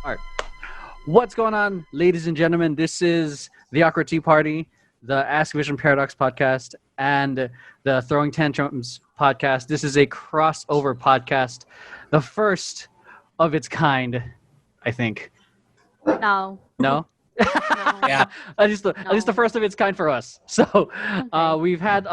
All right. What's going on, ladies and gentlemen? This is the Awkward Tea Party, the Ask Vision Paradox podcast, and the Throwing Tantrums podcast. This is a crossover podcast, the first of its kind, I think. No. No? Yeah. At least the first of its kind for us. So we've had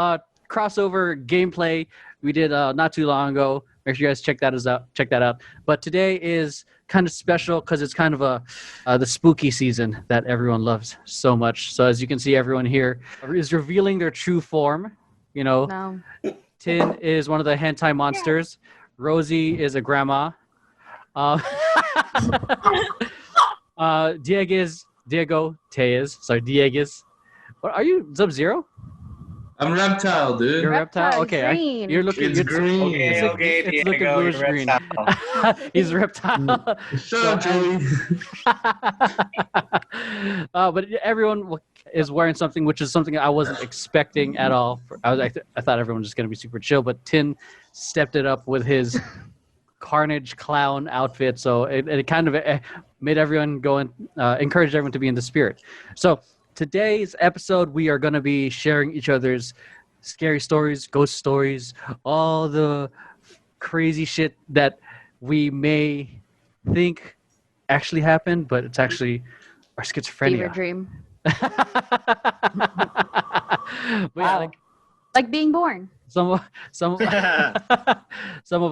crossover gameplay we did not too long ago. Make sure you guys check that out. But today is kind of special because it's kind of the spooky season that everyone loves so much. So as you can see, everyone here is revealing their true form. You know, No. Tin is one of the hentai monsters. Rosie is a grandma. Diego Tejas. Sorry, Diegues. What are you? Sub-Zero? I'm reptile, dude. You're a reptile? Reptile, Okay. green. You're looking. It's green. It's looking bluish green. He's a reptile. Shut up, Joey. But everyone is wearing something, which is something I wasn't expecting at all. I thought everyone was just going to be super chill, but Tin stepped it up with his Carnage clown outfit. So it kind of made everyone go and encouraged everyone to be in the spirit. So today's episode, we are going to be sharing each other's scary stories, ghost stories, all the crazy shit that we may think actually happened, but it's actually our schizophrenia. Fever dream. But yeah, Like being born. some of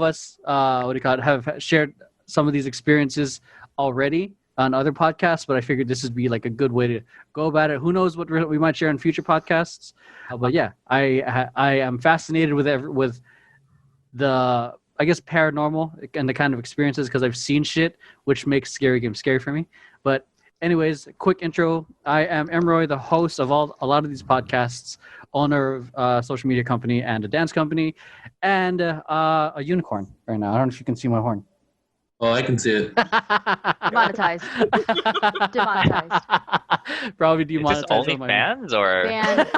us have shared some of these experiences already on other podcasts, but I figured this would be like a good way to go about it. Who knows what we might share in future podcasts? But yeah, I am fascinated with the, I guess, paranormal and the kind of experiences because I've seen shit which makes scary games scary for me. But anyways, quick intro. I am Emroy, the host of a lot of these podcasts, owner of a social media company and a dance company, and a unicorn right now. I don't know if you can see my horn. Oh, I can see it. Demonetized. Demonetized. Probably Is demonetized. this OnlyFans or? Banned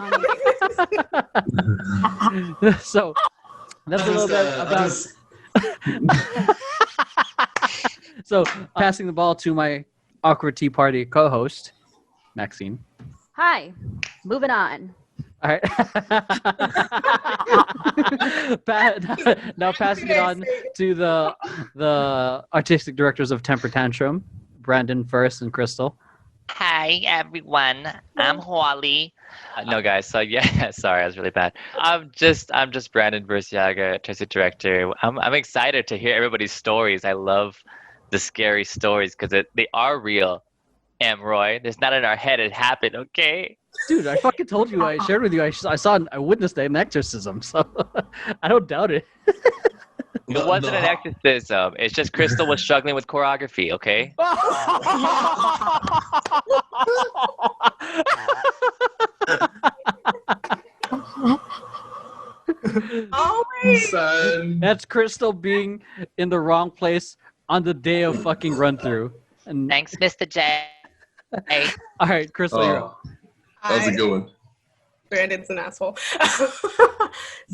on So that's a little bit about. So passing the ball to my Awkward Tea Party co-host, Maxine. Hi. Moving on. All right. Now passing it on to the artistic directors of Tantrum, Brandon first and Krystle. Hi everyone, I'm Holly. No guys, so yeah, sorry, I was really bad. I'm just Brandon Bursiaga, artistic director. I'm excited to hear everybody's stories. I love the scary stories because they are real. Roy, it's not in our head. It happened, okay? Dude, I fucking told you. I shared with you. I witnessed an exorcism, so I don't doubt it. It wasn't an exorcism. It's just Krystle was struggling with choreography, okay? Oh my son. That's Krystle being in the wrong place on the day of fucking run through. And Thanks, Mr. J. Hey. all right, Krystle, you're up. That was a good one. Brandon's an asshole.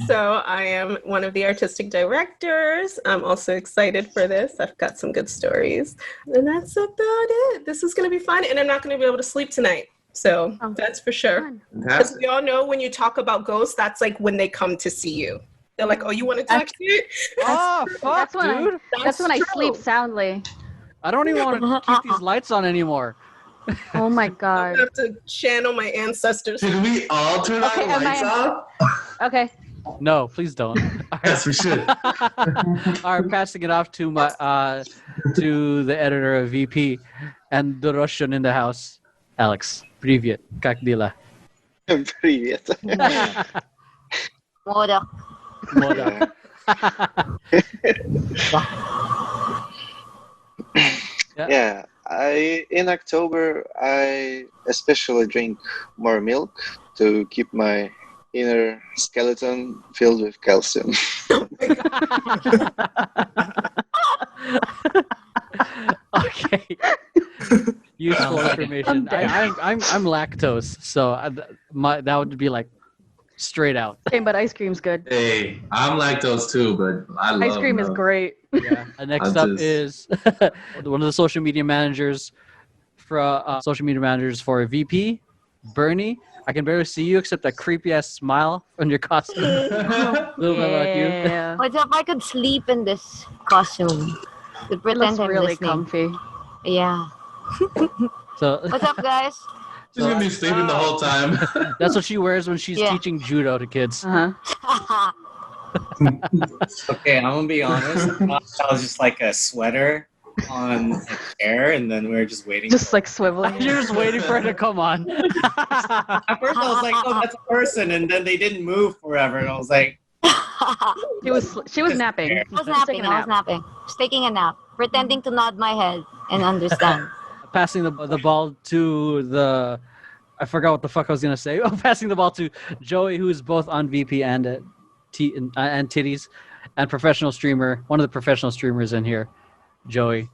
So I am one of the artistic directors. I'm also excited for this. I've got some good stories. And that's about it. This is going to be fun. And I'm not going to be able to sleep tonight. So that's for sure. Because Fantastic. we all know when you talk about ghosts, that's like when they come to see you. They're like, oh, you want to talk shit? Oh, fuck, That's when dude. That's when I true. sleep soundly. I don't even want to keep these lights on anymore. Oh my I god. have to channel my ancestors. Should we all turn Okay, our am lights I- off? Okay. No, please don't. Yes, we should. All right, passing it off to my to the editor of VP and the Russian in the house, Alex. Привет, как дела? Привет. Moda. Moda. Yeah, in October I especially drink more milk to keep my inner skeleton filled with calcium. Okay. Useful information. I'm lactose, so that would be like straight out. Okay, but ice cream's good. Hey, I'm lactose too, but I love Ice cream is milk. great. Yeah. And next I'm up just- is one of the social media managers for VP, Bernie. I can barely see you except that creepy ass smile on your costume. A little bit about you. Yeah. What's up? I could sleep in this costume. To It pretend looks I'm really listening. comfy. Yeah. So What's up, guys? She's gonna be sleeping the whole time. that's what she wears when she's Yeah. teaching judo to kids. Uh-huh. Okay, I'm gonna be honest. I was just like a sweater on a chair, and then we were just waiting. Just like swiveling. You're just waiting for it to come on. At first, I was like, "Oh, that's a person," and then they didn't move forever, and I was like, She was napping. I was Taking napping. a I was nap. napping. Just taking a nap, pretending to nod my head and understand. Passing the ball to the, I forgot what the fuck I was gonna say. Oh, passing the ball to Joey, who is both on VP and and Titties, and professional streamer, one of the professional streamers in here, Joey.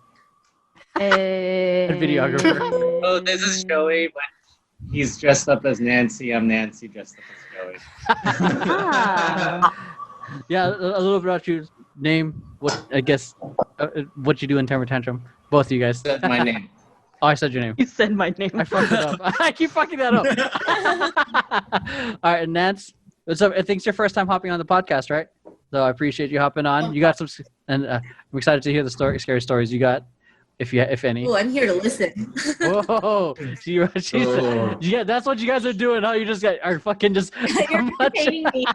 Hey. And videographer. "Oh, this is Joey," but he's dressed up as Nancy. I'm Nancy dressed up as Joey. Ah. Yeah, a little bit about you. Name, what I guess, what you do in Temper Tantrum. Both of you guys. That's my name. Oh, I said your name. You said my name. I fucked it up. I keep fucking that up. All right, Nance, what's up? I think it's your first time hopping on the podcast, right? So I appreciate you hopping on. You got some, and I'm excited to hear the scary stories you got, if any. Oh, I'm here to listen. Whoa, she's, Oh. yeah, that's what you guys are doing. How you just are fucking just. You're entertaining me.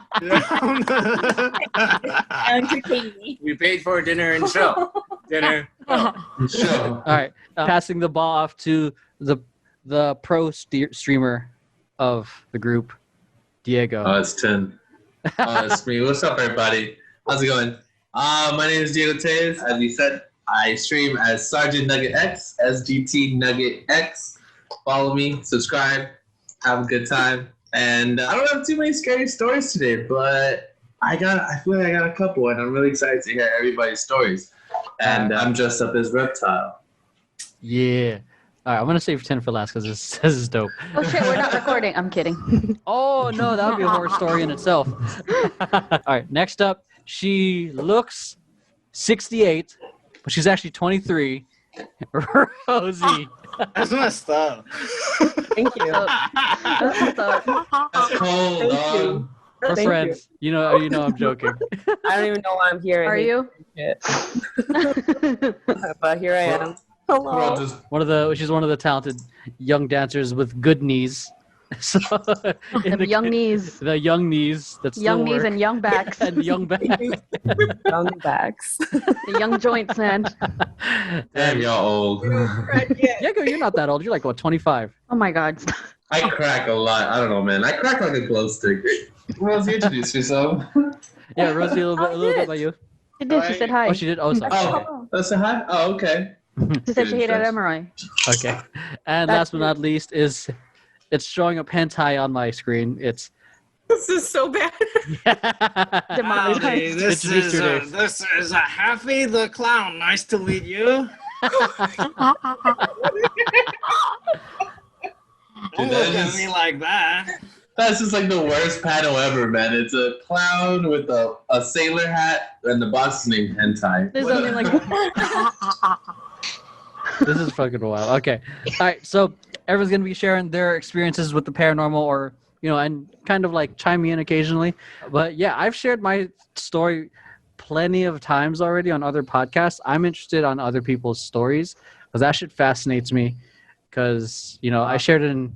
Entertaining me. We paid for dinner and show. Dinner. Sure. All right, passing the ball off to the pro streamer of the group, Diego. Oh, it's 10. It's me. What's up, everybody? How's it going? My name is Diego Tez. As he said, I stream as Sergeant Nugget X, SGT Nugget X. Follow me, subscribe, have a good time. And I don't have too many scary stories today, but I feel like I got a couple, and I'm really excited to hear everybody's stories. And I'm dressed up as Reptile. Yeah. All right, I'm gonna save 10 for last because this is dope. Oh shit, we're not recording. I'm kidding. Oh no, that would be a horror story in itself. All right, next up, she looks 68, but she's actually 23. Rosie. That's messed up. Thank you. That's what's up. That's cold, dog. We're Thank friends. You know I'm joking. I don't even know why I'm here. Are you? But here I am. Bro, Hello. just- She's one of the talented young dancers with good knees. So in Them young knees. the young knees. That's Young knees and young backs. and young back. Young backs. The young joints, man. Damn, y'all old. Diego, you're not that old. You're like what, 25? Oh my god. I crack a lot. I don't know, man. I crack like a glow stick. Rosie, introduce yourself. Yeah, Rosie, a little bit about you. She did. She said hi. Oh, she did. Oh, sorry. Okay. Oh, that's a hi? Oh, okay. She said she hated Emery. Okay. And That's last but not least is it's showing up hentai on my screen. It's This is so bad. Demonetized. Howdy, this Introduce is your name. this is Happy the Clown. Nice to meet you. Don't that look at is- me like that. That's just like the worst panel ever, man. It's a clown with a sailor hat, and the box is named Hentai. There's only like This is fucking wild. Okay. All right. So everyone's going to be sharing their experiences with the paranormal or, and kind of like chiming in occasionally. But yeah, I've shared my story plenty of times already on other podcasts. I'm interested on other people's stories because that shit fascinates me because, I shared it in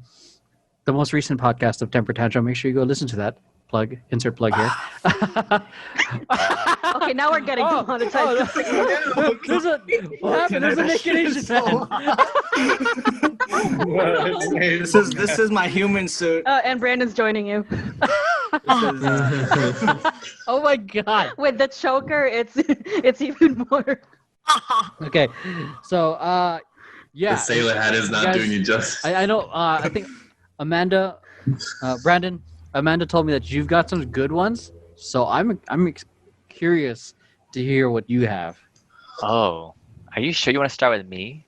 the most recent podcast of Temper Tantrum. Make sure you go listen to that. Insert plug here. okay, now we're getting demonetized. What happened? There's a naked Asian man. This is my human suit. And Brandon's joining you. Oh my god. With the choker, it's even more. Okay. So yeah. The sailor hat is not Guys, doing you justice. I know I think Brandon Amanda told me that you've got some good ones. So I'm curious to hear what you have. Oh, are you sure you want to start with me?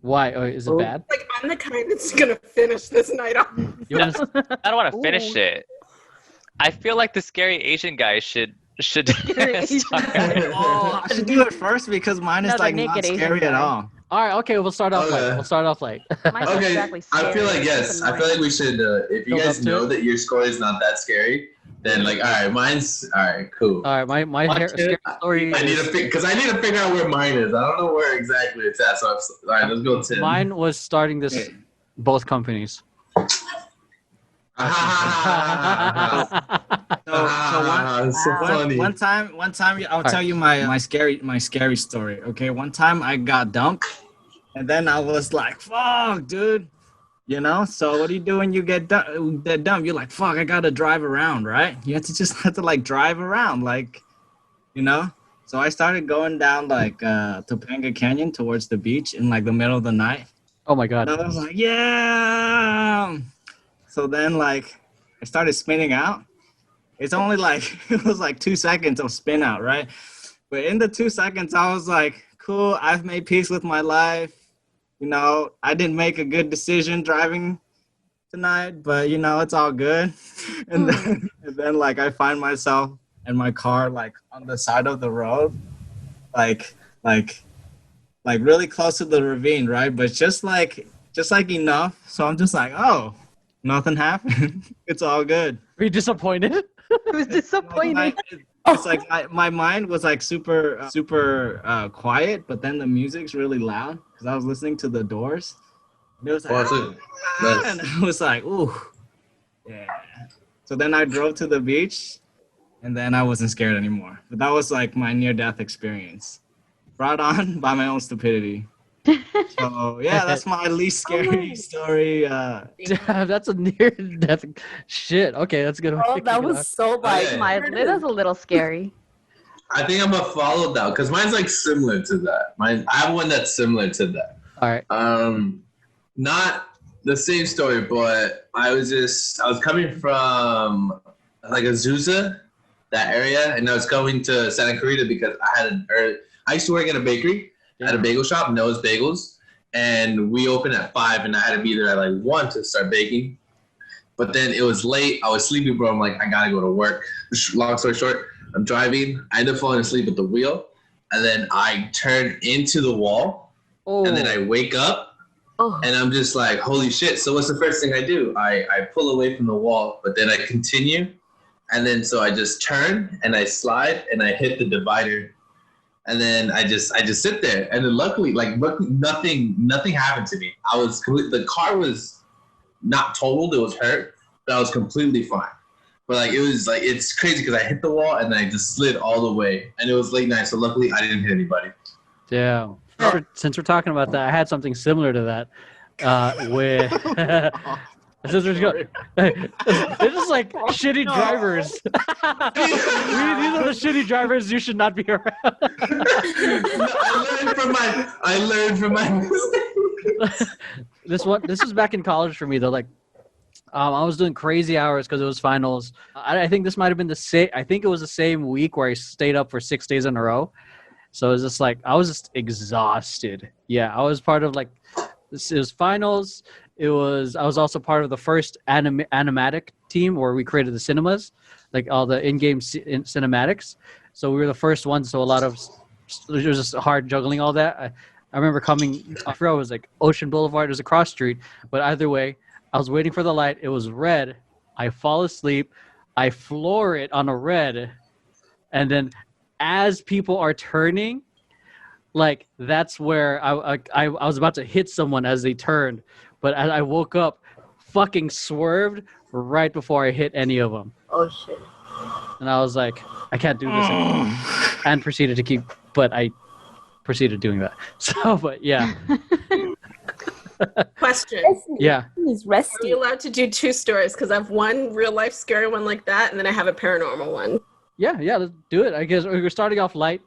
Why? Oh, is it bad? Like, I'm the kind that's gonna finish this night off. You wanna, I don't want to finish it. I feel like the scary Asian guy should Scary Asian start. Oh, I should do it first because mine is No, the like not naked Asian scary at guy. all. All right, okay, we'll start off light. Okay. We'll start off light. Mine's not Okay, exactly I feel scary, like it's yes. just I feel like we should. If you Build guys up to know it? that your story is not that scary, then like, all right, mine's all right, cool. All right, my scary story. I need to because I need to figure out where mine is. I don't know where exactly it's at. So all right, let's go Tim. Mine was starting this both companies. It's so funny. One time, I'll tell you my scary story. Okay, one time I got dumped, and then I was like, "Fuck, dude," you know. So what do you do when you get dumped? You're like, "Fuck, I gotta drive around, right?" You have to like drive around, like, you know. So I started going down like Topanga Canyon towards the beach in like the middle of the night. Oh my god. And I was like, "Yeah." So then like I started spinning out. It's only like, it was like 2 seconds of spin out, right? But in the 2 seconds, I was like, cool, I've made peace with my life. You know, I didn't make a good decision driving tonight, but you know, it's all good. And then like I find myself in my car, like on the side of the road, like really close to the ravine, right? But just like enough. So I'm just like, oh, nothing happened. It's all good. Were you disappointed? It was disappointing. It's like my mind was like super quiet, but then the music's really loud because I was listening to the Doors. And it was like, and I was like, ooh, yeah. So then I drove to the beach, and then I wasn't scared anymore. But that was like my near-death experience, brought on by my own stupidity. So yeah, that's my least scary story. Damn, that's a near death shit. Okay, that's good. Oh, that was so like Okay. It is a little scary. I think I'm gonna follow that because mine's like similar to that. I have one that's similar to that. All right. Not the same story, but I was coming from like Azusa, that area, and I was going to Santa Clarita because I used to work at a bakery. At a bagel shop, Noah's Bagels, and we opened at 5, and I had to be there at like 1 to start baking. But then it was late. I was sleepy, bro. I'm like, I gotta go to work. Long story short, I'm driving. I end up falling asleep at the wheel, and then I turn into the wall, and then I wake up, and I'm just like, holy shit. So what's the first thing I do? I pull away from the wall, but then I continue, and then so I just turn and I slide and I hit the divider. And then I just sit there, and then luckily nothing happened to me. The car was not totaled; it was hurt, but I was completely fine. But like it was like it's crazy because I hit the wall and then I just slid all the way, and it was late night, so luckily I didn't hit anybody. Damn. Since we're talking about that, I had something similar to that. Where this is they're just like shitty drivers. These are the shitty drivers you should not be around. I learned from my mistakes. This was back in college for me though. Like, I was doing crazy hours because it was finals. I think this might have been the same. I think it was the same week where I stayed up for 6 days in a row. So it was just like I was just exhausted. Yeah, I was part of like it was finals. I was also part of the first animatic team where we created the cinemas, like all the in-game cinematics. So we were the first ones. So a lot of it was just hard juggling all that. I remember coming. I forgot it was like Ocean Boulevard. It was a cross street, but either way, I was waiting for the light. It was red. I fall asleep. I floor it on a red, and then as people are turning, like that's where I was about to hit someone as they turned. But as I woke up, fucking swerved right before I hit any of them. Oh shit. And I was like, I can't do this anymore. And proceeded to but I proceeded doing that. So, but yeah. Question. Yeah. He's Are resting. we allowed to do 2 stories? Because I have one real life scary one like that, and then I have a paranormal one. Yeah, let's do it. I guess we're starting off light,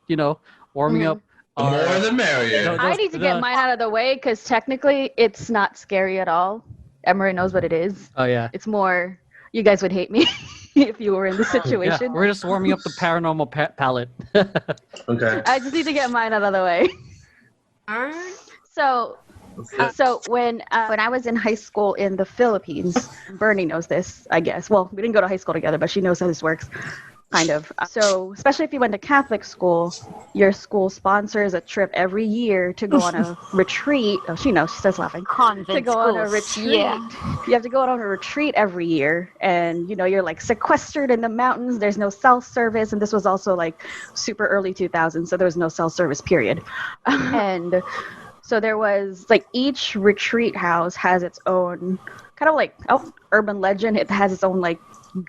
warming up. The more the merrier. I need to get mine out of the way because technically it's not scary at all. Emery knows what it is. Oh, yeah. It's more, you guys would hate me if you were in the situation. Yeah, we're just warming up the paranormal palette. Okay. I just need to get mine out of the way. All right. So So when I was in high school in the Philippines, Bernie knows this, I guess. Well, we didn't go to high school together, but she knows how this works, kind of. So especially if you went to Catholic school, your school sponsors a trip every year to go on a retreat. Oh, she knows. She starts laughing. Convent To go on a schools, retreat. yeah. You have to go on a retreat every year, and you're like sequestered in the mountains. There's no cell service, and this was also like super early 2000s, so there was no cell service period. And so there was like each retreat house has its own kind of like urban legend. It has its own like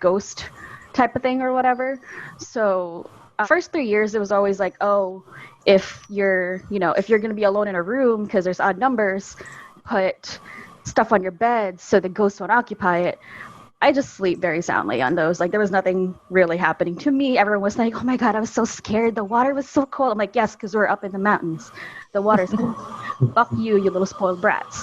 ghost type of thing or whatever. So first 3 years it was always like, oh, if you're going to be alone in a room because there's odd numbers, put stuff on your bed so the ghosts won't occupy it. I just sleep very soundly on those. Like there was nothing really happening to me. Everyone was like, oh my God, I was so scared. The water was so cold. I'm like, yes, because we're up in the mountains. The water's cold. Fuck you little spoiled brats.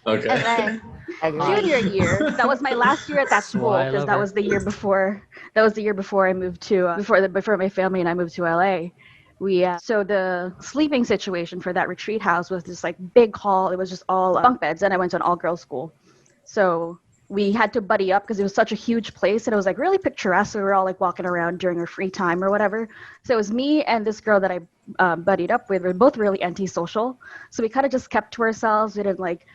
Okay. And then junior year, that was my last year at that school because that was the year before. That was the year before I moved to before my family and I moved to LA. So the sleeping situation for that retreat house was this like big hall. It was just all bunk beds, and I went to an all-girls school. So we had to buddy up because it was such a huge place, and it was like really picturesque. So we were all like walking around during our free time or whatever. So it was me and this girl that I buddied up with. We were both really antisocial, so we kind of just kept to ourselves. We didn't like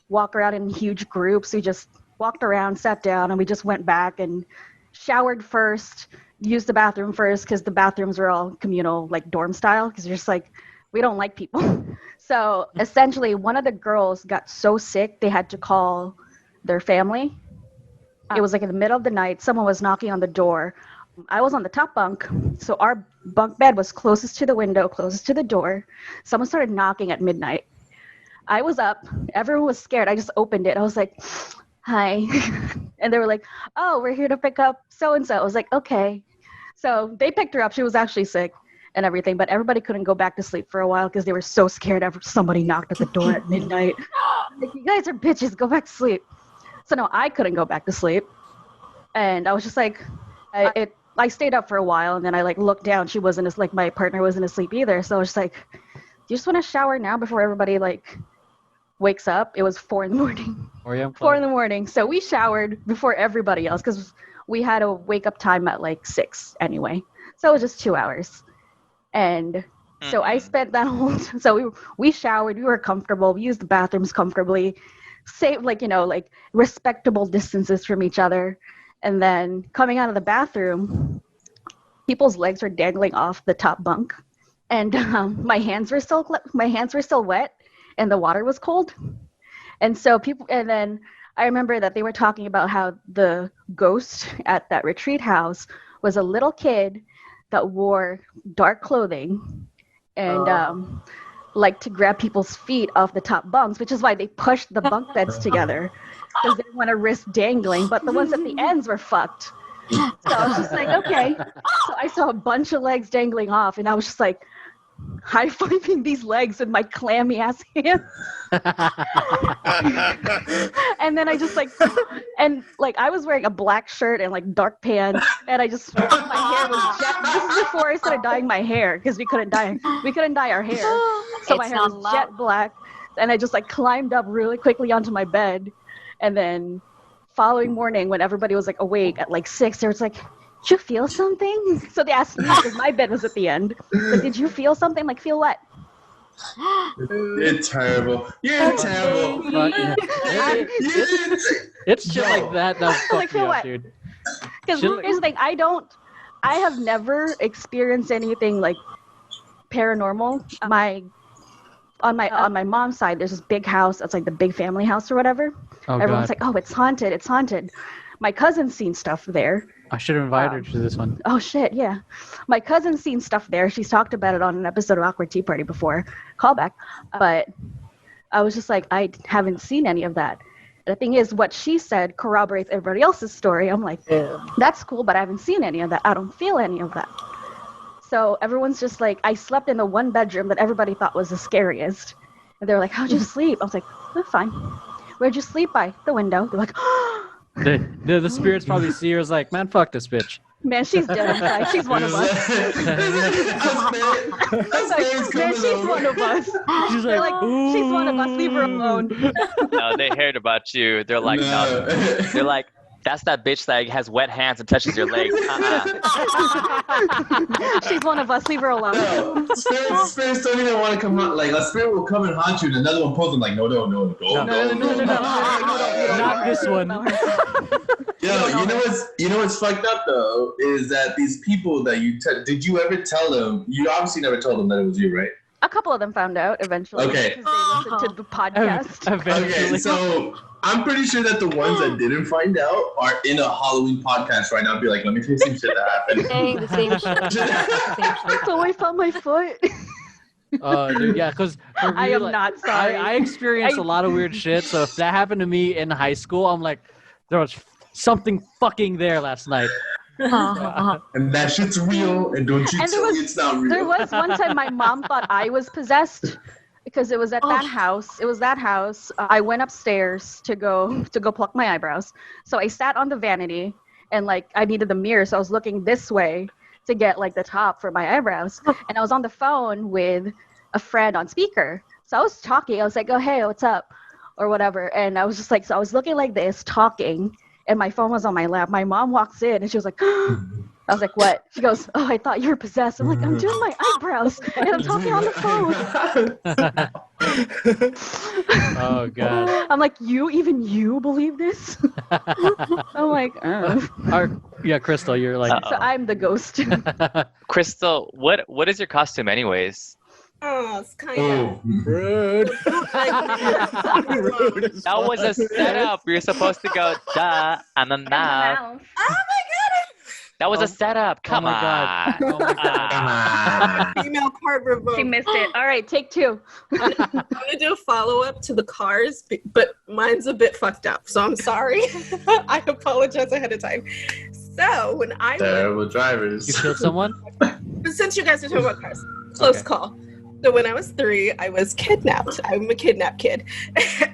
walk around in huge groups. We just walked around, sat down, and we just went back and showered first, used the bathroom first because the bathrooms were all communal, like dorm style, because you're just like, we don't like people. So essentially one of the girls got so sick they had to call their family. It was like in the middle of the night. Someone was knocking on the door. I was on the top bunk, so our bunk bed was closest to the window, closest to the door. Someone started knocking at midnight. I was up. Everyone was scared. I just opened it. I was like, hi. And they were like, oh, we're here to pick up so-and-so. I was like, okay. So they picked her up. She was actually sick and everything, but everybody couldn't go back to sleep for a while because they were so scared after somebody knocked at the door at midnight. Like, you guys are bitches. Go back to sleep. So no, I couldn't go back to sleep. And I was just like, I stayed up for a while, and then I like looked down. She wasn't as like my partner wasn't asleep either. So I was just like, do you just want to shower now before everybody like wakes up? It was 4 a.m. 4 a.m. So we showered before everybody else because we had a wake up time at like 6 anyway. So it was just 2 hours. And so I spent that whole so we showered, we were comfortable, we used the bathrooms comfortably, saved like respectable distances from each other. And then coming out of the bathroom, people's legs were dangling off the top bunk, and my hands were still wet, and the water was cold. And so and then I remember that they were talking about how the ghost at that retreat house was a little kid that wore dark clothing and liked to grab people's feet off the top bunks, which is why they pushed the bunk beds together. Because they didn't want to risk dangling, but the ones at the ends were fucked. So I was just like, okay. So I saw a bunch of legs dangling off, and I was just like high-fiving these legs with my clammy ass hands. And then I just I was wearing a black shirt and like dark pants, and my hair was jet. This is before I started dyeing my hair because we couldn't dye our hair. So my hair was jet black, and I just like climbed up really quickly onto my bed. And then following morning, when everybody was like awake at like 6, they was like, did you feel something? So they asked me because my bed was at the end. Like, did you feel something? Like, feel what? You're terrible. You're terrible. It's shit like that fuck me up, dude. Because here's the thing, I have never experienced anything like paranormal. On my mom's side, there's this big house. That's like the big family house or whatever. Oh, everyone's like, oh, it's haunted. It's haunted. My cousin's seen stuff there. I should have invited her to this one. Oh, shit, yeah. My cousin's seen stuff there. She's talked about it on an episode of Awkward Tea Party before. Callback. But I was just like, I haven't seen any of that. The thing is, what she said corroborates everybody else's story. I'm like, that's cool, but I haven't seen any of that. I don't feel any of that. So everyone's just like, I slept in the one bedroom that everybody thought was the scariest. And they were like, how'd you sleep? I was like, oh, fine. Where'd you sleep by? The window. They're like, the spirits probably see her as like, man, fuck this bitch. Man, she's dead inside. She's one of us. Man, she's one of us. She's They're like, like, she's one of us. Leave her alone. No, they heard about you. They're like, no. They're like, that's that bitch that has wet hands and touches your legs. She's one of us. Leave her alone. No, spirits don't even want to come out. Like a spirit will come and haunt you, and another one pulls them like, no. No, not this one. Yo, you know what's fucked up though is that these people that did you ever tell them? You obviously never told them that it was you, right? A couple of them found out eventually. Okay. Because they listened to the podcast. Okay, so I'm pretty sure that the ones that didn't find out are in a Halloween podcast right now. Be like, let me tell you some shit that happened. Saying the same shit. So I found my foot. Dude, yeah, because I am not sorry. I experienced a lot of weird shit. So if that happened to me in high school, I'm like, there was something fucking there last night. And that shit's real, and don't you tell me it's not real. There was one time my mom thought I was possessed because it was at that house. It was that house. I went upstairs to go pluck my eyebrows. So I sat on the vanity, and like I needed the mirror, so I was looking this way to get like the top for my eyebrows. And I was on the phone with a friend on speaker. So I was talking. I was like, "Oh hey, what's up?" or whatever. And I was just like, so I was looking like this, talking. And my phone was on my lap. My mom walks in and she was like, I was like, what? She goes, oh, I thought you were possessed. I'm like, I'm doing my eyebrows and I'm talking on the phone. Oh, God. I'm like, even you believe this? I'm like, Yeah, Krystle, you're like. So I'm the ghost. Krystle, what is your costume anyways? Oh, it's kind of Rude. That was a setup. You're supposed to go, duh, I'm a mouse. Oh my god! That was a setup. Come on. Oh my God. Female card revoke. She missed it. All right, take two. I'm gonna do a follow-up to the cars, but mine's a bit fucked up, so I'm sorry. I apologize ahead of time. So when I terrible drivers. You killed someone? But since you guys are talking about cars, close call. So when I was 3, I was kidnapped. I'm a kidnapped kid.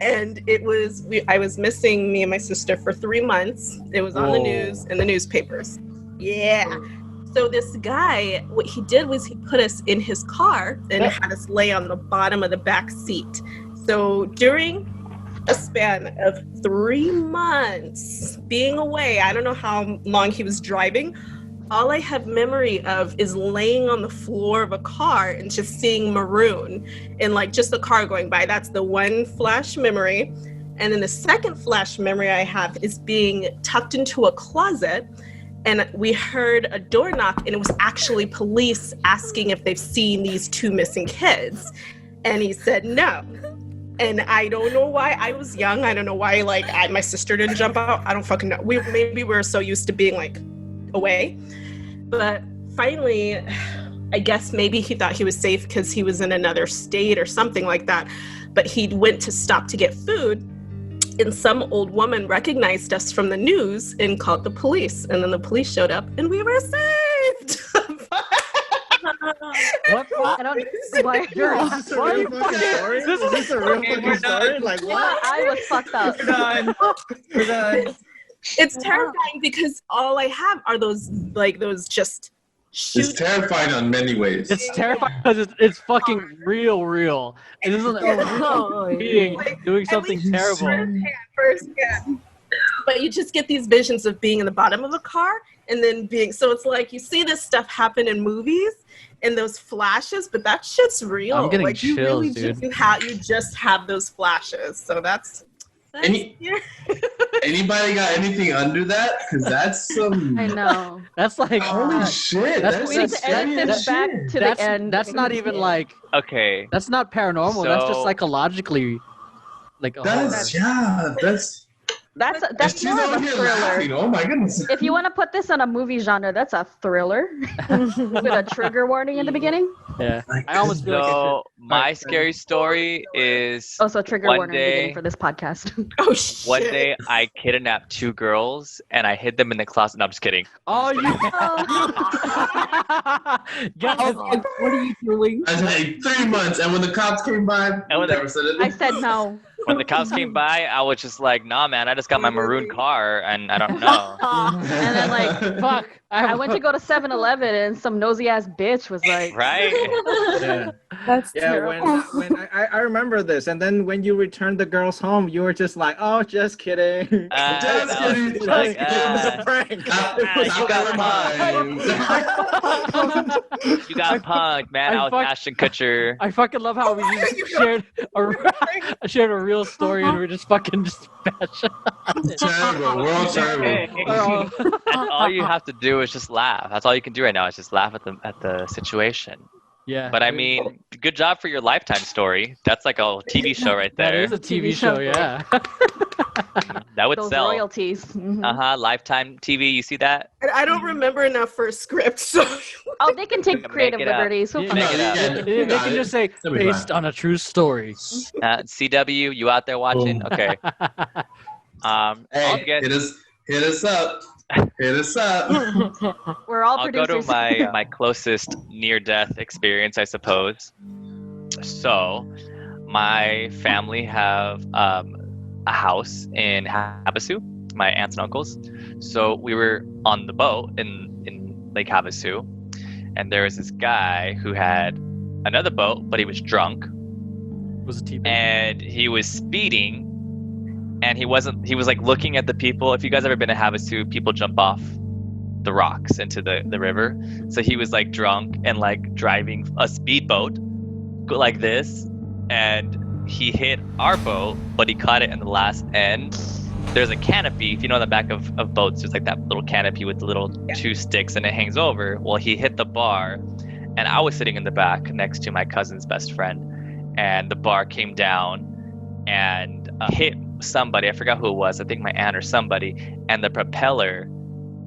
And I was missing, me and my sister, for 3 months. It was on the news and the newspapers. Yeah. So this guy, what he did was he put us in his car and had us lay on the bottom of the back seat. So during a span of 3 months being away, I don't know how long he was driving, all I have memory of is laying on the floor of a car and just seeing maroon and like just the car going by. That's the one flash memory. And then the second flash memory I have is being tucked into a closet, and we heard a door knock, and it was actually police asking if they've seen these 2 missing kids. And he said no. And I don't know why. I was young. I don't know why my sister didn't jump out. I don't fucking know. Maybe we're so used to being like away. But finally, I guess maybe he thought he was safe because he was in another state or something like that. But he went to stop to get food, and some old woman recognized us from the news and called the police. And then the police showed up and we were saved. What? I don't. Why are you fucking? Is this a real fucking story? Like what? I was fucked up. We're done. It's terrifying because all I have are those just It's terrifying on many ways. It's terrifying because it's fucking real. It isn't a being doing something terrible. But you just get these visions of being in the bottom of a car and then so it's like you see this stuff happen in movies and those flashes, but that shit's real. I'm getting like you chills, really dude. you just have those flashes. So that's Anybody got anything under that? Because that's some. I know. That's like holy shit. That's We need to edit this back to the end. That's not even like. Okay. That's not paranormal. That's just psychologically. Like. That's That's more of a thriller. Laughing. Oh my goodness. If you want to put this on a movie genre, that's a thriller with a trigger warning in the beginning. Yeah. I almost feel like I So my scary story is Also, trigger one warning in the beginning day. for this podcast. Oh shit. One day I kidnapped 2 girls and I hid them in the closet. No, I'm just kidding. Oh, you. Guys, what are you doing? I said 3 months, and when the cops came by, And when never said it. I said no. When the cops came by, I was just like, nah, man, I just got my maroon car and I don't know. And then like, Fuck. I went to go to 7-Eleven and some nosy ass bitch was like, Right? Yeah. That's Yeah, terrible. when I remember this, and then when you returned the girls home, you were just like, "Oh, just kidding." Just I was kidding. just Like, like, it was a prank. you got punked, man. I was Ashton Kutcher. I fucking love how we just shared a real story and we're just fucking just bashing. Terrible. We're all terrible. All you have to do is just laugh. That's all you can do right now is just laugh at the situation. Yeah. But I mean, good job for your Lifetime story. That's like a TV show right that there. is a TV show, yeah. That would those sell. royalties. Mhm. Lifetime TV. You see that? I don't remember enough for a script, so Oh, they can take Make creative it up. liberties. Who Yeah. Make fucking- it up. Yeah. They can just say It'll be based on a true story. CW, you out there watching? Boom. Okay. I'll Hey, get. hit us up. Hit us up. We're all I'll go producers. to my closest near-death experience, I suppose. So, my family have a house in Havasu, my aunts and uncles. So we were on the boat in Lake Havasu, and there was this guy who had another boat, but he was drunk, Was it TV? and he was speeding. And he was like looking at the people. If you guys ever been to Havasu, people jump off the rocks into the river. So he was like drunk and like driving a speedboat like this, and he hit our boat, but he caught it in the last end. There's a canopy. If you know on the back of boats, there's like that little canopy with the little two sticks and it hangs over. Well, he hit the bar, and I was sitting in the back next to my cousin's best friend, and the bar came down and hit somebody. I forgot who it was. I think my aunt or somebody. And the propeller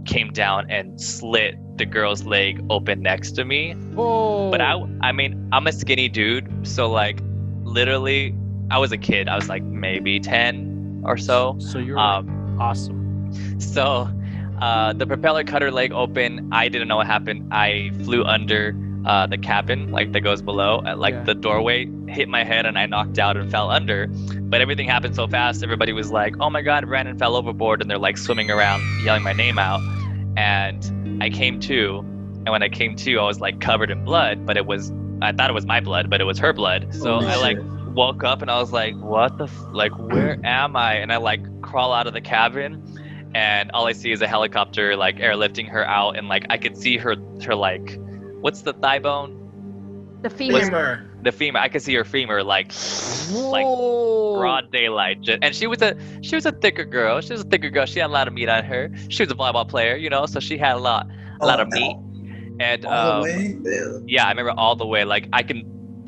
came down and slit the girl's leg open next to me. Oh. But I mean, I'm a skinny dude, so like, literally, I was a kid. I was like maybe 10 or so. So you're awesome. So, the propeller cut her leg open. I didn't know what happened. I flew under the cabin, like that goes below, at like the doorway, hit my head, and I knocked out and fell under. But everything happened so fast. Everybody was like, "Oh my God, Brandon fell overboard!" And they're like swimming around, yelling my name out. And I came to, and when I came to, I was like covered in blood. But I thought it was my blood, but it was her blood. So Holy I like shit. woke up and I was like, "What the like? Where am I?" And I like crawl out of the cabin, and all I see is a helicopter like airlifting her out, and like I could see her like, what's the thigh bone? The femur. Femur. The femur. I could see her femur like Whoa. broad daylight. And she was a thicker girl. She was a thicker girl. She had a lot of meat on her. She was a volleyball player, you know, so she had a lot of meat. And All the way? Damn. yeah, I remember all the way. Like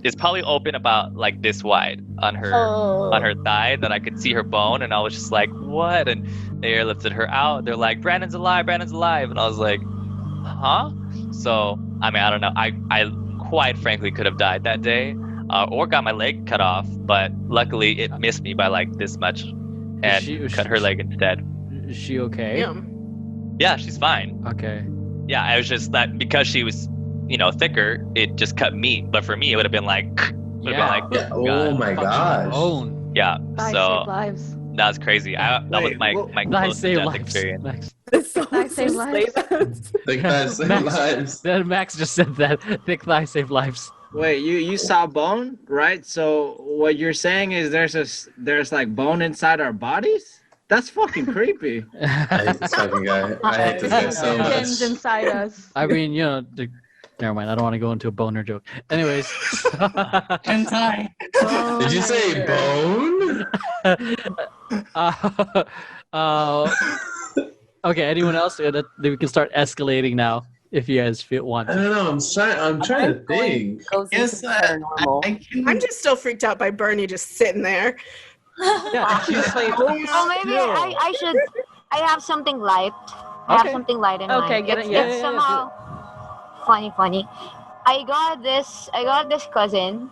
it's probably open about like this wide on her thigh that I could see her bone, and I was just like, what? And they airlifted her out. They're like, Brandon's alive, and I was like, huh? So I mean, I don't know. I quite frankly could have died that day, or got my leg cut off, but luckily it missed me by like this much, and cut her leg instead. Is she okay? yeah. Yeah, she's fine. Okay. Yeah, I was just that because she was, you know, thicker, it just cut meat. But for me, it would have been like, Yeah. Oh my gosh. Own. yeah. Bye, So save lives. that was crazy. That was Wait, my what- my Nice close save death lives. experience. Max. Thick save lives. Think that's Max, lives. Then Max just said that thick thighs save lives. Wait, you saw bone, right? So what you're saying is there's like bone inside our bodies? That's fucking creepy. I hate this fucking guy. I hate this guy so Pins much. inside us. I mean, you know, never mind. I don't want to go into a boner joke. Anyways. Did you say bone? Okay. Anyone else? That we can start escalating now if you guys want I to. don't know. I'm trying to think. Yes, paranormal. I'm just still freaked out by Bernie just sitting there. Yeah. Oh, maybe I have something light. I have Okay. something light in Okay, mind. get it, It's, yeah, it's yeah, yeah, somehow funny. I got this cousin.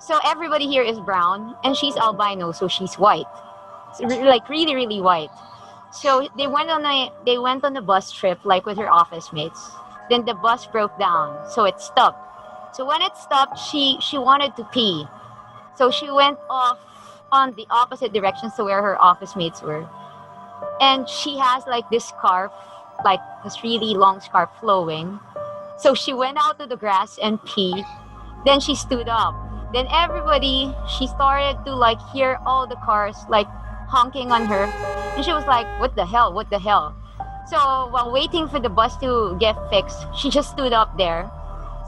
So everybody here is brown, and she's albino, so she's white. It's like really, really white. So they went on a bus trip like with her office mates. Then the bus broke down, so it stopped. So when it stopped, she wanted to pee. So she went off on the opposite directions to where her office mates were. And she has like this scarf, like this really long scarf flowing. So she went out to the grass and peed. Then she stood up. Then everybody, she started to like hear all the cars like honking on her. And she was like, what the hell? What the hell? So while waiting for the bus to get fixed, she just stood up there.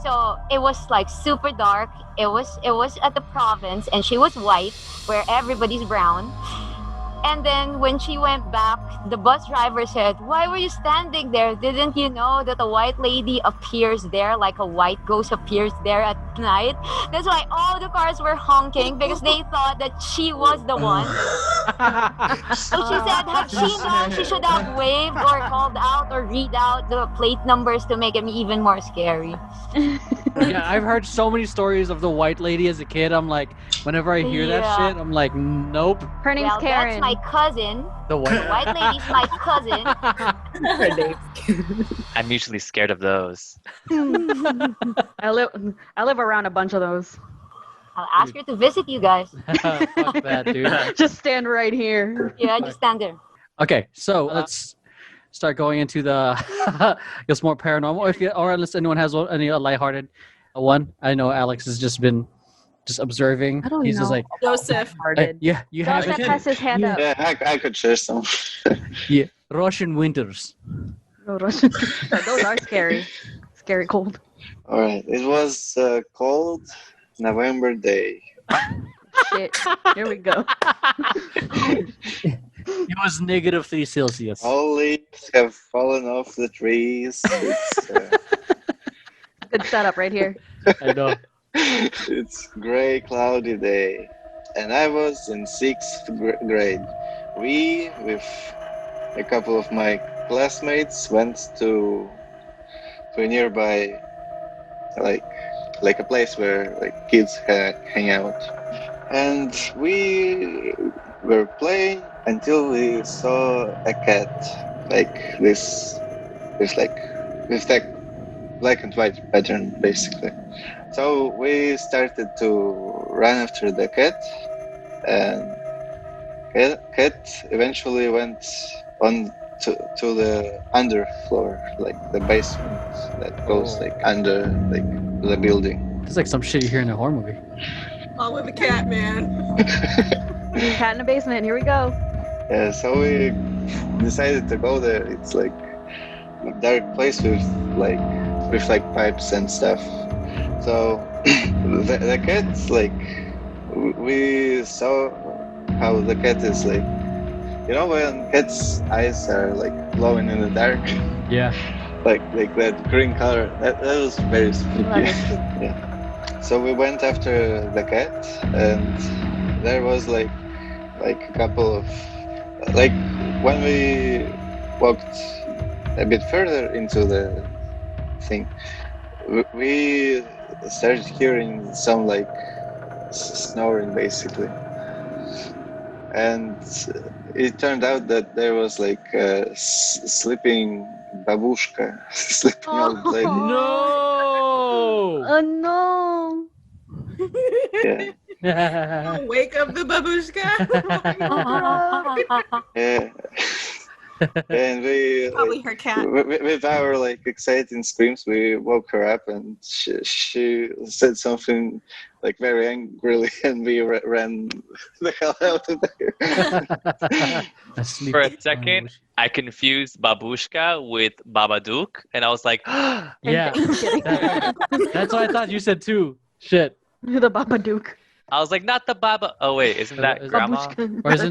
So it was like super dark. It was at the province, and she was white, where everybody's brown. And then when she went back, the bus driver said, "Why were you standing there? Didn't you know that a white lady appears there, like a white ghost appears there at night?" That's why all the cars were honking, because they thought that she was the one. So she said, had she known, she should have waved or called out or read out the plate numbers to make it even more scary. Yeah, I've heard so many stories of the white lady as a kid. I'm like, whenever I hear that Yeah. shit, I'm like, nope. Her name's Well, Karen. that's my cousin. The The white. white lady's my cousin. I'm usually scared of those. I live around a bunch of those. I'll ask her to visit you guys. Fuck that, dude. Just stand right here. Yeah, just stand there. Okay, so let's start going into the I guess more paranormal. If you, or unless anyone has any lighthearted one. I know Alex has just been observing. I don't He's just know. like, Joseph. yeah, you have Joseph it. has his hand up. Yeah, I could share some. Yeah, Russian winters. Oh, Russian. Those are scary. Scary cold. All right, it was a cold November day. Shit. Here we go. It was -3 Celsius. All leaves have fallen off the trees. It's, Good setup right here. I know. it's gray, cloudy day, and I was in 6th grade. We, with a couple of my classmates, went to a nearby, like a place where like kids hang out, and we were playing until we saw a cat, like this, with that black and white pattern, basically. So we started to run after the cat, and cat eventually went on to the underfloor, like the basement that goes like under like the building. It's like some shit you hear in a horror movie. All with the cat, man. Cat in the basement. Here we go. Yeah, so we decided to go there. It's like a dark place with pipes and stuff. So the cat's like, we saw how the cat is like, you know, when cat's eyes are like glowing in the dark, Yeah. like that green color. That was very spooky. Yeah. So we went after the cat, and there was like a couple of like when we walked a bit further into the thing, we started hearing some like snoring basically, and it turned out that there was like a sleeping babushka, sleeping old lady. No. Oh no. Yeah. Wake up the babushka. Yeah. And we Probably her cat. with our like exciting screams, we woke her up, and she said something like very angrily, and we ran the hell out of there. For a second, I confused babushka with babadook, and I was like, Yeah. That's what I thought you said too. Shit. The Babadook. I was like, not the baba. Oh wait, isn't that Is- grandma? Or is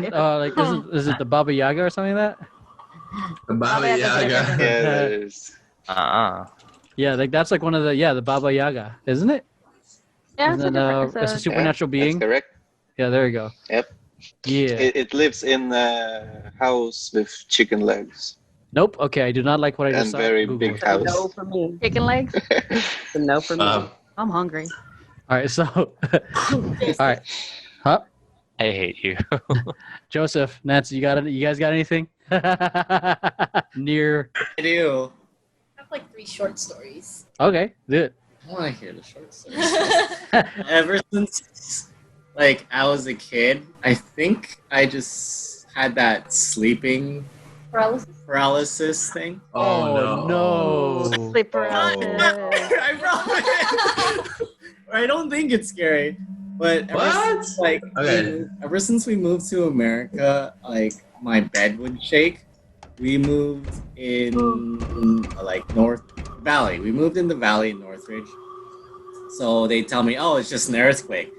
it the Baba Yaga or something like that? Baba Yaga. Yeah, that is. Yeah, like that's like one of the Baba Yaga, isn't it? Yeah, Isn't it, it's a supernatural being. That's correct. Yeah, there you go. Yep. Yeah. It lives in a house with chicken legs Nope. Okay, I do not like what I just and saw. very Google big it. house. No for me. chicken legs. It's a no for me. I'm hungry. All right, so all right. Huh? I hate you. Joseph, Nancy, you guys got anything? Near. I do. I have like 3 short stories. Okay, do it. I want to hear the short stories. like I was a kid, I think I just had that sleeping paralysis thing. Oh, no. Sleep paralysis. I promise. I don't think it's scary, but ever since we moved to America, like my bed would shake. We moved in like North Valley. We moved in the valley in Northridge. So they tell me, oh, it's just an earthquake.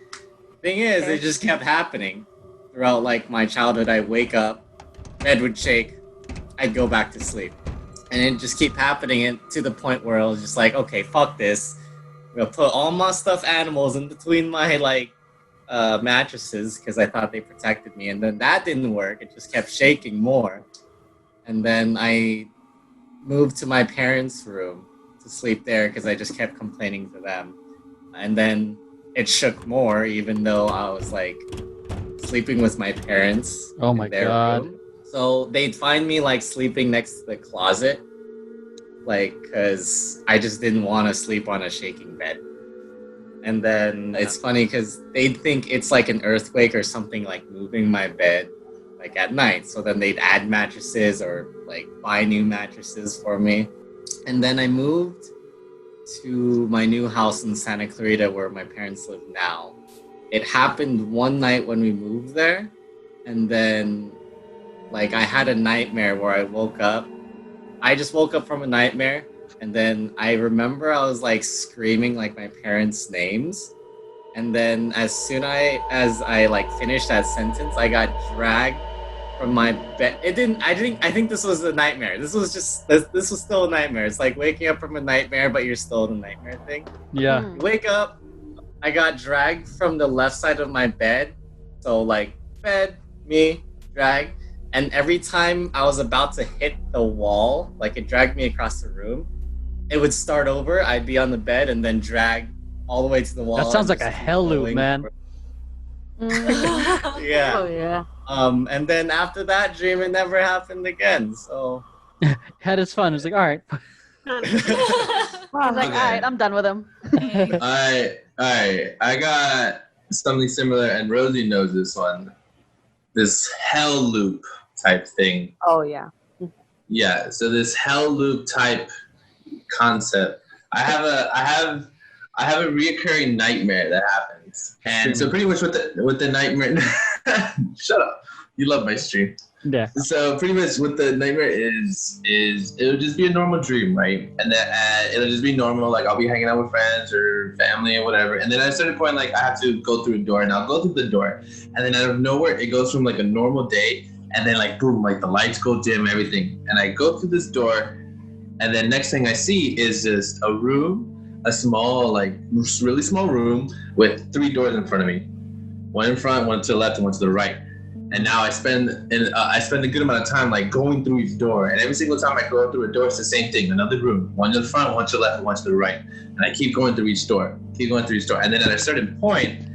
Thing is, it just kept happening throughout like my childhood. I'd wake up, bed would shake, I'd go back to sleep. And it just keep happening and to the point where I was just like, okay, fuck this. I'm gonna put all my stuffed animals in between my like mattresses because I thought they protected me. And then that didn't work. It just kept shaking more. And then I moved to my parents' room to sleep there because I just kept complaining to them. And then it shook more, even though I was like sleeping with my parents. Oh my God. Room. So they'd find me like sleeping next to the closet, like, because I just didn't want to sleep on a shaking bed. And then it's funny because they'd think it's like an earthquake or something like moving my bed like at night. So then they'd add mattresses or like buy new mattresses for me. And then I moved to my new house in Santa Clarita where my parents live now. It happened one night when we moved there. And then like I had a nightmare where I woke up. I just woke up from a nightmare. And then I remember I was like screaming like my parents' names. And then as soon as I like finished that sentence, I got dragged from my bed. I think this was a nightmare. This was still a nightmare. It's like waking up from a nightmare, but you're still in a nightmare thing. Yeah. You wake up, I got dragged from the left side of my bed. So like bed, me, drag. And every time I was about to hit the wall, like it dragged me across the room, it would start over. I'd be on the bed and then drag all the way to the wall. That sounds like a hell loop, man. Yeah. Oh yeah. And then after that dream, it never happened again. So had his fun. It was like, all right. I was like, all right, I'm done with him. All right. I got something similar, and Rosie knows this one. This hell loop type thing. Oh yeah. Yeah. So this hell loop type concept. I have a reoccurring nightmare that happens, and so pretty much with the nightmare. Shut up! You love my stream. Yeah. So pretty much what the nightmare is it'll just be a normal dream, right? And then it'll just be normal. Like I'll be hanging out with friends or family or whatever. And then at a certain point, like I have to go through a door, and I'll go through the door, and then out of nowhere, it goes from like a normal day, and then like boom, like the lights go dim, everything, and I go through this door. And then next thing I see is just a room, a small, like really small room with 3 doors in front of me. One in front, one to the left, and one to the right. And now I spend a good amount of time like going through each door. And every single time I go through a door, it's the same thing. Another room, one to the front, one to the left, and one to the right. And I keep going through each door, And then at a certain point,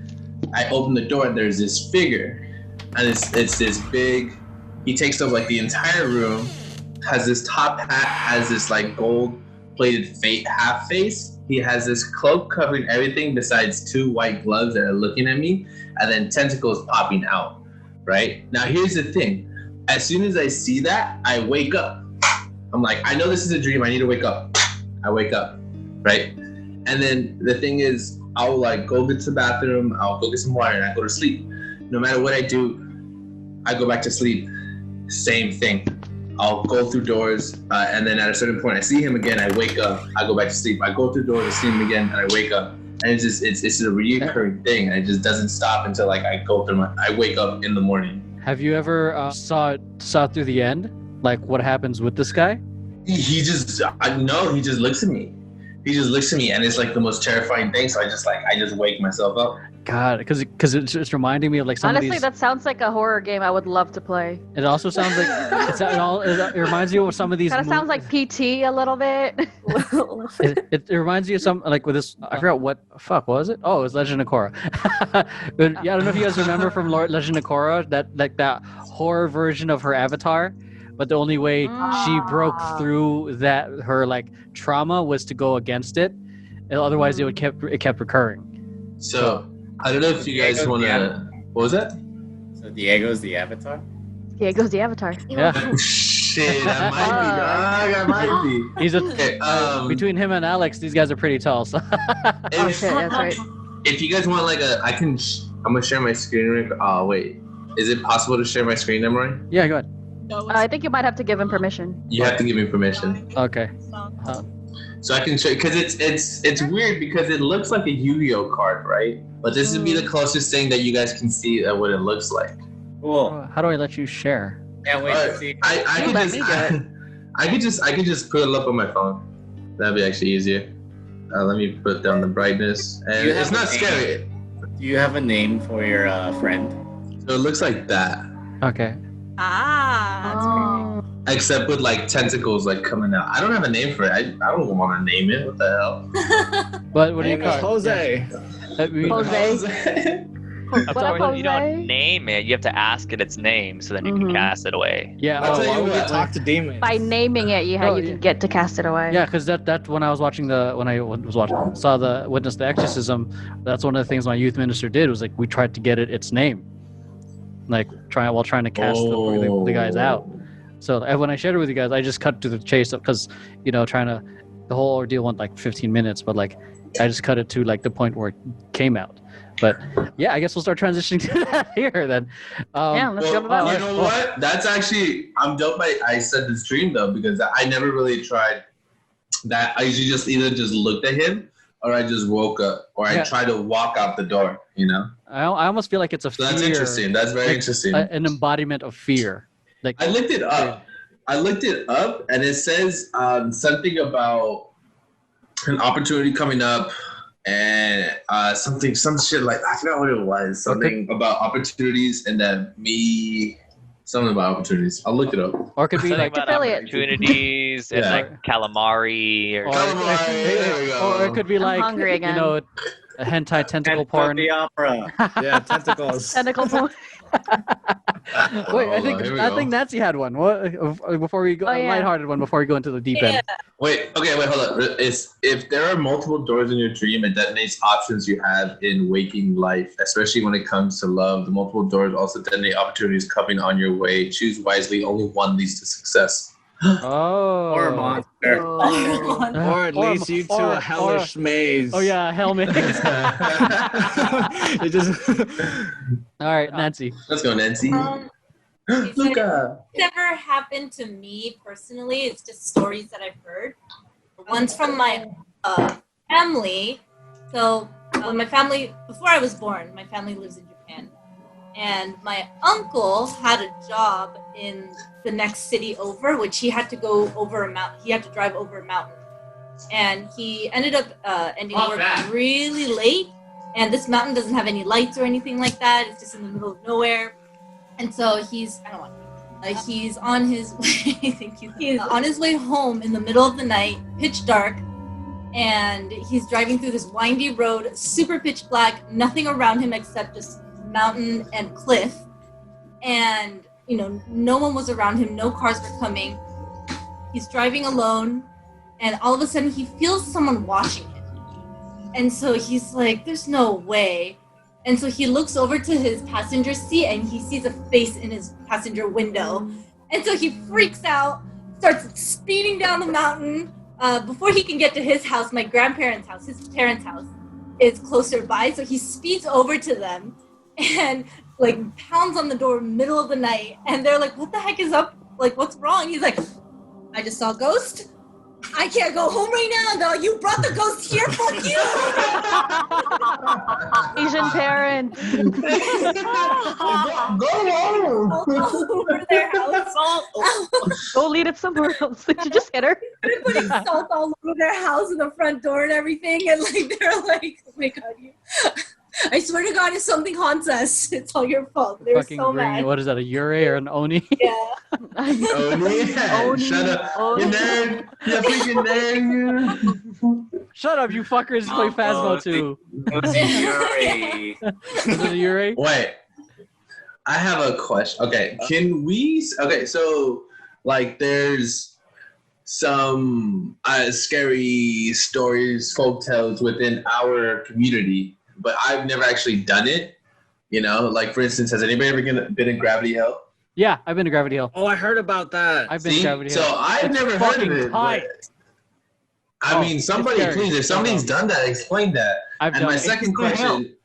I open the door and there's this figure. And it's this big, he takes up like the entire room, has this top hat, has this like gold plated half face. He has this cloak covering everything besides 2 white gloves that are looking at me, and then tentacles popping out, right? Now here's the thing. As soon as I see that, I wake up. I'm like, I know this is a dream, I need to wake up. I wake up, right? And then the thing is, I'll like go to the bathroom, I'll go get some water, and I go to sleep. No matter what I do, I go back to sleep. Same thing. I'll go through doors, and then at a certain point, I see him again. I wake up. I go back to sleep. I go through doors, I see him again, and I wake up. And it's a recurring thing, and it just doesn't stop until like I wake up in the morning. Have you ever saw it through the end? Like what happens with this guy? He just looks at me. He just looks at me, and it's like the most terrifying thing. So I just wake myself up. God, because it's reminding me of like some Honestly, of these. that sounds like a horror game I would love to play. It also sounds like it reminds you of some of these. Kind of sounds like PT a little bit. It reminds you of some like with this. I forgot what was it? Oh, it was Legend of Korra. But yeah, I don't know if you guys remember from Legend of Korra that horror version of her avatar. But the only way she broke through her like trauma was to go against it, and otherwise it kept recurring. So I don't know if you guys want to. What was that? So Diego's the avatar? Diego's the avatar. Yeah. Shit, that might be, dog. That might be. He's Okay, between him and Alex, these guys are pretty tall. So. Oh shit, that's right. If you guys want like I'm gonna share my screen. Oh wait, is it possible to share my screen, Emery? Yeah, go ahead. I think you might have to give him permission. You have to give me permission. Okay. So I can show, because it's weird because it looks like a Yu-Gi-Oh card, right? But this would be the closest thing that you guys can see at what it looks like. Cool. How do I let you share? Can't wait to see. I could just put it up on my phone. That'd be actually easier. Let me put down the brightness, and it's not scary. Do you have a name for your friend? So it looks like that. Okay. Oh. Except with like tentacles like coming out. I don't have a name for it. I don't want to name it. What the hell? But what do you call it? Jose. Jose. Of course, you don't name it. You have to ask it its name, so then you can cast it away. Yeah. I'll tell Why you would you what. talk to demons? By naming it, you can get to cast it away. Yeah, because that when I was watching saw the Witness the Exorcism, that's one of the things my youth minister did was like we tried to get its name, like trying to cast the guys out. So when I shared it with you guys, I just cut to the chase because the whole ordeal went like 15 minutes, but like I just cut it to like the point where it came out. But yeah, I guess we'll start transitioning to that here then. Let's go to that. You know what? That's actually, I'm dope. I said this dream though because I never really tried that. I usually just either looked at him or I just woke up or I tried to walk out the door. I almost feel like it's a fear. That's interesting. That's very interesting. An embodiment of fear. Like I looked it up. And it says something about an opportunity coming up. And some shit like I forgot what it was. Something about opportunities and then something about opportunities. I'll look it up. Or it could be like about opportunities and like calamari or or it could be like hungry again. a hentai tentacle porn. The opera. Yeah, tentacles. Tentacle porn. Wait, I think Nancy had one. What before we go? A lighthearted one before we go into the deep end. Wait, hold up. If there are multiple doors in your dream, it detonates options you have in waking life, especially when it comes to love. The multiple doors also detonate opportunities coming on your way. Choose wisely. Only one leads to success. Oh. Or a monster. Or it leads you to a hellish maze. Oh yeah, hell maze. It just. All right, Nancy. Let's go, Nancy. Luca. It's never happened to me personally. It's just stories that I've heard. One's from my family. So before I was born, my family lives in Japan. And my uncle had a job in the next city over, which he had to go over a mountain. He had to drive over a mountain. And he ended up ending work really late. And this mountain doesn't have any lights or anything like that. It's just in the middle of nowhere. And so he's on his way. Thank you. He's on his way home in the middle of the night, pitch dark, and he's driving through this windy road, super pitch black, nothing around him except just mountain and cliff. And no one was around him, no cars were coming. He's driving alone, and all of a sudden he feels someone watching him. And so he's like, there's no way. And so he looks over to his passenger seat and he sees a face in his passenger window. And so he freaks out, starts speeding down the mountain. Before he can get to his house, my grandparents' house, his parents' house, is closer by. So he speeds over to them and like pounds on the door middle of the night. And they're like, what the heck is up? Like, what's wrong? He's like, I just saw a ghost. I can't go home right now, though. You brought the ghost here. Fuck you. Asian parents. Go over their house. Go lead it somewhere else. Did you just hit her? They're putting salt all over their house and the front door and everything. And like they're like, oh my God, I swear to God, if something haunts us, it's all your fault. They're so mad. What is that, a Yurei or an Oni? Yeah. Oni? Shut up. You nerd. You freaking nerd. Shut up, you fuckers. Play Phasmo too. It's Yuri. Is it a Yurei? Wait. I have a question. Okay. So like there's some scary stories, folktales within our community but I've never actually done it. You know, like for instance, has anybody ever been in Gravity Hill? Yeah, I've been to Gravity Hill. Oh, I heard about that. I've been to Gravity Hill. So I've never heard of it. Tight. I mean, somebody, please, if somebody's done that, explain that. And my second question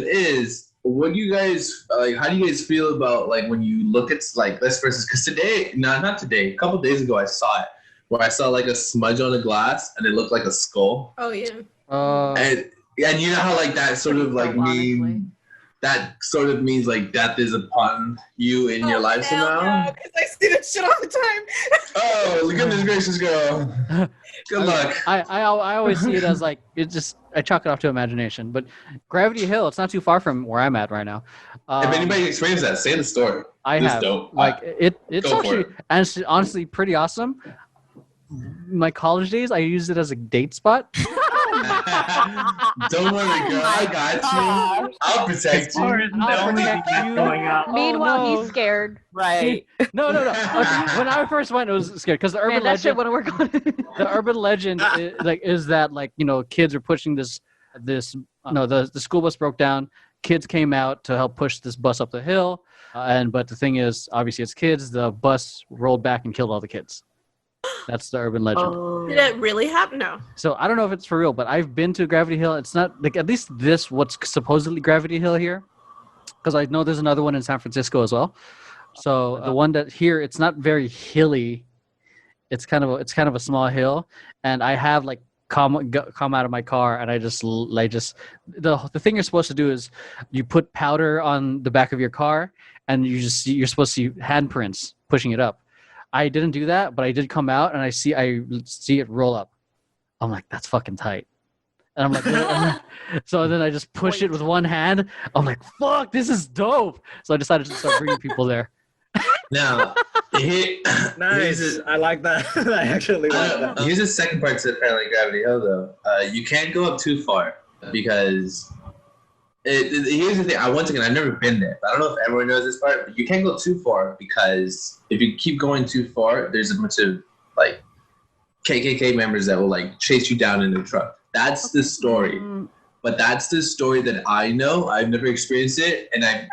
is, what do you guys like? How do you guys feel about like when you look at like this versus? Because today, not today, a couple days ago, I saw it where I saw like a smudge on the glass and it looked like a skull. Oh yeah. And you know how like that sort of like means like death is upon you in your life somehow. Because I see that shit all the time. Oh, goodness gracious, girl. Good luck. I always see it as like I chalk it off to imagination. But Gravity Hill, it's not too far from where I'm at right now. If anybody experienced that, say the story. I have. Dope. Like it's actually honestly pretty awesome. My college days, I used it as a date spot. Don't worry, girl. I got you. I'll protect you. Meanwhile, he's scared. Right. No. When I first went, I was scared because the urban legend. Shit wouldn't work on it. The urban legend is that like kids are pushing the school bus broke down. Kids came out to help push this bus up the hill, but the thing is, obviously, it's kids. The bus rolled back and killed all the kids. That's the urban legend. Did it really happen? No. So I don't know if it's for real, but I've been to Gravity Hill. It's not like at least what's supposedly Gravity Hill here, because I know there's another one in San Francisco as well. So the one that here, it's not very hilly. It's kind of a small hill, and I have like come out of my car, and I just the thing you're supposed to do is you put powder on the back of your car, and you're supposed to see handprints pushing it up. I didn't do that, but I did come out and I see it roll up. I'm like, that's fucking tight. And I'm like, so then I just push it with one hand. I'm like, fuck, this is dope. So I decided to start bringing people there. Now, nice. I like that. I actually like that. Here's the second part to apparently Gravity Hill, though. You can't go up too far because here's the thing. Once again, I've never been there. I don't know if everyone knows this part, but you can't go too far because if you keep going too far, there's a bunch of like KKK members that will like chase you down in a truck. That's the story. But that's the story that I know. I've never experienced it, and I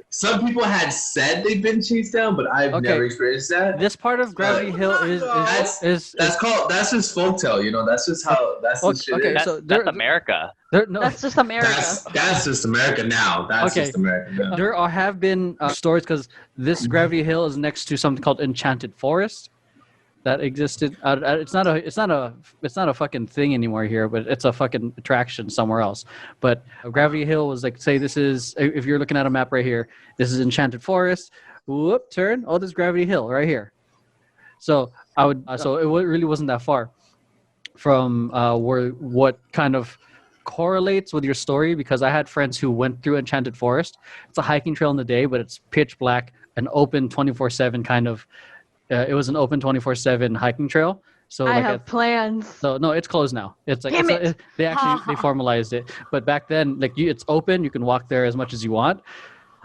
some people had said they've been chased down, but I've never experienced that. This part of Gravity Hill is that's just folktale, That's just how that's the shit. Okay, so that's America. That's just America. That's just America now. That's just America now. There have been stories because this Gravity Hill is next to something called Enchanted Forest that existed. It's not a fucking thing anymore here, but it's a fucking attraction somewhere else. But Gravity Hill was like, say this is, if you're looking at a map right here, this is Enchanted Forest. Whoop, turn. Oh, this is Gravity Hill right here. So so it really wasn't that far from what kind of correlates with your story, because I had friends who went through Enchanted Forest. It's a hiking trail in the day, but it's pitch black and open 24/7 kind of. It was an open 24/7 hiking trail. So I have plans. So no, it's closed now. It's like they formalized it. But back then, like it's open. You can walk there as much as you want.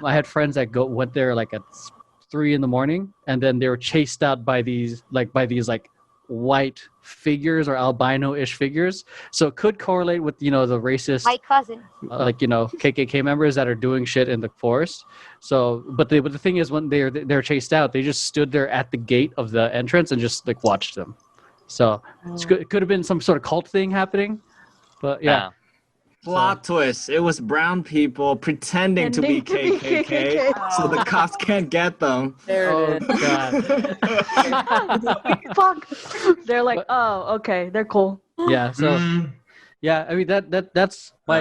I had friends that went there like at 3 a.m, and then they were chased out by these white figures or albino-ish figures. So it could correlate with the racist, my cousin, KKK members that are doing shit in the forest. So, but the thing is, when they're chased out, they just stood there at the gate of the entrance and just like watched them. So it could have been some sort of cult thing happening. But yeah. Plot twist. It was brown people pretending to be KKK, so the cops can't get them. Oh, God. Fuck. They're like, oh, okay. They're cool. Yeah, so... Yeah, I mean, that's my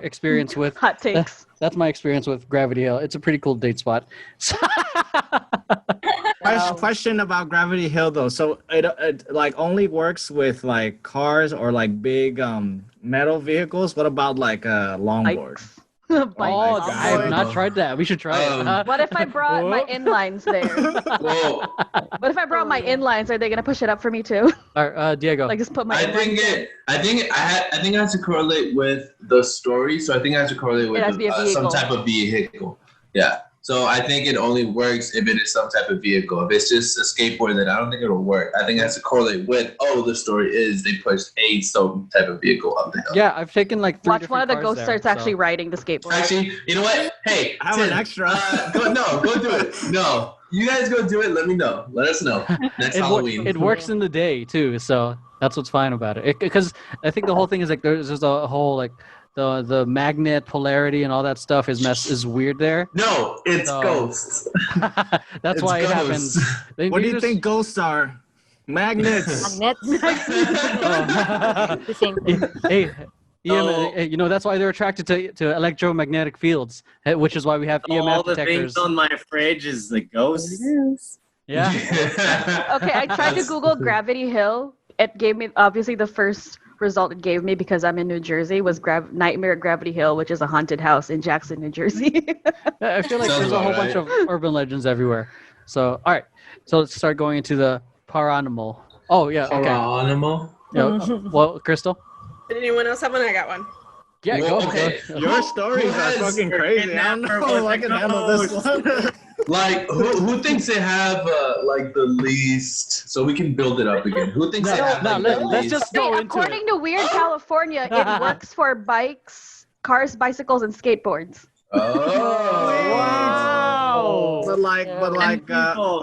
experience with... Hot takes. That's my experience with Gravity Hill. It's a pretty cool date spot. Question about Gravity Hill, though. So it like only works with like cars or like big metal vehicles. What about like a longboard? I have not tried that. We should try it. What if I brought my inlines there? What if I brought my inlines? Are they gonna push it up for me too? All right, Diego. Like just put my. I think it has to correlate with the story. So I think it has to correlate with some type of vehicle. Yeah. So I think it only works if it is some type of vehicle. If it's just a skateboard, then I don't think it'll work. I think it has to correlate with, the story is they pushed some type of vehicle up the hill. Yeah, I've taken like 3 Watch one of the cars ghost there, starts so. actually riding the skateboard. Actually, you know what? Hey, I have an extra. Go do it. No, you guys go do it. Let me know. Let us know next Halloween. It works in the day too, so that's what's fine about it. Because I think the whole thing is like there's just a whole like the magnet polarity and all that stuff is weird there. No, it's ghosts. That's why it happens. What do you think ghosts are? Magnets. The same thing. Hey, EM, you know that's why they're attracted to electromagnetic fields, which is why we have EMF All the detectors. things on my fridge is the ghosts. Yeah. Okay, I tried to Google Gravity Hill. It gave me, obviously the first result it gave me, because I'm in New Jersey, was Nightmare at Gravity Hill, which is a haunted house in Jackson, New Jersey. I feel like there's a whole bunch of urban legends everywhere. So, all right. So let's start going into the paranormal. Oh, yeah. Okay. Paranormal? Yeah. Well, Krystle? Did anyone else have one? I got one. Yeah, Well, go. okay. Go. Your stories are fucking crazy. I don't know if I can handle this one. Like, who thinks they have like the least? So we can build it up again. Who thinks they have the let's least? just go into it. According to Weird California, it works for bikes, cars, bicycles, and skateboards. Oh. Wow. But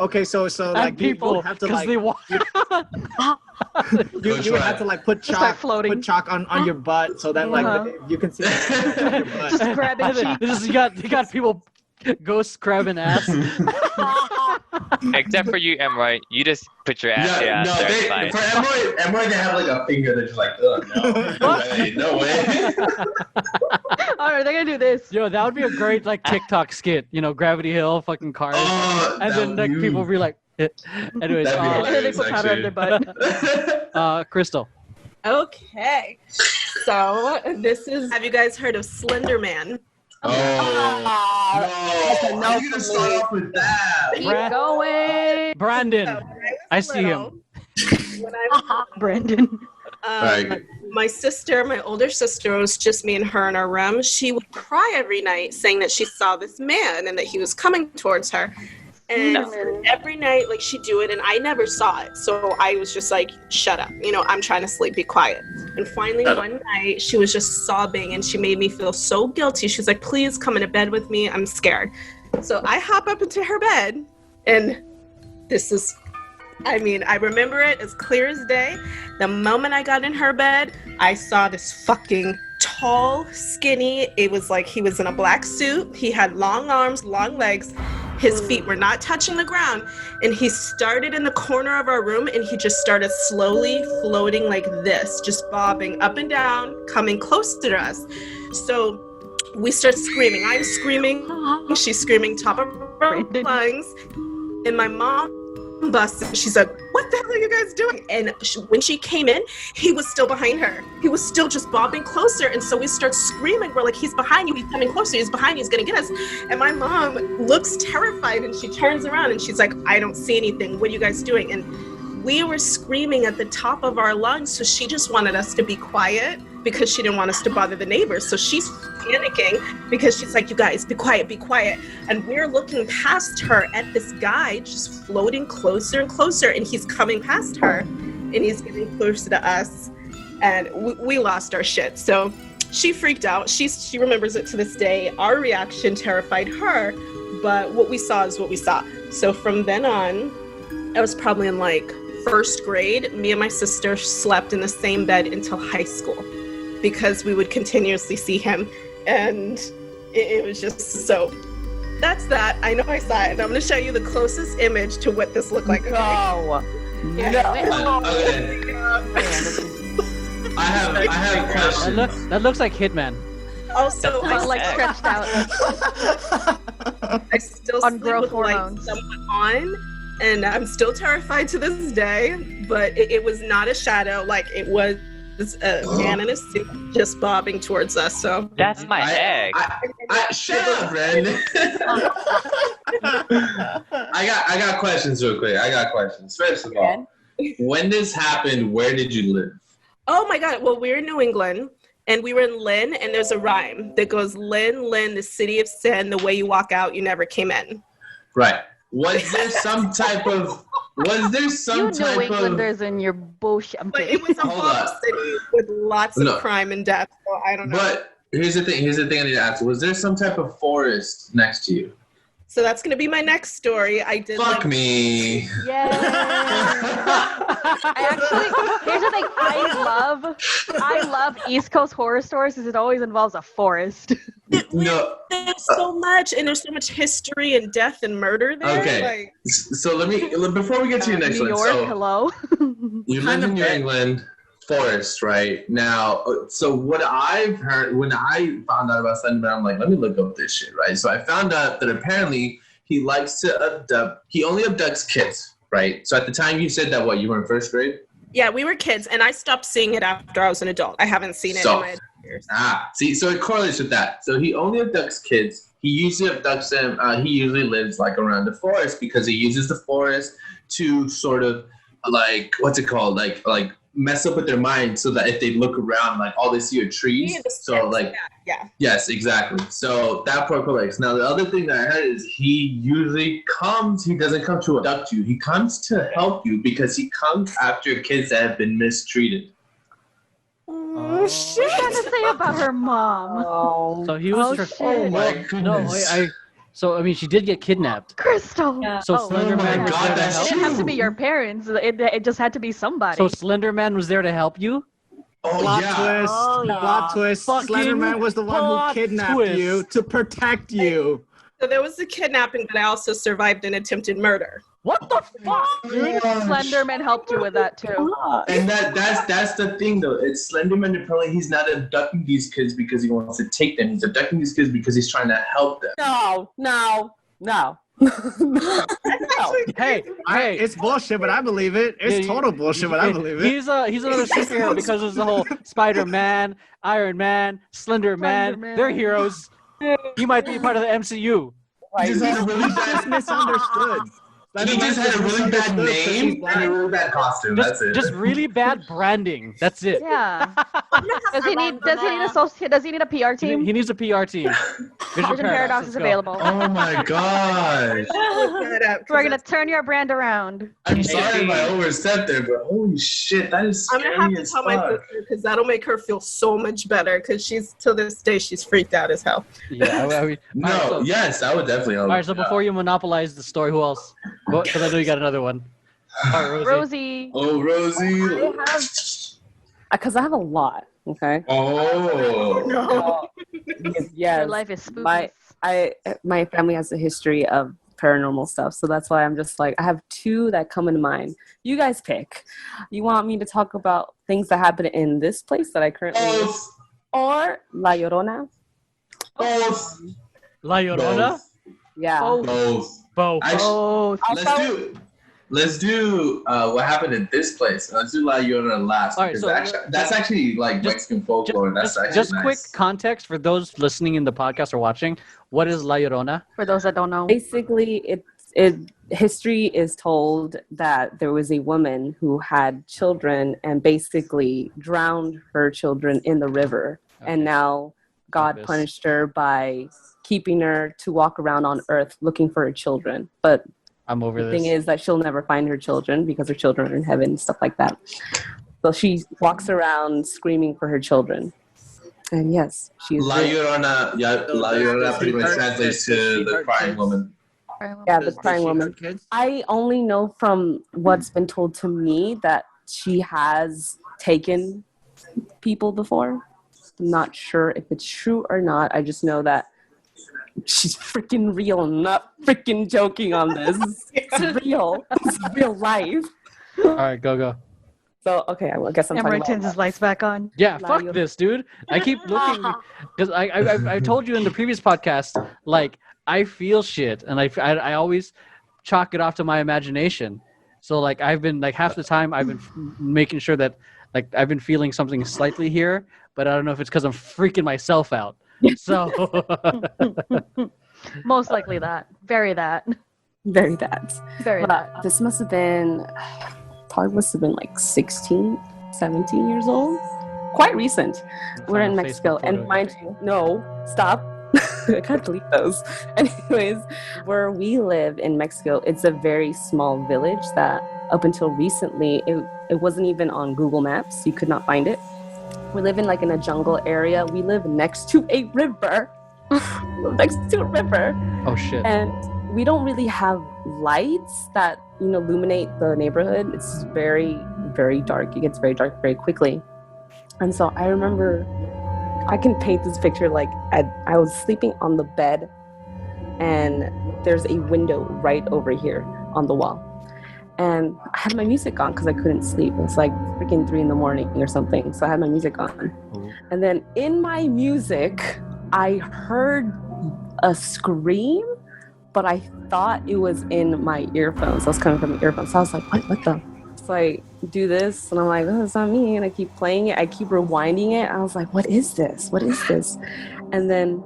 okay, so like people have to because like they walk. you would have to like put chalk on your butt so that like you can see your butt. Just grab it. You got people ghost grabbing ass. Except for you, Emroy. You just put your ass there. No, It's fine. for Emroy, they have like a finger that's just like, oh no, no way. All right, they're gonna do this. Yo, that would be a great like TikTok skit. You know, Gravity Hill, fucking cars, and then like people would be like, anyways. And then they put powder on their butt. Krystle. Okay. So this is. Have you guys heard of Slender Man? Oh, no. How are you going to start off with that? Keep going. Brandon. I see him. When I was Brandon. My sister, my older sister, it was just me and her in our room. She would cry every night saying that she saw this man and that he was coming towards her. And every night, like, she'd do it, and I never saw it. So I was just like, shut up. You know, I'm trying to sleep. Be quiet. And finally, one night, she was just sobbing, and she made me feel so guilty. She's like, please come into bed with me. I'm scared. So I hop up into her bed, and this is, I mean, I remember it as clear as day. The moment I got in her bed, I saw this fucking tall, skinny, it was like he was in a black suit. He had long arms, long legs. His feet were not touching the ground, and he started in the corner of our room, and he just started slowly floating like this, just bobbing up and down, coming close to us. So we start screaming. I'm screaming. She's screaming top of her lungs. And my mom busted. She's like, what the hell are you guys doing? And when she came in, he was still behind her. He was still just bobbing closer. And so we start screaming. We're like, he's behind you. He's coming closer. He's behind you. He's going to get us. And my mom looks terrified, and she turns around and she's like, I don't see anything. What are you guys doing? And we were screaming at the top of our lungs. So she just wanted us to be quiet because she didn't want us to bother the neighbors. So she's panicking because she's like, you guys, be quiet, be quiet. And we're looking past her at this guy just floating closer and closer, and he's coming past her, and he's getting closer to us, and we lost our shit. So she freaked out. She remembers it to this day. Our reaction terrified her, but what we saw is what we saw. So from then on, I was probably in like first grade. Me and my sister slept in the same bed until high school, because we would continuously see him, and it was just so. That's that. I know I saw it, and I'm going to show you the closest image to what this looked like. Okay? No. I have a question. That looks like Hitman. Also, I like stretched out. I still on sleep growth with hormones. Like someone on, and I'm still terrified to this day. But it was not a shadow. Like, it was a man in a suit just bobbing towards us. So that's my egg. Shut up, Brandon. I got questions real quick. First of all, when this happened, where did you live? Oh my God. Well, we're in New England, And we were in Lynn, and there's a rhyme that goes, Lynn, Lynn, the city of sin, the way you walk out, you never came in. Right. Was there some type of... Englanders in your bullshit. But it was a hub city with lots of crime and death, so I don't know. But here's the thing I need to ask. Was there some type of forest next to you? So that's going to be my next story. I did. Fuck me. Yeah. Here's the thing. I love East Coast horror stories because it always involves a forest. No. There's so much, and there's so much history and death and murder there. Okay. So before we get to your next New one. York, So hello. You live in New England. Forest, right? Now, so what I've heard, when I found out about Slender Man, I'm like, let me look up this shit, right? So I found out that apparently he likes to he only abducts kids, right? So at the time you said that, you were in first grade? Yeah, we were kids, and I stopped seeing it after I was an adult. I haven't seen it in my years. See, so it correlates with that. So he only abducts kids. He usually abducts them. He usually lives like around the forest because he uses the forest to sort of like, what's it called? Like mess up with their mind so that if they look around, like all they see are trees. So like, yes, exactly. So that part correlates. Now the other thing that I heard is he doesn't come to abduct you. He comes to help you because he comes after kids that have been mistreated. Oh, shit. What are you trying to say about her mom? Oh. So he was Oh my goodness. No, So, I mean, she did get kidnapped. Krystle. Yeah. So Slender Man was there to help. It didn't have to be your parents. It just had to be somebody. So Slender Man was there to help you? Plot twist. Slender Man was the one who kidnapped you to protect you. So there was a kidnapping, but I also survived an attempted murder. What the fuck? Dude, Slender Man helped you with that too. And that's the thing though. It's Slender Man apparently he's not abducting these kids because he wants to take them. He's abducting these kids because he's trying to help them. No. Hey, it's bullshit, but I believe it. It's total bullshit, but I believe it. He's another superhero because of the whole Spider-Man, Iron Man, Slender Man. They're heroes. He might be part of the MCU. He just had a really bad misunderstood. He just had a really bad name and a really bad costume. That's it. Just really bad branding. That's it. Yeah. Does he need a PR team? He needs a PR team. Vision Paradox is available. Oh my gosh. We're gonna turn your brand around. I'm sorry if I overstepped there, but holy shit, that is scary. I'm gonna have to tell my sister because that'll make her feel so much better. Because till this day she's freaked out as hell. Yeah, I mean, yes, I would definitely. All right, so before you monopolize the story, who else? Because I know you got another one. All right, Rosie. Oh, Rosie. Because I have a lot. Okay. Oh. No. Yes. Your life is spooky. My family has a history of paranormal stuff, so that's why I'm just like, I have two that come into mind. You guys pick. You want me to talk about things that happen in this place that I currently live, or La Llorona? Both. La Llorona? Yeah. Both. Both. Let's do what happened in this place. Let's do La Llorona last. All right, so that's actually like Mexican folklore. That's actually just nice. Quick context for those listening in the podcast or watching. What is La Llorona? For those that don't know. Basically, history is told that there was a woman who had children and basically drowned her children in the river. Okay. And now God punished her by keeping her to walk around on earth looking for her children. But I'm over the thing is that she'll never find her children because her children are in heaven and stuff like that. So she walks around screaming for her children. And yes, she's La Llorona. Yeah, La Llorona pretty much translates to the crying woman. Yeah, the crying woman. I only know from what's been told to me that she has taken people before. I'm not sure if it's true or not. I just know that she's freaking real. I'm not freaking joking on this. It's real. It's real life. All right, go. So, okay, I guess I'm Emery talking turns his lights back on. Yeah, fuck this, dude. I keep looking because I told you in the previous podcast, like I feel shit, and I always chalk it off to my imagination. So like I've been like half the time I've been making sure that like I've been feeling something slightly here, but I don't know if it's because I'm freaking myself out. So most likely that. Very that. This must have been like 16, 17 years old. quite recent. We're Found in a Mexico, Facebook and photo. mind you, no, stop. I can't delete those. Anyways, where we live in Mexico, it's a very small village that up until recently, it wasn't even on Google Maps. You could not find it. We live in a jungle area. We live next to a river. Next to a river. Oh shit. And we don't really have lights that, illuminate the neighborhood. It's very, very dark. It gets very dark very quickly. And so I remember, I can paint this picture I was sleeping on the bed and there's a window right over here on the wall. And I had my music on because I couldn't sleep. It was freaking 3 a.m. or something. So I had my music on. And then in my music, I heard a scream, but I thought it was in my earphones. I was coming from my earphones. So I was like, what the? So I do this and I'm like, oh, it's not me. And I keep playing it. I keep rewinding it. I was like, what is this? What is this? And then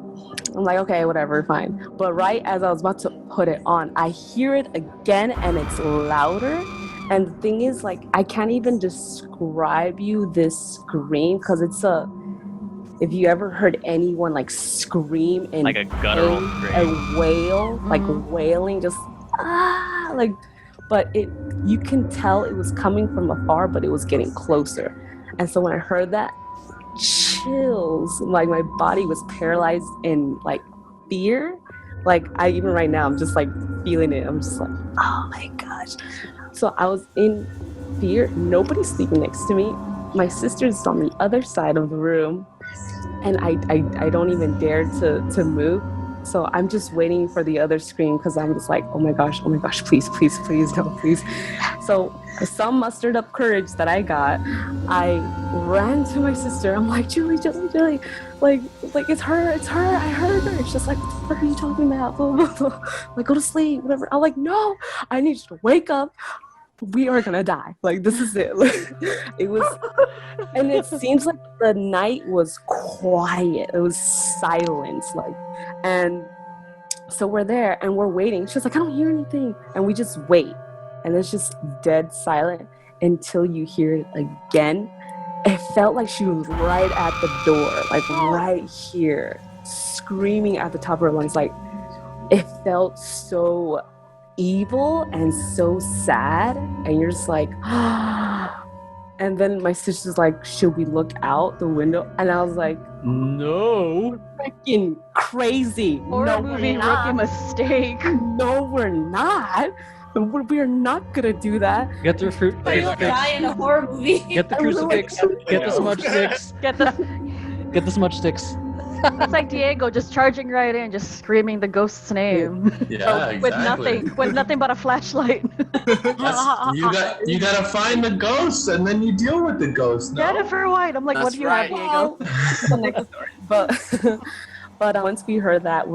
I'm like, okay, whatever, fine. But right as I was about to put it on, I hear it again and it's louder. And the thing is, I can't even describe you this scream because if you ever heard anyone scream in like a guttural scream, a wail, wailing, just but you can tell it was coming from afar, but it was getting closer. And so when I heard that, chills, my body was paralyzed in fear. Even right now, I'm just feeling it. I'm just oh my gosh. So I was in fear. Nobody's sleeping next to me. My sister's on the other side of the room, and I don't even dare to move. So I'm just waiting for the other scream because I'm just oh my gosh, please, no, please. So some mustered up courage that I got, I ran to my sister. I'm like, Julie, it's her, I heard her. It's just what the fuck are you talking about? Blah, blah, blah. Go to sleep, whatever. I'm like, no, I need you to wake up. We are gonna die. This is it. It was, and it seems like the night was quiet. It was silence, and so we're there and we're waiting. She's like, I don't hear anything, and we just wait, and it's just dead silent until you hear it again. It felt like she was right at the door, right here, screaming at the top of her lungs. It felt so evil and so sad, and you're just and then my sister's like, should we look out the window? And I was like, no, freaking crazy. Horror movie rookie mistake. No, we're not. We're not gonna do that. Get the fruit. You'll die in a horror movie. Get the crucifix. Get the smudge sticks. Get the smudge sticks. That's like Diego just charging right in, just screaming the ghost's name. Yeah, exactly. With nothing but a flashlight. You gotta find the ghost and then you deal with the ghost. No? Jennifer White. I'm like, That's what do you right. have, Diego? But once we heard that,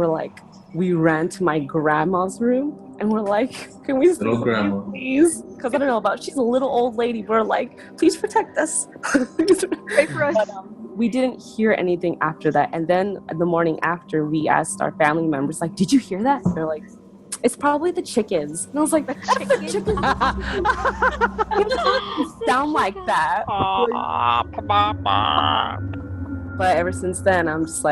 we ran to my grandma's room and we're like, can we sleep with you, please? Because I don't know about, she's a little old lady. We're like, please protect us. Pray for us. But, we didn't hear anything after that. And then the morning after, we asked our family members, did you hear that? They're like, it's probably the chickens. And I was like, the chickens? Sound like that. But ever since then, I'm just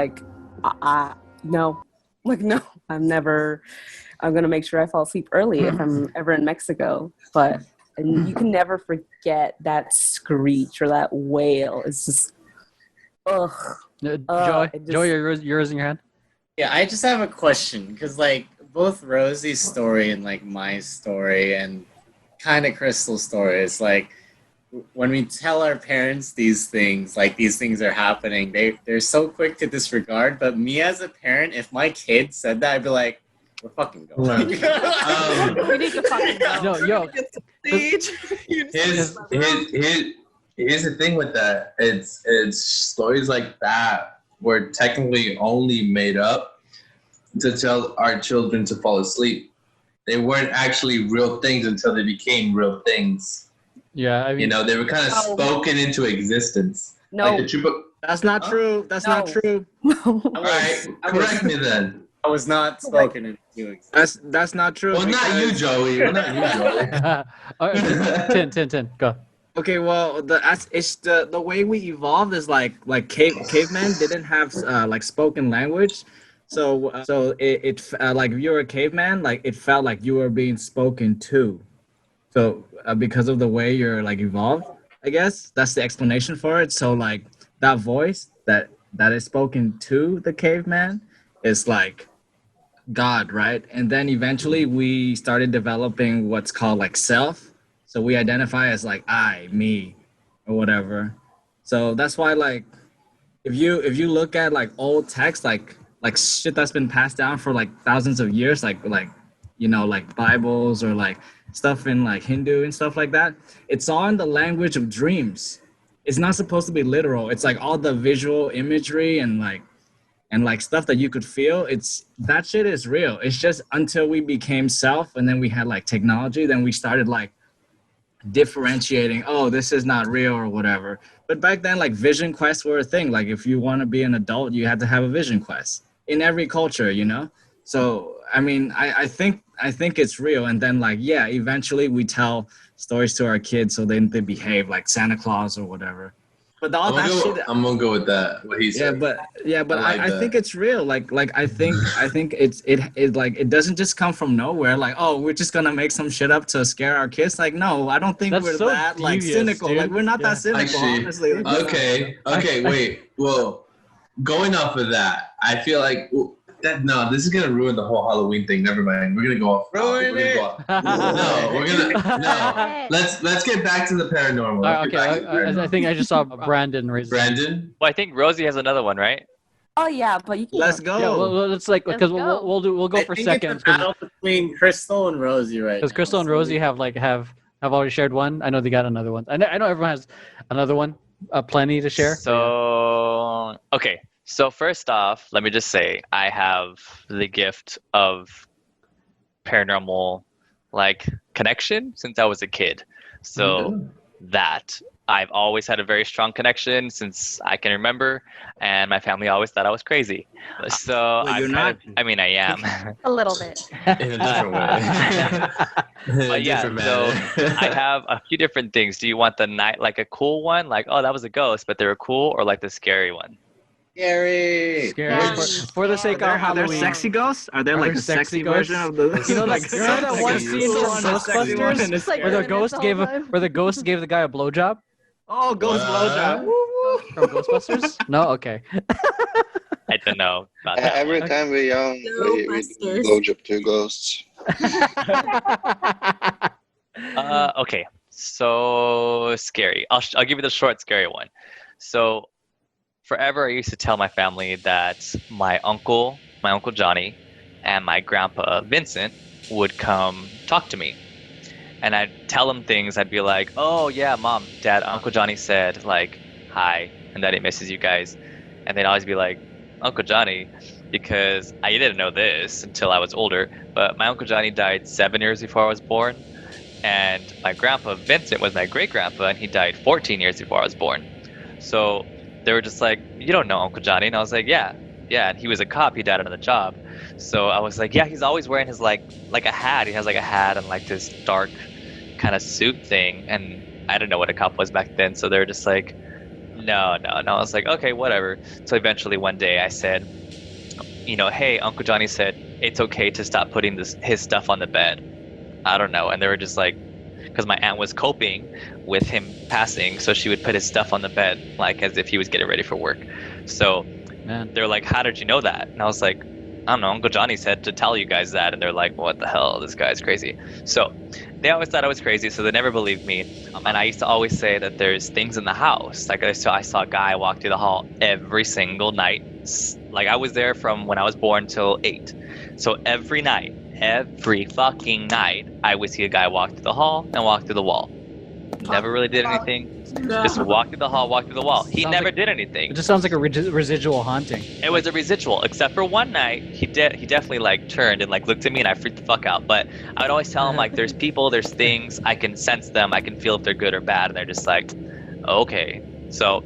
no. No, I'm going to make sure I fall asleep early if I'm ever in Mexico. But you can never forget that screech or that wail. It's just, ugh. Joey, you're raising your hand? Yeah, I just have a question because both Rosie's story and my story and kind of Krystle's story is when we tell our parents these things, these things are happening, they're so quick to disregard. But me as a parent, if my kid said that, I'd be like, we're fucking going. We need to fucking go. Here's the thing with that. It's stories like that were technically only made up to tell our children to fall asleep. They weren't actually real things until they became real things. Yeah, I mean, they were kind of spoken into existence. No, that's not true. That's not true. All right, correct me then. I was not spoken into existence. That's not true. Well, not you, Joey. Well, not you, Joey. all right, 10, go. Okay, well, the way we evolved is like cavemen didn't have like spoken language, so like if you were a caveman, like it felt like you were being spoken to. So because of the way you're like evolved, I guess that's the explanation for it. So like that voice that is spoken to the caveman is like God, right? And then eventually we started developing what's called like self. So we identify as like I, me, or whatever. So that's why like if you look at like old text, like shit that's been passed down for like thousands of years, like like Bibles or like stuff in like Hindu and stuff like that, it's all in the language of dreams. It's not supposed to be literal. It's like all the visual imagery and like stuff that you could feel. It's that shit is real. It's just until we became self and then we had like technology, then we started like differentiating, oh, this is not real or whatever. But back then, like vision quests were a thing. Like if you want to be an adult, you had to have a vision quest in every culture, So I mean, I think it's real. And then like, yeah, eventually we tell stories to our kids so they behave like Santa Claus or whatever. But all that shit, I'm gonna go with that. What he said. But I think it's real. Like I think it like it doesn't just come from nowhere. Like, oh, we're just gonna make some shit up to scare our kids. Like, no, I don't think we're that like cynical. Dude. Like we're not that cynical, Actually, honestly. Like, okay, wait. Well, going off of that, I feel like this is gonna ruin the whole Halloween thing. Never mind. We're gonna go off. Ruin it. No. Let's get back to the paranormal. I think I just saw Brandon raise. Brandon. Well, I think Rosie has another one, right? Oh yeah, but you can let's go. Yeah, well, let's like because we'll go for seconds. It's a battle between Krystle and Rosie right now. Because Krystle and Rosie have already shared one. I know they got another one. I know everyone has another one. Plenty to share. So okay. So first off, let me just say I have the gift of paranormal like connection since I was a kid. So that I've always had a very strong connection since I can remember, and my family always thought I was crazy. So you're not. I mean, I am. A little bit. In a different way. But yeah, so I have a few different things. Do you want the night like a cool one, like oh that was a ghost, but they were cool, or like the scary one? Scary. For the sake of Are there Halloween. sexy ghosts? Are there like a sexy version of the? Like that one scene from Ghostbusters where the ghost gave the guy a blowjob? Oh, ghost blowjob. From Ghostbusters? No, okay. I don't know about that. Every time we're young, we do blowjob to ghosts. Okay, so scary. I'll give you the short scary one. So forever I used to tell my family that my uncle Johnny and my grandpa Vincent would come talk to me. And I'd tell them things. I'd be like, oh yeah, Mom, Dad, Uncle Johnny said like hi and that he misses you guys. And they'd always be like, Uncle Johnny, because I didn't know this until I was older, but my Uncle Johnny died 7 years before I was born. And my grandpa Vincent was my great grandpa and he died 14 years before I was born. So they were just like, you don't know Uncle Johnny. And I was like, yeah. And he was a cop. He died on the job. So I was like, yeah, he's always wearing his like a hat. He has like a hat and like this dark kind of suit thing. And I didn't know what a cop was back then. So they were just like, no. And I was like, okay, whatever. So eventually one day I said, hey, Uncle Johnny said it's okay to stop putting his stuff on the bed. I don't know. And they were just like, because my aunt was coping with him passing, so she would put his stuff on the bed like as if he was getting ready for work. So they're like, how did you know that? And I was like, I don't know, Uncle Johnny said to tell you guys that. And they're like, what the hell, this guy's crazy. So they always thought I was crazy, so they never believed me. And I used to always say that there's things in the house. Like I saw a guy walk through the hall every single night. Like I was there from when I was born till 8. So every fucking night, I would see a guy walk through the hall and walk through the wall. Never really did anything. Just walk through the hall, walk through the wall. He never did anything. It just sounds like a residual haunting. It was a residual, except for one night, he definitely like turned and like looked at me and I freaked the fuck out. But I would always tell him like, there's people, there's things, I can sense them, I can feel if they're good or bad, and they're just like, okay. So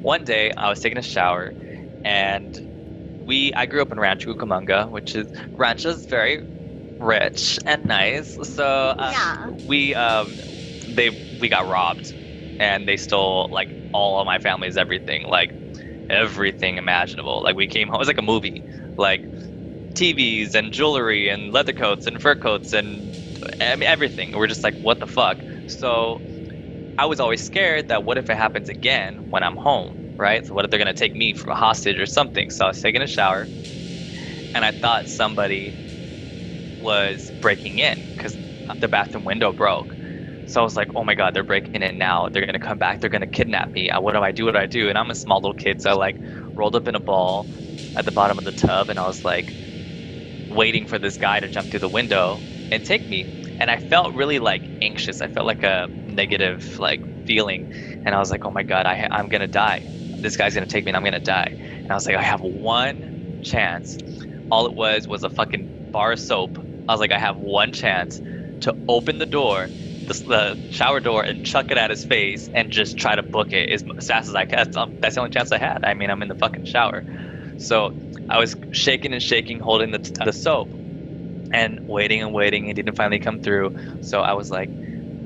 one day I was taking a shower, and I grew up in Rancho Cucamonga, which is Rancho's very rich and nice. So we got robbed and they stole like all of my family's everything, like everything imaginable. Like we came home, it was like a movie, like TVs and jewelry and leather coats and fur coats and I mean, everything. We're just like, what the fuck? So I was always scared that what if it happens again when I'm home, right? So what if they're gonna take me for a hostage or something? So I was taking a shower, and I thought somebody was breaking in because the bathroom window broke. So I was like, oh my god, they're breaking in now. They're gonna come back. They're gonna kidnap me. What do I do? What do I do? And I'm a small little kid, so I like rolled up in a ball at the bottom of the tub, and I was like waiting for this guy to jump through the window and take me. And I felt really like anxious. I felt like a negative like feeling, and I was like, oh my god, I'm gonna die. This guy's gonna take me, and I'm gonna die. And I was like, I have one chance. All it was a fucking bar of soap. I was like, I have one chance to open the door, the shower door, and chuck it at his face and just try to book it as fast as I can. That's the only chance I had. I mean, I'm in the fucking shower. So I was shaking and shaking, holding the soap and waiting and waiting. He didn't finally come through. So I was like,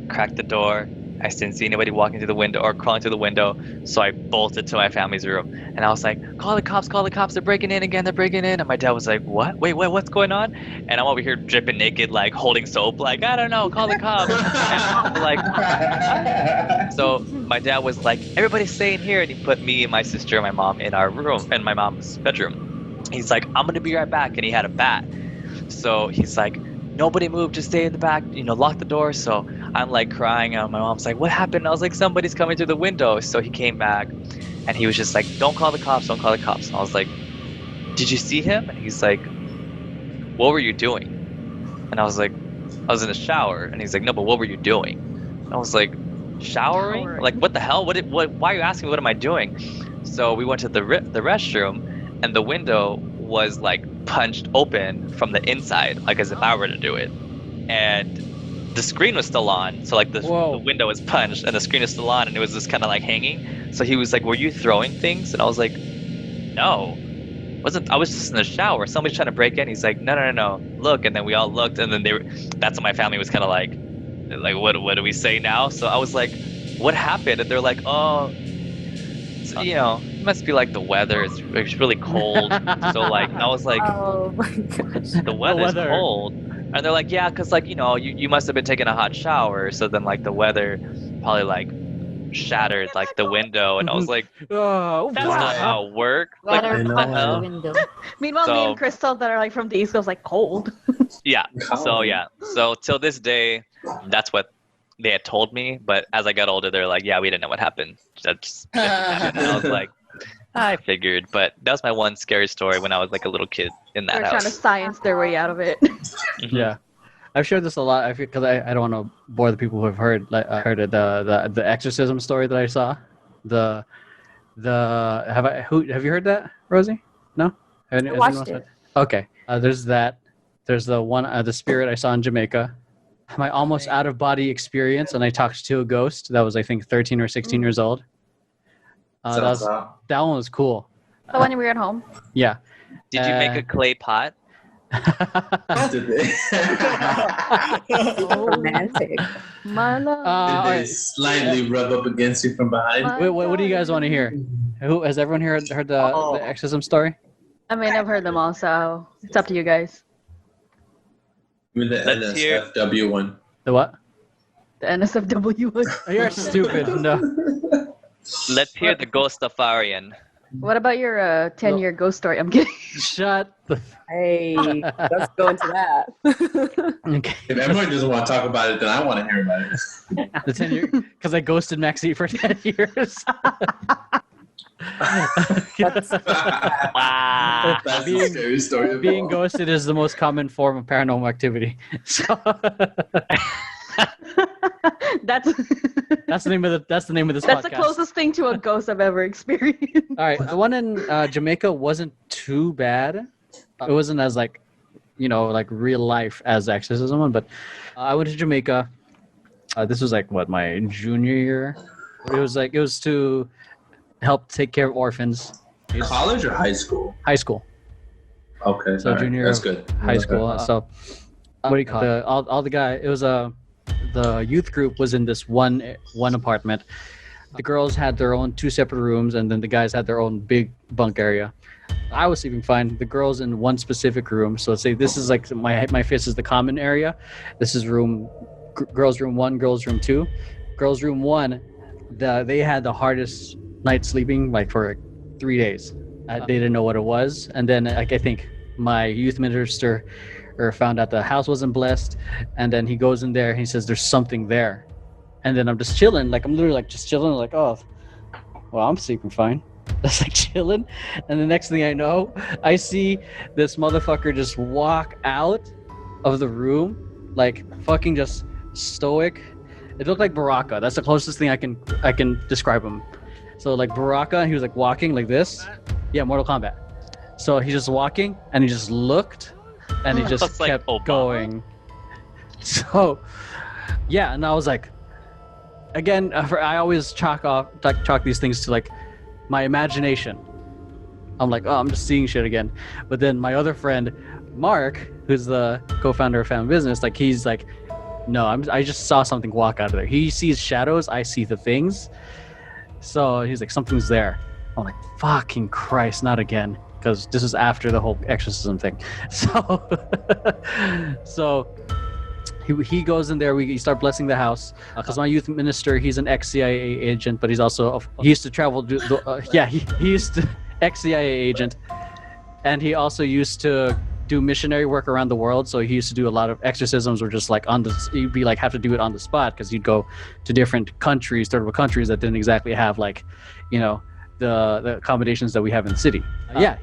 cracked the door. I didn't see anybody walking through the window or crawling through the window. So I bolted to my family's room, and I was like, call the cops, they're breaking in again, they're breaking in. And my dad was like, what? Wait, what's going on? And I'm over here dripping naked, like holding soap, like, I don't know, call the cops. And I'm like, so my dad was like, everybody stay in here. And he put me and my sister and my mom in our room, in my mom's bedroom. He's like, I'm gonna be right back. And he had a bat. So he's like, nobody move, just stay in the back, lock the door. So I'm like crying, and my mom's like, what happened? I was like, somebody's coming through the window. So he came back, and he was just like, don't call the cops. And I was like, did you see him? And he's like, what were you doing? And I was like, I was in the shower. And he's like, no, but what were you doing? And I was like, showering? Like, what the hell? Why are you asking me what am I doing? So we went to the restroom, and the window was like punched open from the inside, like as if I were to do it. And the screen was still on, so like the window was punched and the screen is still on, and it was just kind of like hanging. So he was like, were you throwing things? And I was like, no, I was just in the shower. Somebody's trying to break in. He's like, no, look. And then we all looked, and then that's when my family was kind of like what do we say now? So I was like, what happened? And they're like, oh, so, it must be like the weather. It's really cold. So like I was like, oh my gosh, the weather's cold. And they're like, yeah, because like you must have been taking a hot shower. So then like the weather probably like shattered like the window. And I was like, that's not how it works. Like, Water comes through the window. Meanwhile, me and Krystle that are like from the East Coast, like cold. Yeah. So till this day, that's what they had told me. But as I got older, they're like, yeah, we didn't know what happened. Just happened. And I was like, I figured. But that was my one scary story when I was like a little kid in that They're house. trying to science their way out of it. Yeah, I've shared this a lot. Because I don't want to bore the people who have heard it. The exorcism story that I saw. Have you heard that, Rosie? No. I watched it. Okay. There's that. There's the one the spirit I saw in Jamaica. My almost out of body experience, and I talked to a ghost that was I think 13 or 16 years old. That one was cool. The one you were at home. Yeah. Did you make a clay pot? Romantic. My love. Did they slightly rub up against you from behind? Wait, what do you guys want to hear? Who has everyone heard the exorcism story? I mean, I've heard them all, so it's up to you guys. With the NSFW one. The what? The NSFW one. Oh, you're stupid. No. Let's hear the ghost of Arian. What about your 10-year ghost story? I'm kidding. Shut the. Hey, let's go into that. Okay. If everyone doesn't want to talk about it, then I want to hear about it. The 10 year, because I ghosted Maxie for 10 years. Wow. That's the scary story of Being all. ghosted is the most common form of paranormal activity. So That's the name of this that's podcast. the closest thing to a ghost I've ever experienced. All right, the one in Jamaica wasn't too bad. It wasn't as like real life as the exorcism one, but I went to Jamaica. This was like my junior year. It was to help take care of orphans. College or high school? High school. Okay, So all right. junior That's good. high school. So what do you call it? All the guy. It was the youth group was in this one apartment. The girls had their own 2 separate rooms, and then the guys had their own big bunk area. I was sleeping fine. The girls in one specific room. So let's say this is like my fist is the common area. This is girls room 1, girls room 2. Girls room 1, they had the hardest night sleeping like for like 3 days. They didn't know what it was, and then like I think my youth minister found out the house wasn't blessed, and then he goes in there. He says there's something there, and then I'm just chilling. Like I'm literally like just chilling. Like oh, well I'm sleeping fine. That's like chilling, and the next thing I know, I see this motherfucker just walk out of the room, like fucking just stoic. It looked like Baraka. That's the closest thing I can describe him. So like Baraka, he was like walking like this. Yeah, Mortal Kombat. So he's just walking, and he just looked, and he just kept going. So yeah, and I was like, again, I always chalk these things to like my imagination. I'm like, oh, I'm just seeing shit again. But then my other friend, Mark, who's the co-founder of Family Business, like he's like, no, I just saw something walk out of there. He sees shadows, I see the things. So he's like, something's there. I'm like, fucking Christ, not again. Because this is after the whole exorcism thing. So he goes in there. We start blessing the house. Because my youth minister, he's an ex-CIA agent, but he's also he used to travel. He used to ex-CIA agent, and he also used to do missionary work around the world. So he used to do a lot of exorcisms, or just like you'd be like have to do it on the spot, because you'd go to different countries, third world countries that didn't exactly have like, you know, the accommodations that we have in the city.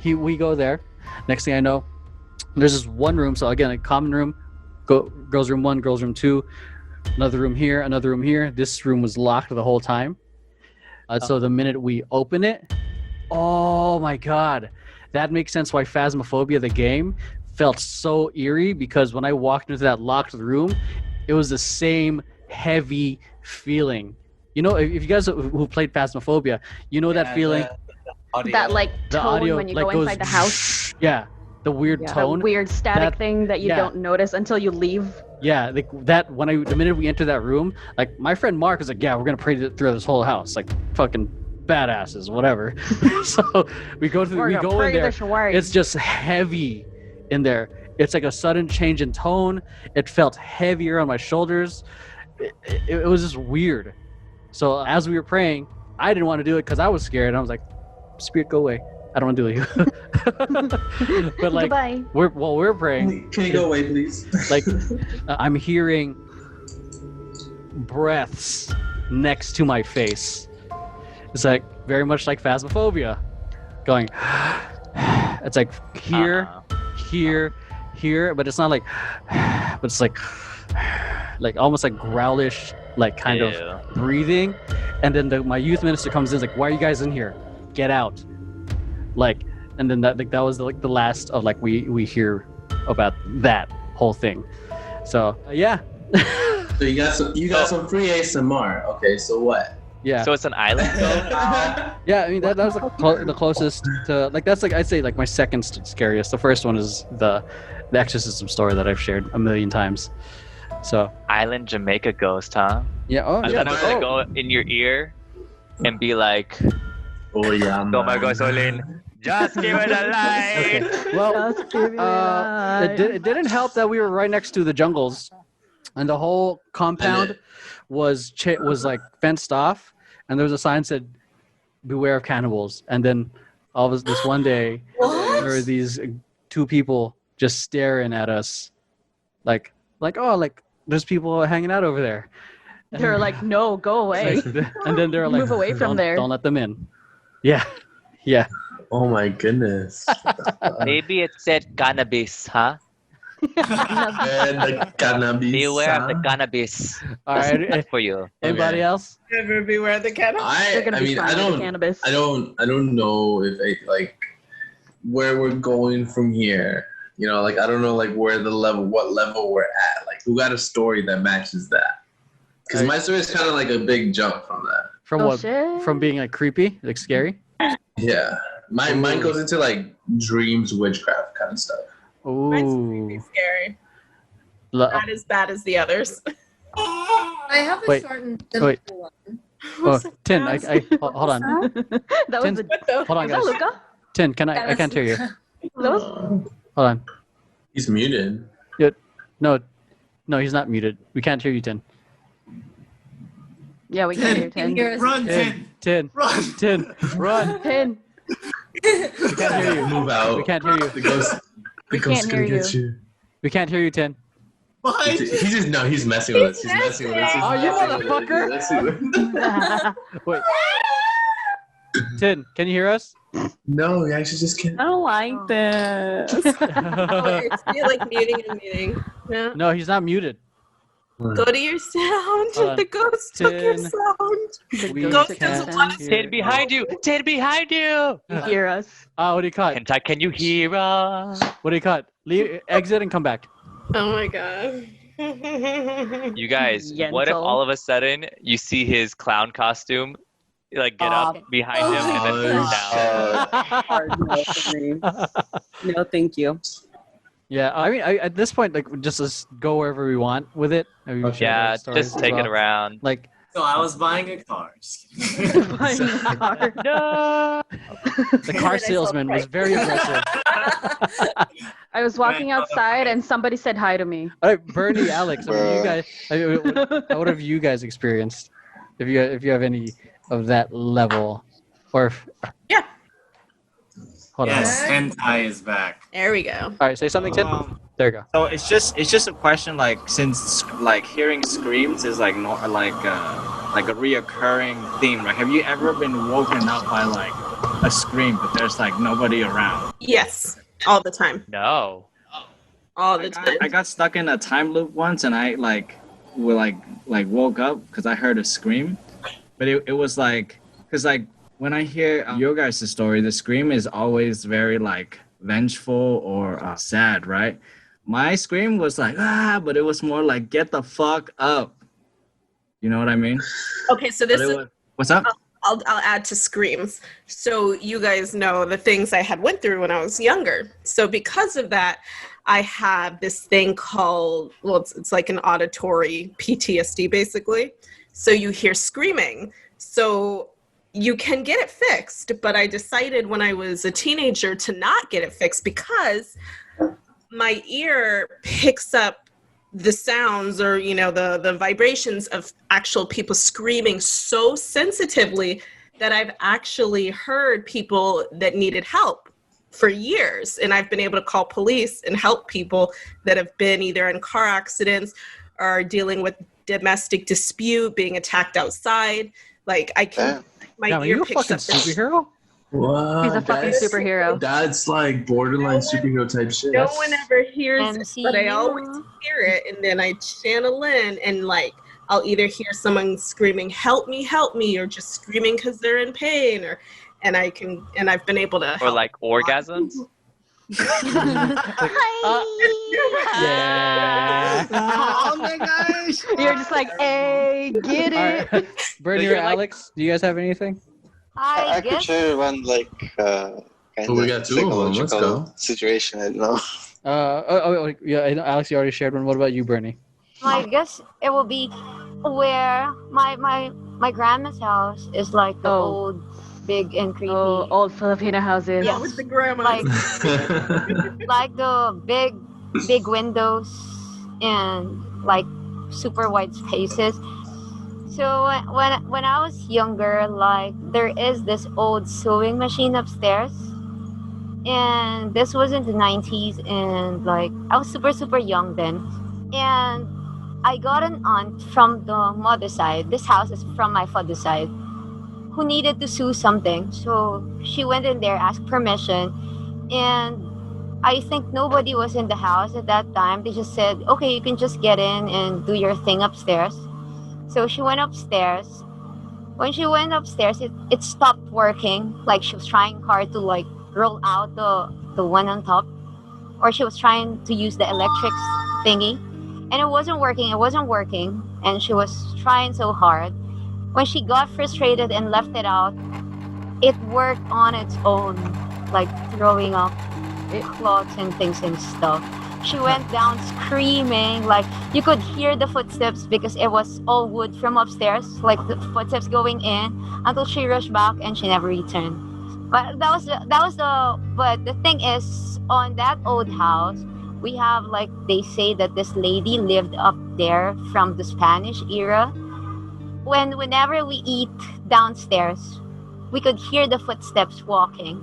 We go there. Next thing I know, there's this one room. So again, a common room. Girls room 1, girls room 2, another room here. This room was locked the whole time. So the minute we open it, oh my god, that makes sense why Phasmophobia, the game, felt so eerie, because when I walked into that locked room, it was the same heavy feeling. You know, if you guys who played Phasmophobia, you know that feeling. That like the tone audio, when you like, go goes, inside the house. Yeah, the weird tone. That weird static thing that you don't notice until you leave. Yeah, the minute we enter that room, like my friend Mark is like, yeah, we're gonna pray through this whole house, like fucking badasses, whatever. So we go in there. It's just heavy in there. It's like a sudden change in tone. It felt heavier on my shoulders. It was just weird. So as we were praying, I didn't want to do it because I was scared. I was like, Spirit, go away. I don't want to do it. But like, while we're praying, can you go away, please? Like, I'm hearing breaths next to my face. It's like very much like Phasmophobia, going. It's like here, but it's not like, but it's like almost like growlish, like kind of breathing. And then my youth minister comes in, like, why are you guys in here? Get out. Like, and then that was the last of like we hear about that whole thing. So yeah. So you got some free ASMR. Okay, so what? Yeah. So it's an island though? Yeah, I mean that was the closest to, like, that's like I'd say like my second scariest. The first one is the exorcism story that I've shared a million times. So Island Jamaica ghost, huh? Yeah. Oh, yeah. I'm gonna go in your ear and be like, oh yeah, oh my God, Solin, just give it a light. Okay. Well, it didn't help that we were right next to the jungles, and the whole compound was like fenced off, and there was a sign that said, "Beware of cannibals." And then all of this one day, there were these two people just staring at us, like oh, like there's people hanging out over there. And they're like, no, go away. And then they're like, move away from there. Don't let them in. Yeah. Yeah. Oh my goodness. Maybe it said cannabis, huh? The cannabis. Beware of the cannabis. All right. For you. Anybody else? Never beware the cannabis. I don't know if like where we're going from here. You know, like I don't know like what level we're at. Like who got a story that matches that? Because my story is kind of like a big jump from that. From what? Shit. From being like creepy, like scary? Yeah. Mine goes into like dreams, witchcraft kind of stuff. Ooh. Mine's creepy scary. Not as bad as the others. I have a short and simple one. Oh, Tin, hold on. That was Tin, the. hold on, Was guys. that Luca? Tin, I can't hear you. That was. Hold on. He's muted. No, he's not muted. We can't hear you, Tin. Yeah, we can hear Tin. Run, Tin. Tin. Run. Tin. Run. Tin. We can't hear you. Move out. We can't hear you. The ghost. The ghost can't gonna hear get you. We can't hear you, Tin. Behind you. He's just no. He's messing with us. He's messing with us. He's Oh, you messing with us. motherfucker. He's messing with us. Wait. Tin, can you hear us? No, he actually just can't. I don't like this. Oh, it's like muting and muting. Yeah. No, he's not muted. Go to your sound. The ghost took your Tin. sound. We Ghost can't doesn't want us. hear Tin behind you! Tin behind you! You hear us? What do you cut? Hentai, can you hear us? What do you cut? Leave, exit and come back. Oh my god. You guys, what if Yentl. all of a sudden you see his clown costume, like get up behind him and then turn down? Hard no for me. No, thank you. Yeah, I mean, at this point, like, just let's go wherever we want with it. I mean, we share Yeah, our stories just as take it well. around. Like, So I was buying a car. Just kidding. No! the car salesman was very aggressive. I was walking outside and somebody said hi to me. All right, Bernie, Alex, I mean, you guys, what have you guys experienced? If you have any of that level, or if, Yeah. Hold on. Yes, hentai is back. There we go. All right, say something, Tim. There you go. So it's just a question, like, since like hearing screams is like not like a reoccurring theme, right? Have you ever been woken up by like a scream, but there's like nobody around? Yes, all the time. No. All the time. I got stuck in a time loop once, and I like woke up because I heard a scream, but it was like, because like when I hear your guys' story, the scream is always very like vengeful or sad, right? My scream was like but it was more like get the fuck up. You know what I mean? Okay, so this is. What's up? I'll add to screams. So you guys know the things I had went through when I was younger. So because of that, I have this thing called, well, it's like an auditory PTSD basically. So you hear screaming. So you can get it fixed, but I decided when I was a teenager to not get it fixed because my ear picks up the sounds or, you know, the vibrations of actual people screaming so sensitively that I've actually heard people that needed help for years. And I've been able to call police and help people that have been either in car accidents or dealing with domestic dispute, being attacked outside. Like I can, my Are ear you a picks fucking up this. superhero? Wow, He's a fucking superhero. That's like borderline superhero type shit. No one ever hears it, but I MCU. always hear it, and then I channel in, and like I'll either hear someone screaming "Help me, help me," or just screaming because they're in pain, and I've been able to. Or like orgasms? Yeah. Oh my gosh! You're just like, hey, get it. All right. Bernie or Alex, do you guys have anything? I could guess share one like kind we got two of them. Let's psychological go. situation. I don't know. Yeah, I know Alex, you already shared one. What about you, Bernie? I guess it will be where my grandma's house is like the old, big and creepy. Oh, old Filipino houses. Yes. With the grandma. Like like the big windows and like super wide spaces. So when I was younger, like there is this old sewing machine upstairs, and this was in the 90s, and like I was super young then, and I got an aunt from the mother's side. This house is from my father's side, who needed to sew something. So she went in there, asked permission, and I think nobody was in the house at that time. They just said, okay, you can just get in and do your thing upstairs. So she went upstairs. When she went upstairs, it stopped working. Like she was trying hard to like roll out the one on top, or she was trying to use the electric thingy, and it wasn't working. And she was trying so hard. When she got frustrated and left it out, it worked on its own, like throwing up cloths and things and stuff. She went down screaming, like you could hear the footsteps because it was all wood from upstairs, like the footsteps going in, until she rushed back and she never returned. But but the thing is, on that old house, we have like, they say that this lady lived up there from the Spanish era. Whenever we eat downstairs, we could hear the footsteps walking.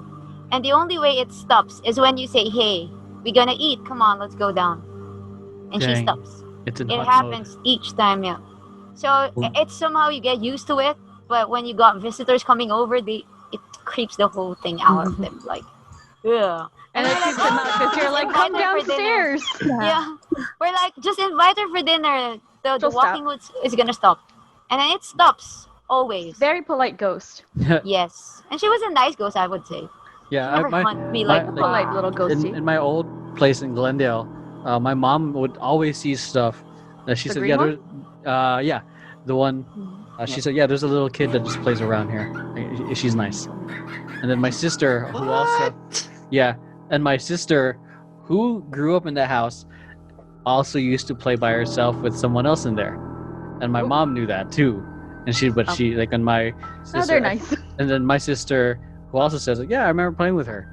And the only way it stops is when you say, hey, we're gonna eat, come on, let's go down. And she Dang. stops. It's in It hot happens each time, yeah. So it's somehow you get used to it, but when you got visitors coming over, it creeps the whole thing out of them, like, yeah. And it creeps them out because you're like, come downstairs. Yeah. We're like, just invite her for dinner. The walking is gonna stop. And then it stops, always. Very polite ghost. Yes. And she was a nice ghost, I would say. Yeah, Never hunt me like polite little ghosty. In my old place in Glendale, my mom would always see stuff. She The said, green "Yeah, one? the one." She said, "Yeah, there's a little kid that just plays around here. She's nice." And then my sister, who also, and my sister, who grew up in the house, also used to play by herself with someone else in there, and my mom knew that too. And she like, and my sister, they're nice. And then my sister, who also says, like, yeah, I remember playing with her.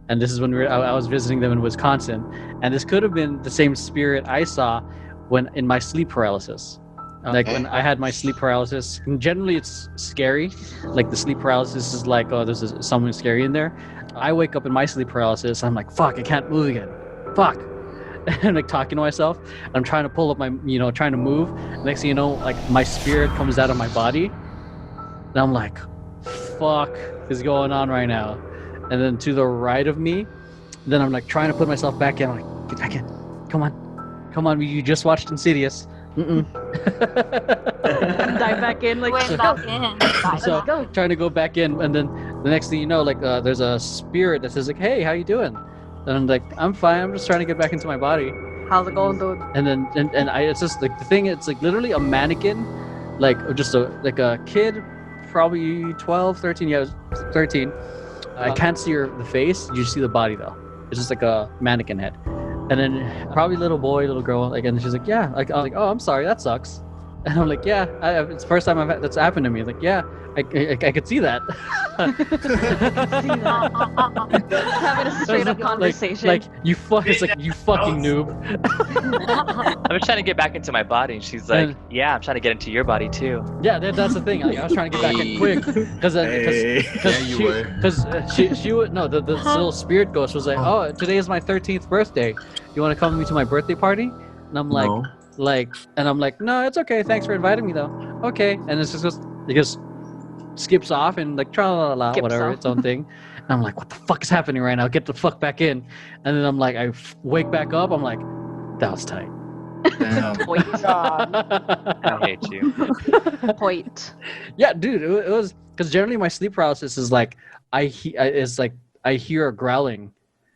And this is when I was visiting them in Wisconsin. And this could have been the same spirit I saw when in my sleep paralysis. Like when I had my sleep paralysis, and generally it's scary. Like the sleep paralysis is like, oh, there's something scary in there. I wake up in my sleep paralysis. I'm like, fuck, I can't move again. Fuck. And like talking to myself. I'm trying to pull up my, trying to move. Next thing you know, like my spirit comes out of my body. And I'm like, fuck is going on right now? And then to the right of me, then I'm like trying to put myself back in. I'm like, get back in. Come on. You just watched Insidious. Dive back in, like, Went back in. So trying to go back in, and then the next thing you know, like there's a spirit that says like, hey, how you doing? And I'm like, I'm fine. I'm just trying to get back into my body. How's it going, dude? And then it's just like the thing. It's like literally a mannequin, like just a kid, probably 12, 13. Yeah, I was 13. I can't see the face. You just see the body though. It's just like a mannequin head. And then probably little boy, little girl, like, and she's like, yeah. Like, I was like, oh, I'm sorry, that sucks. And I'm like, yeah, it's the first time that's happened to me. Like, yeah, I could see that. Having a straight up conversation. Like you it's like, you fucking noob. I'm trying to get back into my body, and she's like, yeah, I'm trying to get into your body too. Yeah, that's the thing. Like, I was trying to get back in quick because she would no, the little spirit ghost was like, oh, today is my 13th birthday. You want to come with me to my birthday party? And I'm like, no, it's okay. Thanks for inviting me though. Okay, and it just skips off and like tra-la-la-la, whatever, its own thing. And I'm like, what the fuck is happening right now? Get the fuck back in. And then I'm like, I wake back up. I'm like, that was tight. Point. I hate you. Point. Yeah, dude, it was because generally my sleep paralysis is like I hear a growling,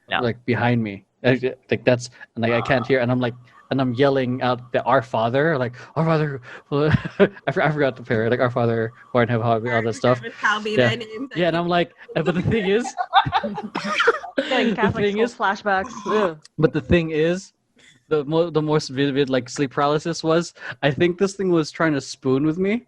like behind me, like that's and like I can't hear, and I'm like. And I'm yelling out the Our Father, like Our Father. I forgot the prayer, like Our Father, who art in heaven, hallowed be, all that stuff. Yeah, and I'm like, but the thing is, getting Catholic school flashbacks. Yeah. But the thing is, the most vivid like sleep paralysis was, I think this thing was trying to spoon with me.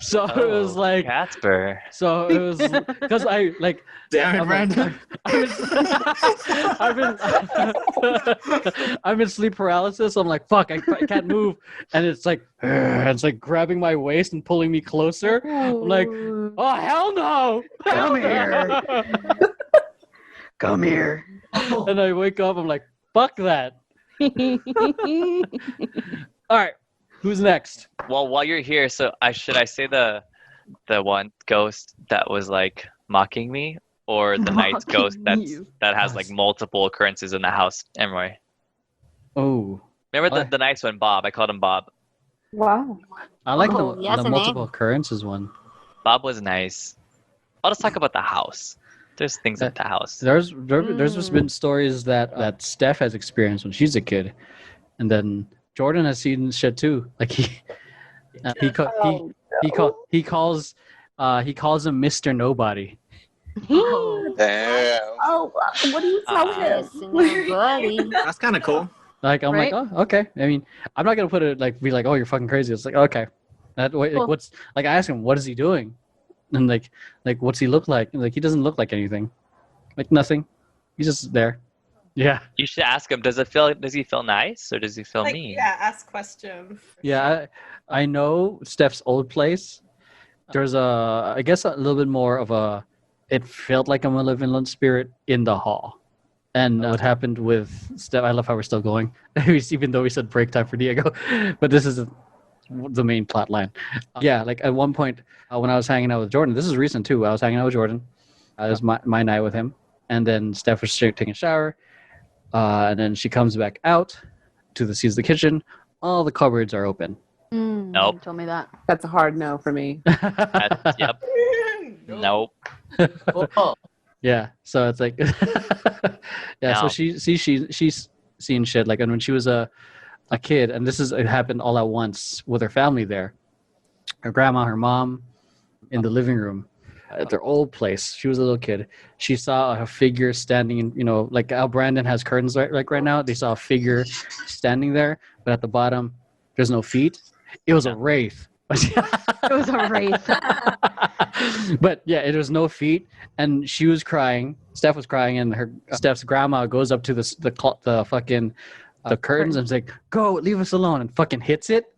So it was like Casper. So it was because I like. Damn it, Brandon! I'm in sleep paralysis. So I'm like, fuck, I can't move, and it's like grabbing my waist and pulling me closer. I'm like, oh hell no! Come here! Come here! And I wake up. I'm like, fuck that. All right. Who's next? Well, while you're here, so should I say the one ghost that was like mocking me, or the night ghost that has like multiple occurrences in the house, Emroy? Oh. Remember the nice one, Bob? I called him Bob. Wow. I like the multiple occurrences one. Bob was nice. I'll just talk about the house. There's things at the house. There's just been stories that Steph has experienced when she's a kid, and then Jordan has seen shit too. Like he calls him Mr. Nobody. Damn. Oh, what do you tell him? Buddy. That's kind of cool. Like I'm Right? like, oh, okay. I mean, I'm not gonna put it like be like, oh, you're fucking crazy. It's like, okay. That way, Cool. like, what's like? I asked him, what is he doing? And like, what's he look like? And like, he doesn't look like anything. Like nothing. He's just there. Yeah. You should ask him. Does he feel nice or does he feel Like, mean? yeah, ask questions. Yeah. I know Steph's old place. There's I guess a little bit more of a. It felt like a malevolent spirit in the hall. And what happened with Steph? I love how we're still going, even though we said break time for Diego. But this is the main plot line. Yeah, like at one point when I was hanging out with Jordan, this is recent too. I was hanging out with Jordan. It was my night with him, and then Steph was taking a shower, and then she comes back out sees the kitchen. All the cupboards are open. Nope. You told me that. That's a hard no for me. Yep. Nope. Yeah, so it's like, yeah. So No. she's seen shit like, and when she was a kid, and it happened all at once with her family there, her grandma, her mom, in the living room at their old place. She was a little kid. She saw a figure standing in, like how Brandon has curtains right now. They saw a figure standing there, but at the bottom, there's no feet. It was a wraith. It was a wraith. But yeah, it was no feet, and she was crying. Steph was crying, and Steph's grandma goes up to the fucking the curtains and is like, "Go, leave us alone," and fucking hits it,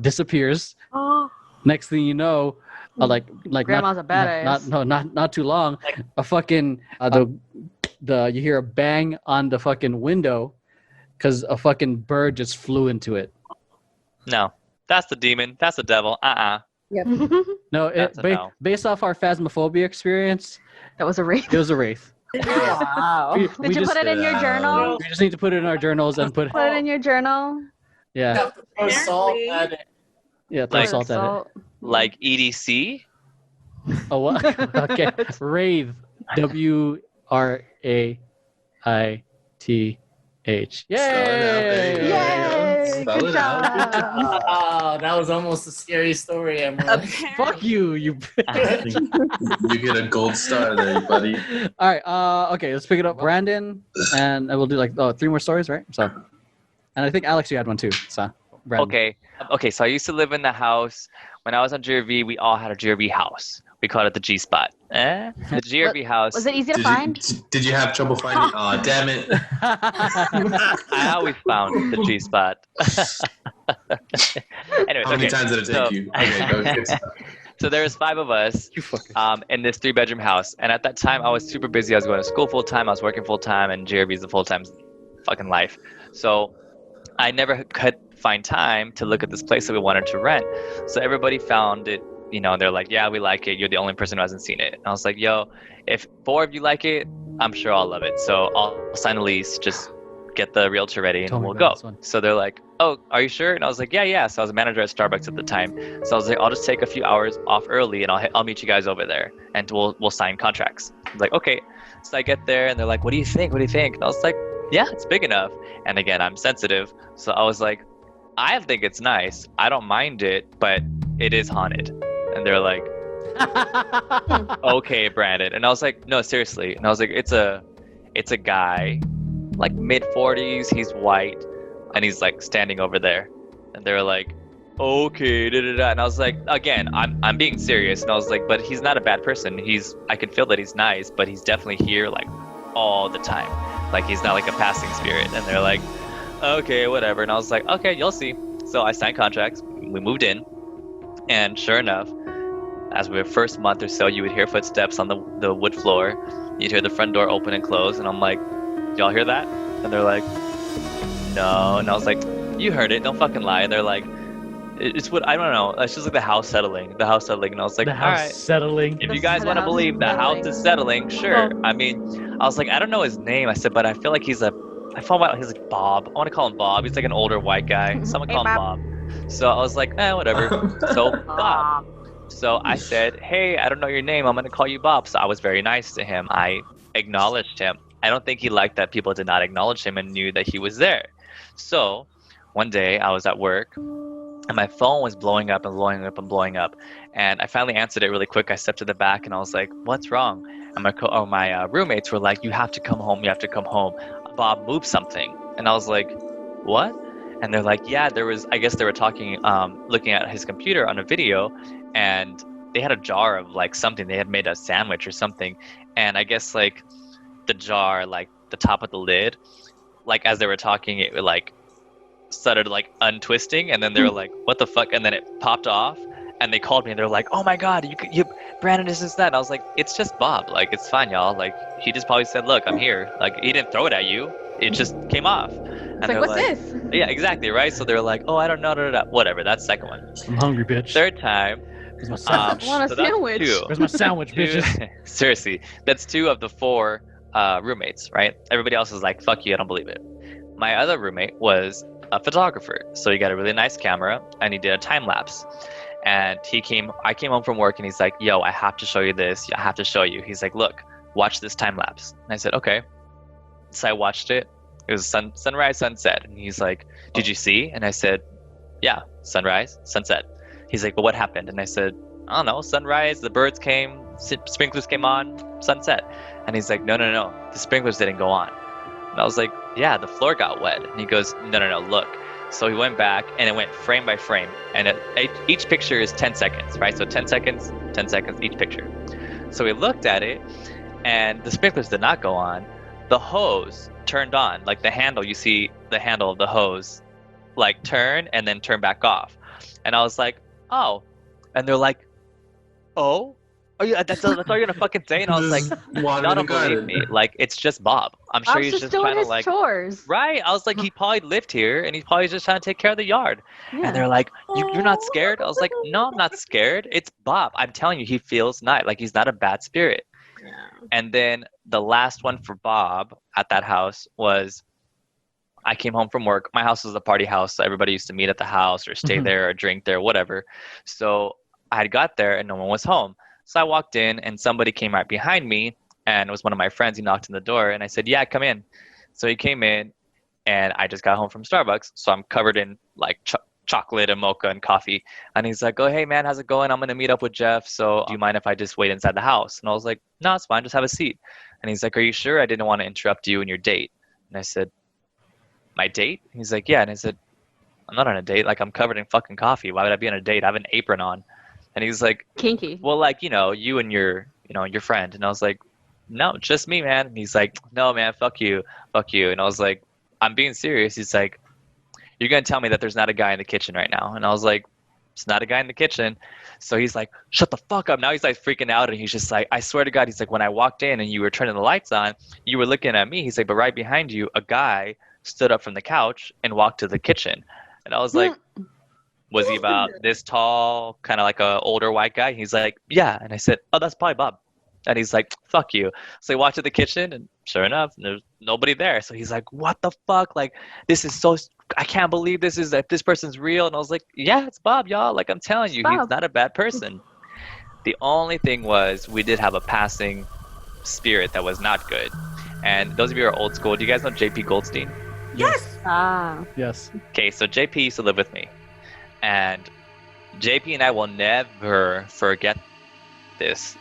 disappears. Oh. Next thing you know, like Grandma's a badass. not too long, a fucking you hear a bang on the fucking window because a fucking bird just flew into it. No. That's the demon. That's the devil. Yep. No, That's a no. based off our phasmophobia experience, That was a wraith. it was a wraith. Wow. Did you put it in your journal? We just need to put it in our journals and put Put it in your journal. yeah, Throw salt at it. yeah, throw Like- salt at it. Like EDC? Oh, what? Okay, Wraith, WRAITH. Yay! Yay! Spell Good it out. job. Oh, that was almost a scary story, Emily. Fuck you, you. You get a gold star there, buddy. All right. Okay, let's pick it up. Brandon, and we'll do like 3 more stories, right? So, and I think Alex, you had one too. So, Brandon. Okay. So I used to live in the house. When I was on GRV, we all had a GRV house. We called it the G spot. The GRV house. Was it easy to find? Did you have trouble finding? Oh, damn it! I always found the G spot. Anyways, How many okay, times did it take you? Okay, go fix it. So there was 5 of us in this 3-bedroom house. And at that time, I was super busy. I was going to school full time. I was working full time, and GRV is a full time fucking life. So I never could find time to look at this place that we wanted to rent. So everybody found it. They're like, yeah, we like it. You're the only person who hasn't seen it. And I was like, yo, if 4 of you like it, I'm sure I'll love it. So I'll sign a lease. Just get the realtor ready and we'll go. So they're like, oh, are you sure? And I was like, yeah. So I was a manager at Starbucks at the time. So I was like, I'll just take a few hours off early and I'll meet you guys over there and we'll sign contracts. I was like, okay. So I get there and they're like, what do you think? And I was like, yeah, it's big enough. And again, I'm sensitive. So I was like, I think it's nice. I don't mind it, but it is haunted. And they're like, okay, Brandon. And I was like, no, seriously. And I was like, it's a guy, like mid-40s. He's white, and he's like standing over there. And they're like, okay, da-da-da. And I was like, again, I'm being serious. And I was like, but he's not a bad person. I can feel that he's nice, but he's definitely here like all the time. Like he's not like a passing spirit. And they're like, okay, whatever. And I was like, okay, you'll see. So I signed contracts. We moved in, and sure enough, as we were first month or so, you would hear footsteps on the wood floor. You'd hear the front door open and close, and I'm like, y'all hear that? And they're like, no. And I was like, you heard it, don't fucking lie. And they're like, it's what, I don't know, it's just like the house settling. And I was like, The house settling. if you guys want to believe the house is settling, sure. I mean, I was like, I don't know his name. I said, but I feel like he's like Bob. I want to call him Bob. He's like an older white guy. Someone call him Bob. So I was like, whatever. So Bob. So I said, hey, I don't know your name. I'm going to call you Bob. So I was very nice to him. I acknowledged him. I don't think he liked that people did not acknowledge him and knew that he was there. So one day I was at work and my phone was blowing up and blowing up and blowing up. And I finally answered it really quick. I stepped to the back and I was like, "What's wrong?" And my roommates were like, "You have to come home. You have to come home. Bob moved something." And I was like, "What?" And they're like, "Yeah, there was." I guess they were talking, looking at his computer on a video, and they had a jar of like something. They had made a sandwich or something, and I guess like the jar, like the top of the lid, like as they were talking, it like started like untwisting, and then they were like, "What the fuck?" And then it popped off, and they called me and they're like, "Oh my god, you Brandon, this is that." And I was like, "It's just Bob, like it's fine, y'all, like he just probably said, look, I'm here, like he didn't throw it at you, it just came off." And It's like, what's this? Yeah, exactly, right? So they're like, "Oh, I don't know, whatever." That's second one. I'm hungry, bitch. Third time, Where's my sandwich? I want a sandwich. Where's my sandwich, bitches? Seriously, that's 2 of the 4 roommates, right? Everybody else is like, "Fuck you, I don't believe it." My other roommate was a photographer, so he got a really nice camera and he did a time lapse. And I came home from work and he's like, "Yo, I have to show you this. I have to show you." He's like, "Look, watch this time lapse." And I said, "Okay." So I watched it. It was sunrise, sunset. And he's like, "Did you see?" And I said, "Yeah, sunrise, sunset." He's like, "Well, what happened?" And I said, "I don't know, sunrise, the birds came, sprinklers came on, sunset." And he's like, No, the sprinklers didn't go on." And I was like, "Yeah, the floor got wet." And he goes, No, look. So he went back and it went frame by frame. And each picture is 10 seconds, right? So 10 seconds, each picture. So we looked at it and the sprinklers did not go on. The hose turned on, like the handle, you see the handle of the hose, like turn and then turn back off. And I was like, "Oh." And they're like, "Oh? Oh yeah, that's all you're gonna fucking say?" And I was like, "Y'all don't believe me. Like, it's just Bob. I'm sure he's just doing trying his to like chores." Right? I was like, he probably lived here and he's probably just trying to take care of the yard." Yeah. And they're like, You're not scared?" I was like, "No, I'm not scared. It's Bob. I'm telling you, he feels nice. Like he's not a bad spirit." Yeah. And then the last one for Bob at that house was, I came home from work. My house was a party house, so everybody used to meet at the house or stay there or drink there, whatever. So I had got there and no one was home. So I walked in and somebody came right behind me, and it was one of my friends. He knocked on the door and I said, "Yeah, come in." So he came in and I just got home from Starbucks. So I'm covered in like chocolate and mocha and coffee. And he's like, "Oh, hey man, how's it going? I'm going to meet up with Jeff. So do you mind if I just wait inside the house?" And I was like, "No, it's fine. Just have a seat." And he's like, "Are you sure? I didn't want to interrupt you and your date." And I said, "My date?" He's like, "Yeah." And I said, "I'm not on a date. Like, I'm covered in fucking coffee. Why would I be on a date? I have an apron on." And he's like, Kinky. "Well, like, you and your friend." And I was like, "No, just me, man." And he's like, "No, man, fuck you. And I was like, "I'm being serious." He's like, "You're gonna tell me that there's not a guy in the kitchen right now?" And I was like, "It's not a guy in the kitchen." So he's like, "Shut the fuck up." Now he's like freaking out, and he's just like, "I swear to God," he's like, "when I walked in and you were turning the lights on, you were looking at me." He's like, "But right behind you, a guy stood up from the couch and walked to the kitchen." And I was like, "Was he about this tall, kind of like a older white guy?" He's like, "Yeah." And I said, "Oh, that's probably Bob." And he's like, "Fuck you." So he walked to the kitchen, and sure enough, there's nobody there. So he's like, "What the fuck? Like, this is so, I can't believe this person's real." And I was like, "Yeah, it's Bob, y'all. Like, I'm telling you, he's not a bad person." The only thing was, we did have a passing spirit that was not good. And those of you who are old school, do you guys know JP Goldstein? Yes. Yes. Okay, so JP used to live with me. And JP and I will never forget this.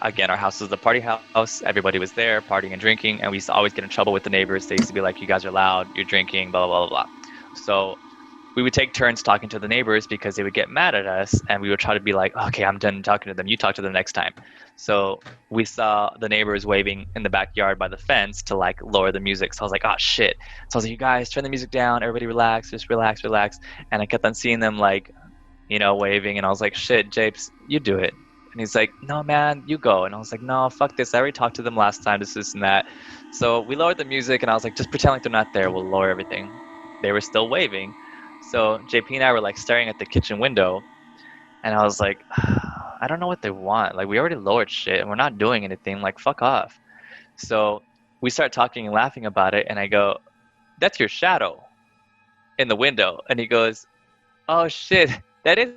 Again, our house was the party house. Everybody was there partying and drinking, and we used to always get in trouble with the neighbors. They used to be like, "You guys are loud, you're drinking, blah, blah, blah, blah." So we would take turns talking to the neighbors because they would get mad at us, and we would try to be like, "Okay, I'm done talking to them. You talk to them next time." So we saw the neighbors waving in the backyard by the fence to like lower the music. So I was like, "Oh shit." So I was like, "You guys, turn the music down. Everybody relax. Just relax. And I kept on seeing them like, waving. And I was like, "Shit, Japes, you do it." And he's like, "No, man, you go." And I was like, "No, fuck this. I already talked to them last time, this and that." So we lowered the music, and I was like, "Just pretend like they're not there. We'll lower everything." They were still waving. So JP and I were like staring at the kitchen window, and I was like, I don't know what they want. Like, we already lowered shit, and we're not doing anything. Like, fuck off. So we start talking and laughing about it, and I go, "That's your shadow in the window." And he goes, "Oh shit, that is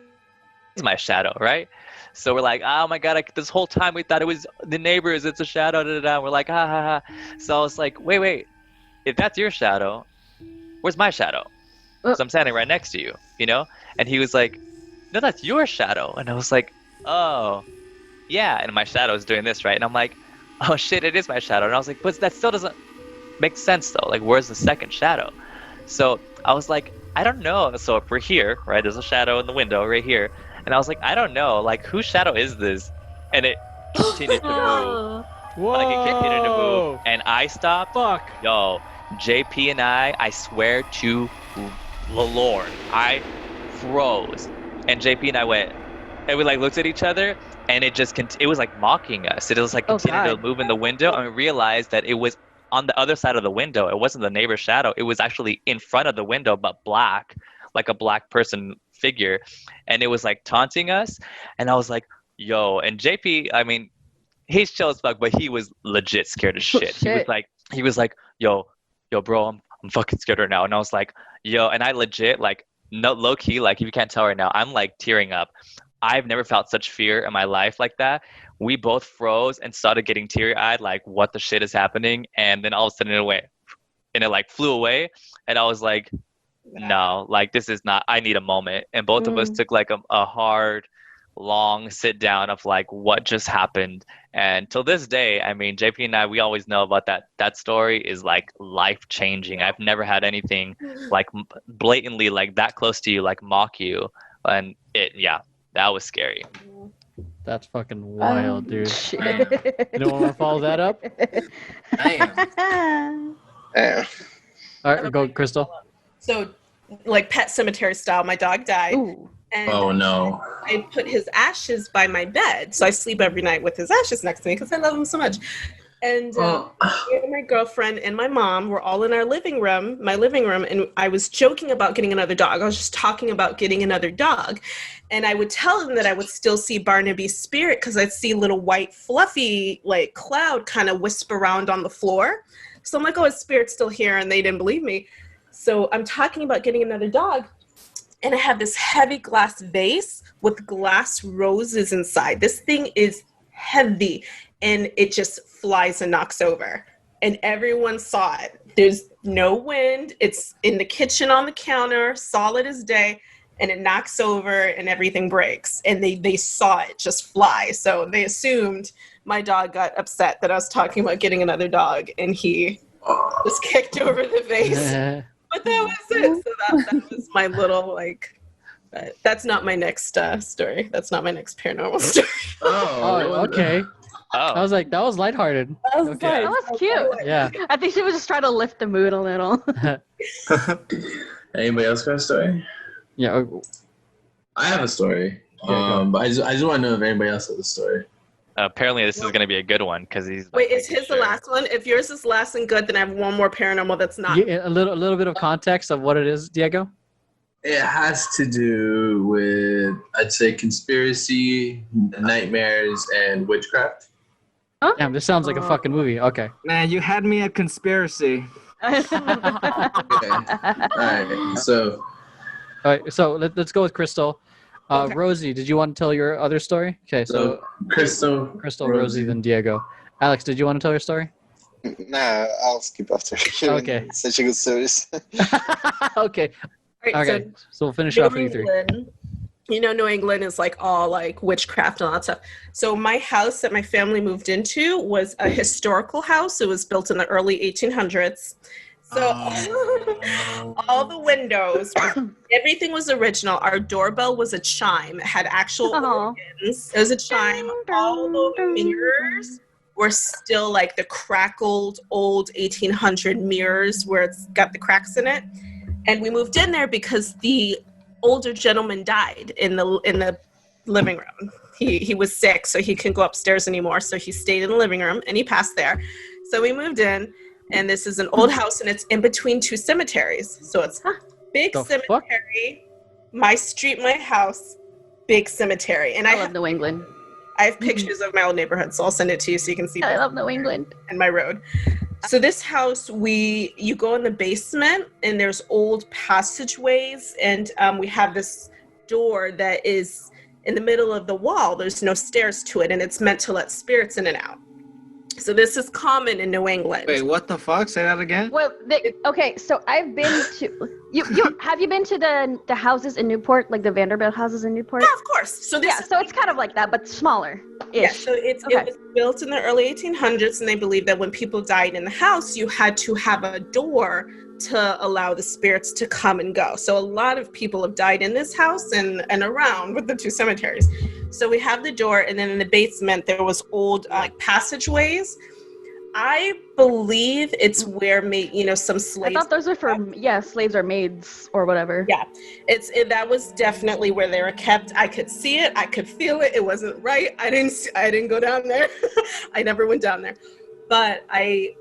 my shadow, right?" So we're like, "Oh my God, this whole time we thought it was the neighbors, it's a shadow, da da da." We're like, "Ha ha ha." So I was like, wait, if that's your shadow, where's my shadow? So I'm standing right next to you. you know? And he was like, no, that's your shadow. And I was like, oh, yeah. And my shadow is doing this, right? And I'm like, oh shit, it is my shadow. And I was like, but that still doesn't make sense though. Like, where's the second shadow? So I was like, I don't know. So if we're here, right, there's a shadow in the window right here. And I was like, I don't know. Like, whose shadow is this? And it continued to move. Whoa. Like, it continued to move. And I stopped. Fuck. Yo, JP and I swear to the Lord, I froze. And JP and I went, and we like looked at each other, and it just, it was like mocking us. It was like continuing to move in the window, and we realized that it was on the other side of the window. It wasn't the neighbor's shadow. It was actually in front of the window, but black, like a black person figure. And it was like taunting us. And I was like, yo, and JP, I mean, he's chill as fuck, but he was legit scared as shit. He was like, yo, bro, I'm fucking scared right now. And I was like, yo, and I legit, like, no, low key, like, if you can't tell right now, I'm like tearing up. I've never felt such fear in my life like that. We both froze and started getting teary-eyed, like, what the shit is happening? And then all of a sudden it like flew away. And I was like, no, like, this is not, I need a moment. And both of us took like a hard, long sit down of like, what just happened? And till this day, I mean, JP and I, we always know about that story is like life changing. I've never had anything like blatantly like that close to you, like mock you. And that was scary. That's fucking wild, dude. Shit. You don't want to follow that up? All right, go, Krystle. So, like Pet Cemetery style, my dog died. Ooh. And oh no! I put his ashes by my bed, so I sleep every night with his ashes next to me because I love him so much. And me and my girlfriend and my mom were all in our my living room, and I was joking about getting another dog. I was just talking about getting another dog, and I would tell them that I would still see Barnaby's spirit because I'd see little white fluffy like cloud kind of wisp around on the floor. So I'm like, oh, his spirit's still here, and they didn't believe me. So I'm talking about getting another dog. And I have this heavy glass vase with glass roses inside. This thing is heavy, and it just flies and knocks over. And everyone saw it. There's no wind. It's in the kitchen on the counter, solid as day, and it knocks over and everything breaks. And they saw it just fly. So they assumed my dog got upset that I was talking about getting another dog, and he just kicked over the vase. But that was it. So that was my little, like, that's not my next story. That's not my next paranormal story. Oh, okay. Oh. I was like, that was lighthearted. That was cute. Yeah. I think she was just trying to lift the mood a little. Anybody else got a story? Yeah. I have a story. But I just want to know if anybody else has a story. Apparently this is going to be a good one because he's. Wait, is his the last one? If yours is last and good, then I have one more paranormal that's not. Yeah, a little bit of context of what it is, Diego. It has to do with, I'd say, conspiracy, nightmares, and witchcraft. Huh? Damn, this sounds like a fucking movie. Okay. Man, you had me at conspiracy. Okay. All right. So. All right. So let's go with Krystle. Okay. Rosie, did you want to tell your other story? Okay, so Krystle, Rosie, then Diego. Alex, did you want to tell your story? Nah, I'll skip after. Okay. Such a good service. Okay. Right, Okay. So we'll finish off with you three. You know, New England is like all like witchcraft and all that stuff. So my house that my family moved into was a historical house. It was built in the early 1800s. So all the windows, everything was original. Our doorbell was a chime. It had actual organs. It was a chime. All the mirrors were still like the crackled old 1800 mirrors where it's got the cracks in it. And we moved in there because the older gentleman died in the living room. He was sick, so he couldn't go upstairs anymore. So he stayed in the living room, and he passed there. So we moved in. And this is an old house, and it's in between two cemeteries. So it's big cemetery, my street, my house, big cemetery. And I love New England. I have pictures of my old neighborhood, so I'll send it to you so you can see. I love New England. And my road. So this house, you go in the basement, and there's old passageways, and we have this door that is in the middle of the wall. There's no stairs to it, and it's meant to let spirits in and out. So this is common in New England. Wait, what the fuck? Say that again? Well, okay, so I've been to you have you been to the houses in Newport, like the Vanderbilt houses in Newport? Yeah, of course. So so it's kind of like that, but smaller. Yeah, so it was built in the early 1800s, and they believed that when people died in the house, you had to have a door to allow the spirits to come and go. So a lot of people have died in this house and around with the two cemeteries. So we have the door, and then in the basement there was old passageways. I believe it's where some slaves. I thought those were for slaves or maids or whatever. Yeah, that was definitely where they were kept. I could see it, I could feel it. It wasn't right. I didn't go down there. I never went down there. But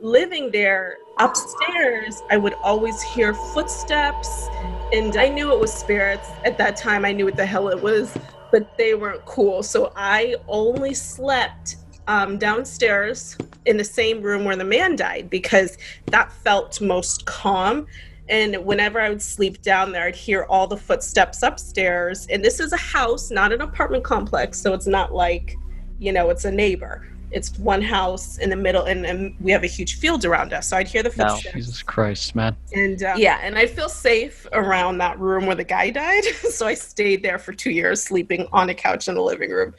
living there upstairs, I would always hear footsteps, and I knew it was spirits. At that time, I knew what the hell it was, but they weren't cool. So I only slept downstairs in the same room where the man died, because that felt most calm. And whenever I would sleep down there, I'd hear all the footsteps upstairs. And this is a house, not an apartment complex, so it's not like, it's a neighbor. It's one house in the middle, and we have a huge field around us. So I'd hear the footsteps. Jesus Christ, man. And and I feel safe around that room where the guy died. So I stayed there for 2 years, sleeping on a couch in the living room.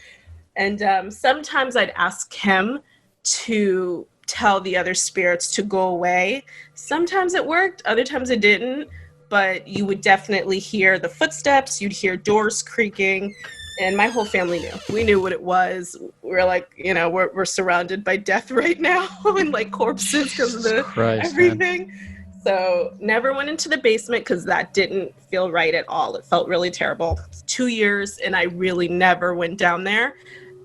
And sometimes I'd ask him to tell the other spirits to go away. Sometimes it worked, other times it didn't. But you would definitely hear the footsteps. You'd hear doors creaking. And my whole family knew. We knew what it was. We're like, we're surrounded by death right now and like corpses because of everything. Man. So never went into the basement because that didn't feel right at all. It felt really terrible. 2 years and I really never went down there.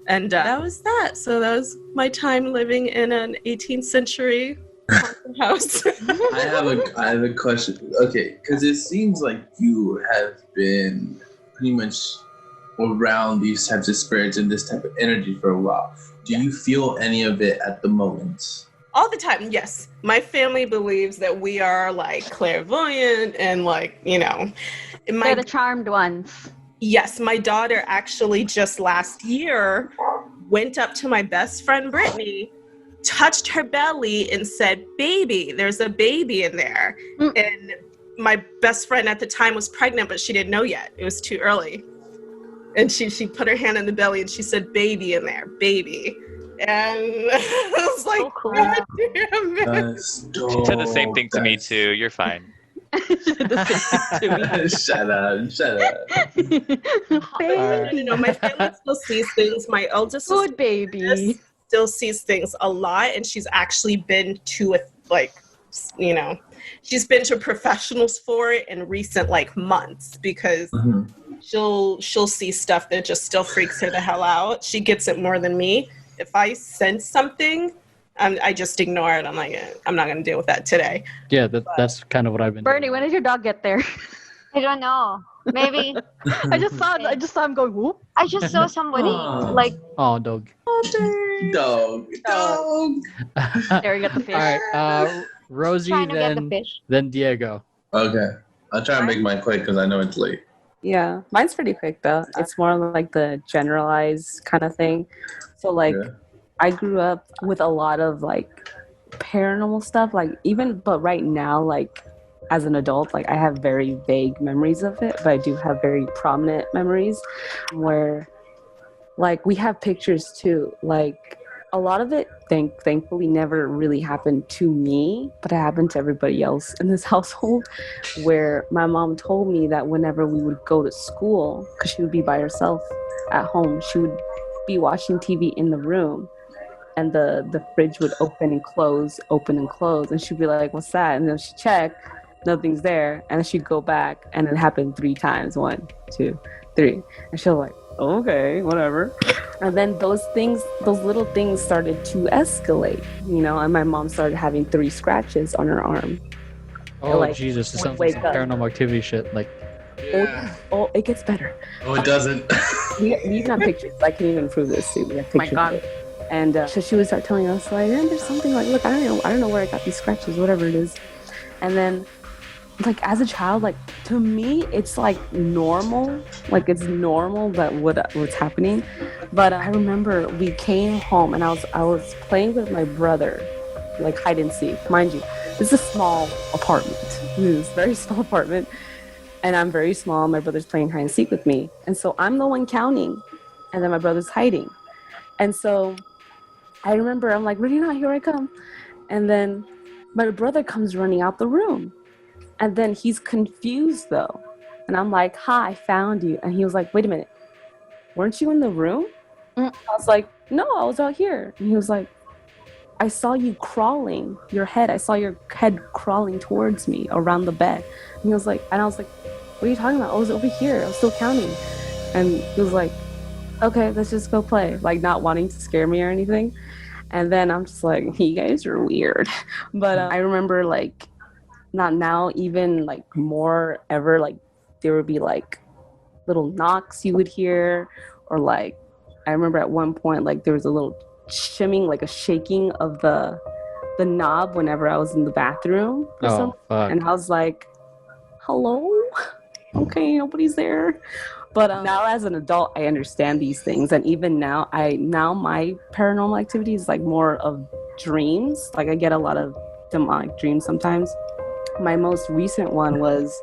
And that was that. So that was my time living in an 18th century haunted house. I have a question. Okay, because it seems like you have been pretty much around these types of spirits and this type of energy for a while. Do you feel any of it at the moment? All the time, yes. My family believes that we are like clairvoyant and they're the charmed ones. Yes, my daughter actually just last year went up to my best friend Brittany, touched her belly and said, "Baby, there's a baby in there." And my best friend at the time was pregnant, but she didn't know yet. It was too early. And she put her hand on the belly and she said, "Baby in there, baby." And I was like, so cool. God damn it. She said the same thing to me too. You're fine. Shut up. Baby. My family still sees things. My eldest good baby still sees things a lot, and she's actually been to she's been to professionals for it in recent months because she'll see stuff that just still freaks her the hell out. She gets it more than me. If I sense something, I just ignore it. I'm like, I'm not going to deal with that today. Yeah, that's kind of what I've been Bernie, doing. when did your dog get there? I don't know. Maybe. I just saw him going, whoop. I just saw somebody Oh, dog. Dog. There, you got the fish. All right, Rosie, then Diego. Okay. I'll try and make mine quick because I know it's late. Yeah, mine's pretty quick though. It's more like the generalized kind of thing. So I grew up with a lot of paranormal stuff, but right now, as an adult, I have very vague memories of it, but I do have very prominent memories where we have pictures too. A lot of it thankfully never really happened to me, but it happened to everybody else in this household, where my mom told me that whenever we would go to school, because she would be by herself at home, she would be watching TV in the room, and the fridge would open and close, and she'd be like, "What's that?" And then she'd check, nothing's there, and then she'd go back, and it happened 3 times. 1, 2, 3, and she'll okay, whatever. And then those little things started to escalate, and my mom started having 3 scratches on her arm. Oh, Jesus, this sounds like some paranormal activity shit. Oh, it gets better. Oh, it doesn't. we even have pictures. I can even prove this too. We have pictures. My God. Of it. And so she would start telling us, there's something look, I don't know where I got these scratches, whatever it is. And then like as a child, like to me it's like normal, like it's normal that what's happening. But I remember we came home and I was playing with my brother, like hide and seek. Mind you, this is a small apartment. This is a very small apartment, and I'm very small. My brother's playing hide and seek with me, and so I'm the one counting, and then my brother's hiding. And so I remember I'm like, ready now, here I come. And then my brother comes running out the room. And then he's confused though. And I'm like, hi, I found you. And he was like, wait a minute, weren't you in the room? I was like, no, I was out here. And he was like, I saw you crawling, I saw your head crawling towards me around the bed. And I was like, what are you talking about? I was over here, I was still counting. And he was like, okay, let's just go play. Like not wanting to scare me or anything. And then I'm just like, you guys are weird. But I remember like, not now, even like more ever, like there would be like little knocks you would hear, or like, I remember at one point, like there was a little shimming, like a shaking of the knob whenever I was in the bathroom. Fuck. And I was like, hello? Okay, nobody's there. But now as an adult, I understand these things. And even now my paranormal activity is like more of dreams. Like I get a lot of demonic dreams sometimes. My most recent one was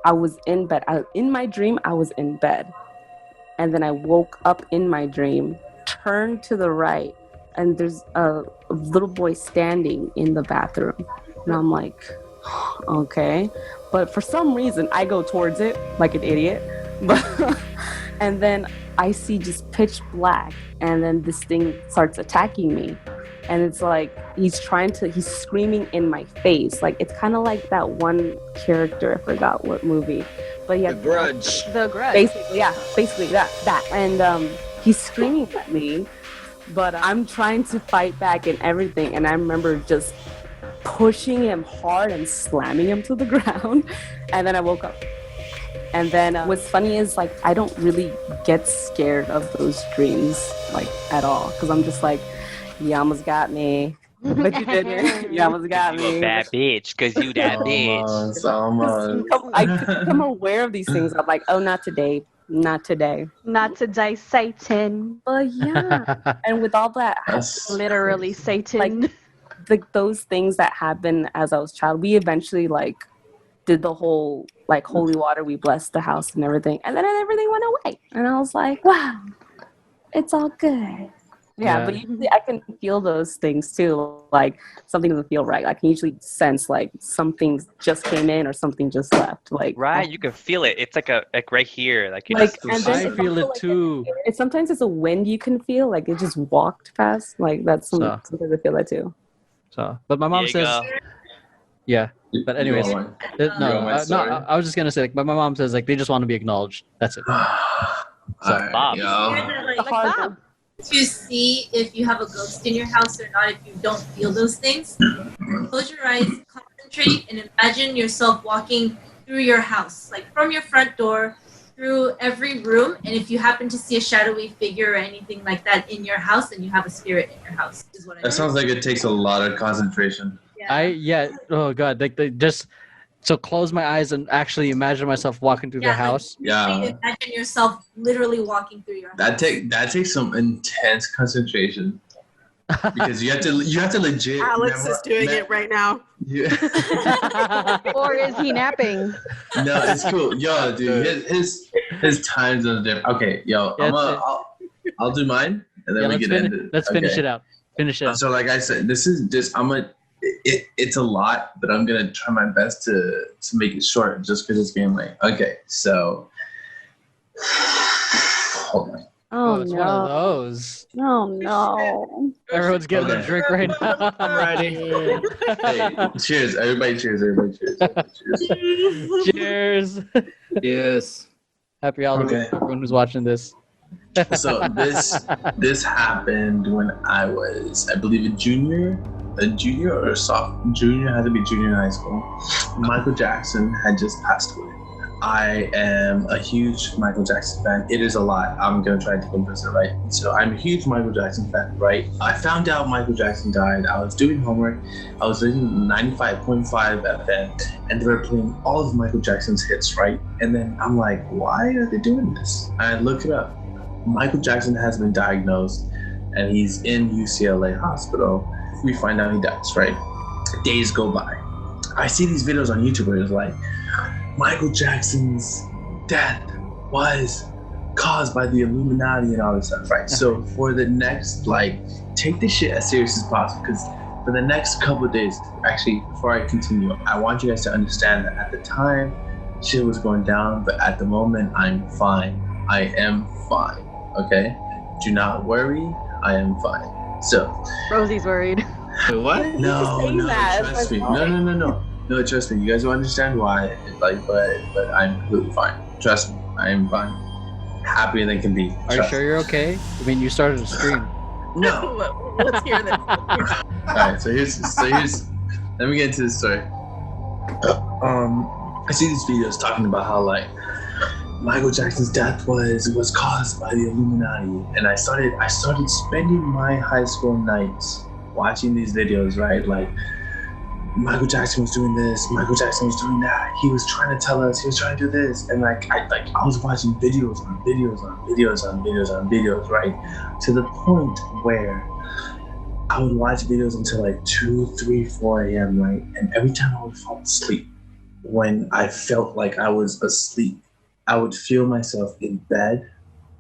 I was in bed. In my dream, I was in bed. And then I woke up in my dream, turned to the right, and there's a little boy standing in the bathroom. And I'm like, okay. But for some reason, I go towards it like an idiot. And then I see just pitch black. And then this thing starts attacking me. And it's like, he's screaming in my face. Like, it's kind of like that one character, I forgot what movie. But yeah, The Grudge. The Grudge. Basically that. And he's screaming at me, but I'm trying to fight back and everything. And I remember just pushing him hard and slamming him to the ground. And then I woke up. And then what's funny is like, I don't really get scared of those dreams, like at all. Because I'm just like, you almost got me. But you didn't. You almost got me. You a bad bitch, because you that bitch. Almost. I become aware of these things. I'm like, oh, not today. Not today. Not today, Satan. But yeah. And with all that, Literally Satan. like those things that happened as I was a child, we eventually like did the whole like holy water, we blessed the house and everything. And then everything went away. And I was like, wow, it's all good. Yeah, but usually I can feel those things too. Like something doesn't feel right. I can usually sense like something just came in or something just left. Like right, you can feel it. It's like right here. Like, I feel it too. Sometimes it's a wind you can feel. Like it just walked past. Like that's sometimes I feel that too. So, but my mom says, yeah. But anyways, I was just gonna say like, but my mom says like they just want to be acknowledged. That's it. So, Bob. To see if you have a ghost in your house or not, if you don't feel those things. Close your eyes, concentrate, and imagine yourself walking through your house, like from your front door through every room. And if you happen to see a shadowy figure or anything like that in your house, then you have a spirit in your house. Is what I that sounds like it takes a lot of concentration. Oh god, like they just. So close my eyes and actually imagine myself walking through the house. Imagine yourself literally walking through your house. That takes some intense concentration. Because you have to legit. Alex is doing it right now. Yeah. Or is he napping? No, it's cool. Yo, dude, his time zones are different. Okay, yo, I'll do mine and then we can end it. Let's finish it out. Finish it out. So like I said, this is just it's a lot, but I'm gonna try my best to make it short just because it's getting late. Okay, so hold on. Oh, it's no. one of those. Oh no. Everyone's getting a drink right now. I'm ready. Hey, cheers, everybody! Cheers, everybody! Cheers! Cheers. Yes. Happy holidays, everyone who's watching this. So this happened when I was, I believe, a junior or a sophomore. Junior, had to be junior in high school. Michael Jackson had just passed away. I am a huge Michael Jackson fan. It is a lot. I'm going to try to compress it, right? So I'm a huge Michael Jackson fan, right? I found out Michael Jackson died. I was doing homework. I was listening to 95.5 FM, and they were playing all of Michael Jackson's hits, right? And then I'm like, why are they doing this? I looked it up. Michael Jackson has been diagnosed, and he's in UCLA hospital. We find out he dies, right? Days go by. I see these videos on YouTube where it's like, Michael Jackson's death was caused by the Illuminati and all this stuff, right? So for the next, take this shit as serious as possible, because for the next couple of days, actually, before I continue, I want you guys to understand that at the time, shit was going down, but at the moment, I'm fine. I am fine, okay? Do not worry, I am fine. So. Rosie's worried. What? No, trust me. No, trust me. You guys don't understand why. But I'm completely fine. Trust me, I am fine. Happier than can be. Are you sure you're okay? I mean, you started a stream. No. Let's hear this. All right. So here's. Let me get into the story. I see these videos talking about how Michael Jackson's death was caused by the Illuminati, and I started spending my high school nights watching these videos, right? Michael Jackson was doing this, Michael Jackson was doing that, he was trying to tell us, he was trying to do this, and I was watching videos on videos on videos on videos on videos, right? To the point where I would watch videos until 2, 3, 4 a.m., right? And every time I would fall asleep, when I felt like I was asleep, I would feel myself in bed,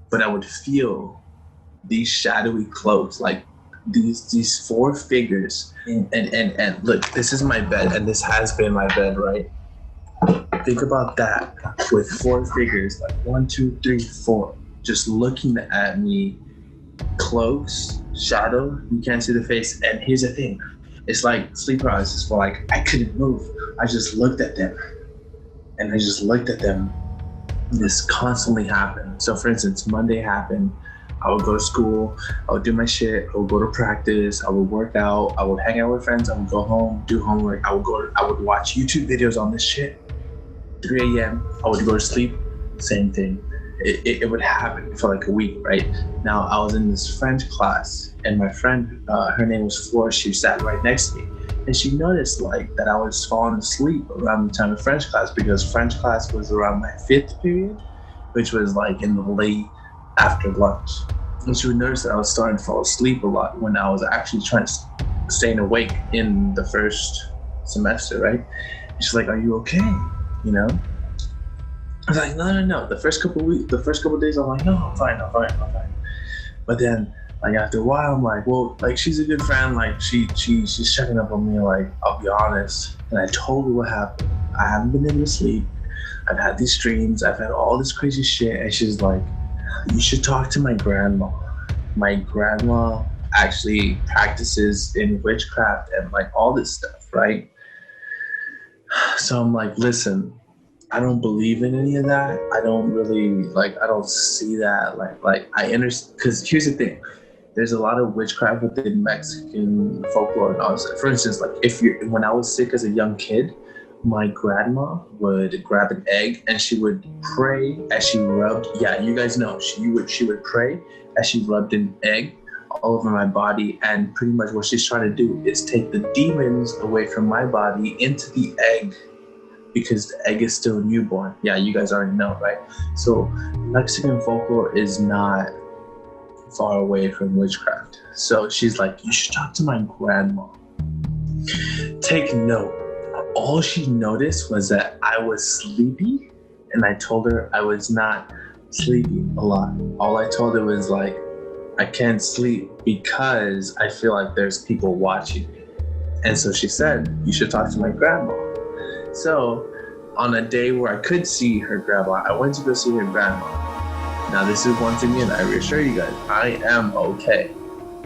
but I would feel these shadowy cloaks, these four figures, and look, this is my bed, and this has been my bed, right? Think about that, with four figures, 1, 2, 3, 4, just looking at me, cloaks, shadow, you can't see the face. And here's the thing, it's like sleep paralysis, for I couldn't move. I just looked at them, and I just looked at them. This constantly happened. So for instance, Monday happened, I would go to school, I would do my shit, I would go to practice, I would work out, I would hang out with friends, I would go home, do homework, I would watch YouTube videos on this shit. 3 a.m., I would go to sleep, same thing. It would happen for a week, right? Now, I was in this French class, and my friend, her name was Flora, she sat right next to me. And she noticed that I was falling asleep around the time of French class, because French class was around my 5th period, which was in the late after lunch. And she would notice that I was starting to fall asleep a lot when I was actually trying to stay awake in the first semester, right? And she's like, "Are you okay?" You know? I was like, no. The first couple of days, I'm like, no, I'm fine. But then, after a while, I'm like, well, she's a good friend. She's checking up on me. I'll be honest. And I told her what happened. I haven't been able to sleep. I've had these dreams. I've had all this crazy shit. And she's like, you should talk to my grandma. My grandma actually practices in witchcraft and all this stuff, right? So I'm like, listen, I don't believe in any of that. I don't really I don't see that. I understand, because here's the thing. There's a lot of witchcraft within Mexican folklore and all this. For instance, when I was sick as a young kid, my grandma would grab an egg and she would pray as she rubbed. Yeah, you guys know she would pray as she rubbed an egg all over my body, and pretty much what she's trying to do is take the demons away from my body into the egg, because the egg is still newborn. Yeah, you guys already know, right? So Mexican folklore is not far away from witchcraft. So she's like, you should talk to my grandma. Take note. All she noticed was that I was sleepy, and I told her I was not sleeping a lot. All I told her was I can't sleep because I feel like there's people watching me. And so she said, you should talk to my grandma. So on a day where I could see her grandma, I went to go see her grandma. Now this is once again, I reassure you guys, I am okay,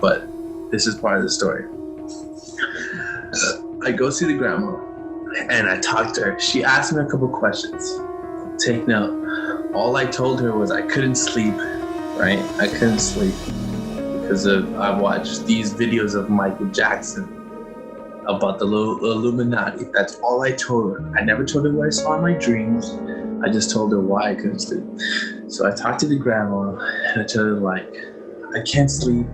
but this is part of the story. I go see the grandma and I talked to her. She asked me a couple questions. Take note. All I told her was I couldn't sleep, right? I couldn't sleep because I watched these videos of Michael Jackson. about the Illuminati. That's all I told her. I never told her what I saw in my dreams. I just told her why I couldn't sleep. So I talked to the grandma and I told her, like, I can't sleep.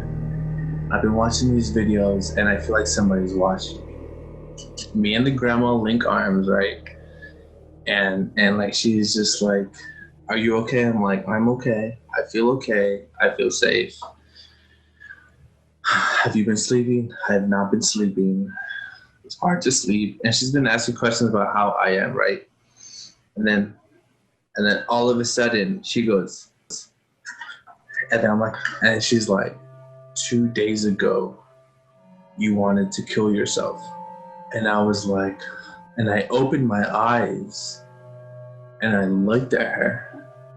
I've been watching these videos and I feel like somebody's watching me. Me and the grandma link arms, right? And like, she's just like, are you okay? I'm like, I'm okay. I feel okay. I feel safe. Have you been sleeping? I have not been sleeping. It's hard to sleep. And she's been asking questions about how I am, right? And then all of a sudden she goes, and then I'm like, and she's like, 2 days ago, you wanted to kill yourself. And I was like, and I opened my eyes and I looked at her.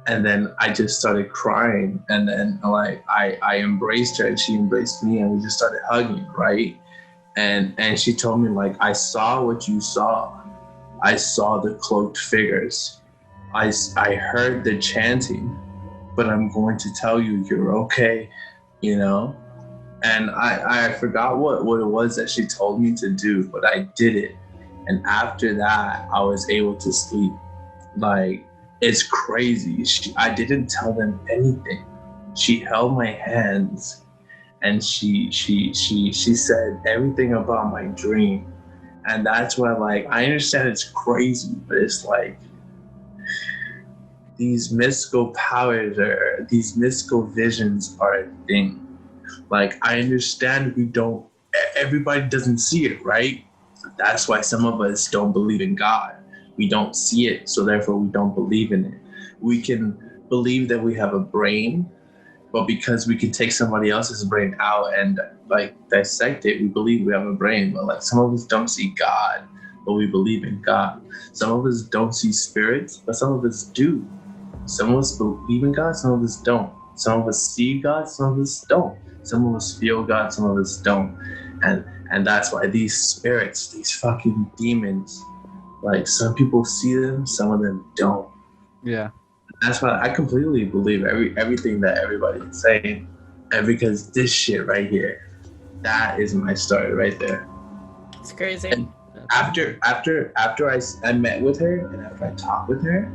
And then I just started crying, and then like I embraced her, and she embraced me, and we just started hugging, right? And she told me, like, I saw what you saw. I saw the cloaked figures. I heard the chanting, but I'm going to tell you you're okay, you know? And I forgot what it was that she told me to do, but I did it. And after that, I was able to sleep. Like, it's crazy. I didn't tell them anything. She held my hands and she said everything about my dream. And that's why, like, I understand it's crazy, but it's like these mystical powers or these mystical visions are a thing. Like, I understand everybody doesn't see it, right? That's why some of us don't believe in God. We don't see it, so therefore we don't believe in it. We can believe that we have a brain, but because we can take somebody else's brain out and like dissect it, we believe we have a brain. But like, some of us don't see God, but we believe in God. Some of us don't see spirits, but some of us do. Some of us believe in God, some of us don't. Some of us see God, some of us don't. Some of us feel God, some of us don't. And that's why these spirits, these fucking demons, like, some people see them, some of them don't. Yeah. That's why I completely believe everything that everybody is saying. And because this shit right here, that is my story right there. It's crazy. And after I met with her and after I talked with her,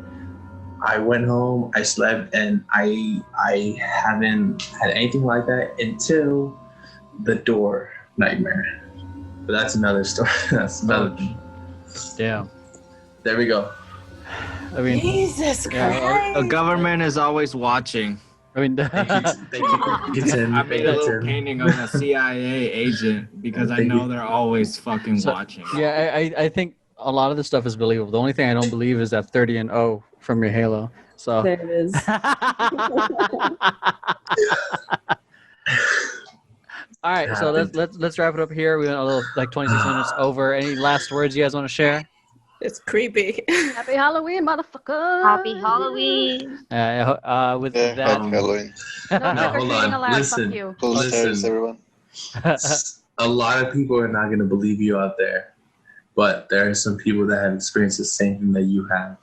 I went home, I slept, and I haven't had anything like that until the door nightmare. But that's another story. That's another thing. Damn. There we go. I mean, Jesus Christ. The government is always watching. I mean, Thank you, Tim. I made a little painting of a CIA agent because I know they're always fucking watching. Yeah, I think a lot of this stuff is believable. The only thing I don't believe is that 30 and 0 from your Halo. So there it is. All right, so let's wrap it up here. We went a little like 26 minutes over. Any last words you guys want to share? It's creepy. Happy Halloween, motherfucker. Happy Halloween. With Happy that, Halloween. No, hold on. Listen. Everyone. A lot of people are not going to believe you out there, but there are some people that have experienced the same thing that you have.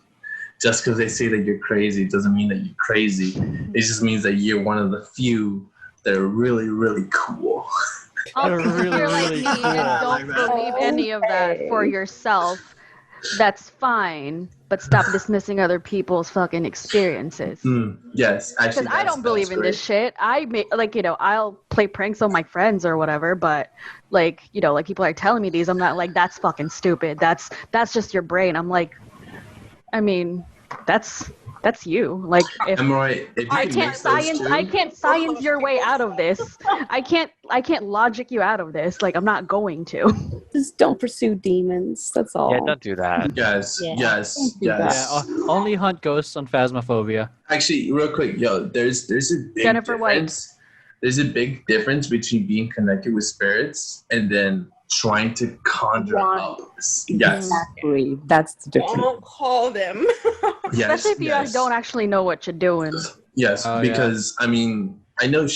Just because they say that you're crazy doesn't mean that you're crazy. It just means that you're one of the few that are really, really cool. Also, if you're like me and don't believe any of that for yourself, that's fine, but stop dismissing other people's fucking experiences. Yes, actually, because I don't believe in this shit. I'll play pranks on my friends or whatever, but like people are telling me these, I'm not like, that's fucking stupid. That's just your brain. I'm like, I mean, that's you. Like, if I can't science your way out of this. I can't logic you out of this. Like, I'm not going to. Just don't pursue demons. That's all. Yeah, don't do that. Yes. Yeah, only hunt ghosts on Phasmophobia. Actually, real quick, there's a big Jennifer difference. White. There's a big difference between being connected with spirits and then trying to conjure up. Yes. Exactly. That's the difference. Don't call them. Yes. Especially if you don't actually know what you're doing. Yes, because I mean, I know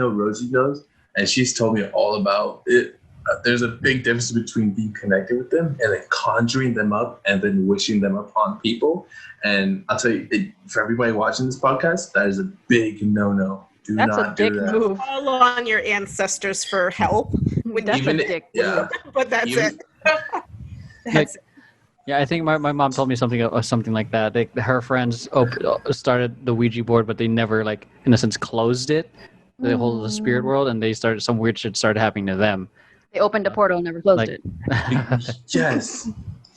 Rosie knows, and she's told me all about it. There's a big difference between being connected with them and then conjuring them up and then wishing them upon people. And I'll tell you, for everybody watching this podcast, that is a big no-no. Do That's not a dick do that. move. Call on your ancestors for help. When That's Even a it- dick yeah. move. But that's Even- it. Like, yeah, I think my mom told me something like that. Her friends started the Ouija board, but they never, like, in a sense, closed it, the whole spirit world, and they started some weird shit started happening to them. They opened a portal and never closed Like- it. Yes.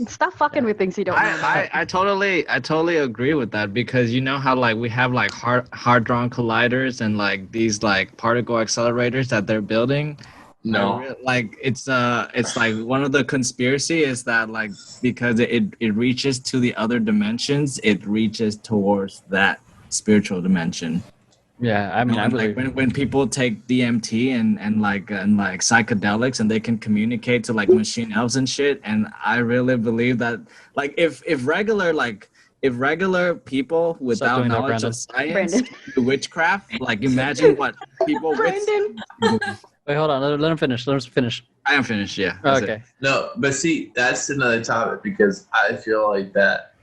Stop fucking with things you don't know about. I totally agree with that, because you know how like we have like hard-drawn colliders and like these like particle accelerators that they're building. No. Like it's like one of the conspiracy is that like because it reaches to the other dimensions, it reaches towards that spiritual dimension. Yeah, I mean, I And, believe. like when people take DMT and like psychedelics and they can communicate to like machine elves and shit, and I really believe that like if regular people without doing that, knowledge Brandon. of science Brandon. do witchcraft, like imagine what people with. Brandon. Wait, hold on. Let him finish. Let him finish. I am finished. Yeah. that's it. Okay. No, but see, that's another topic because I feel like that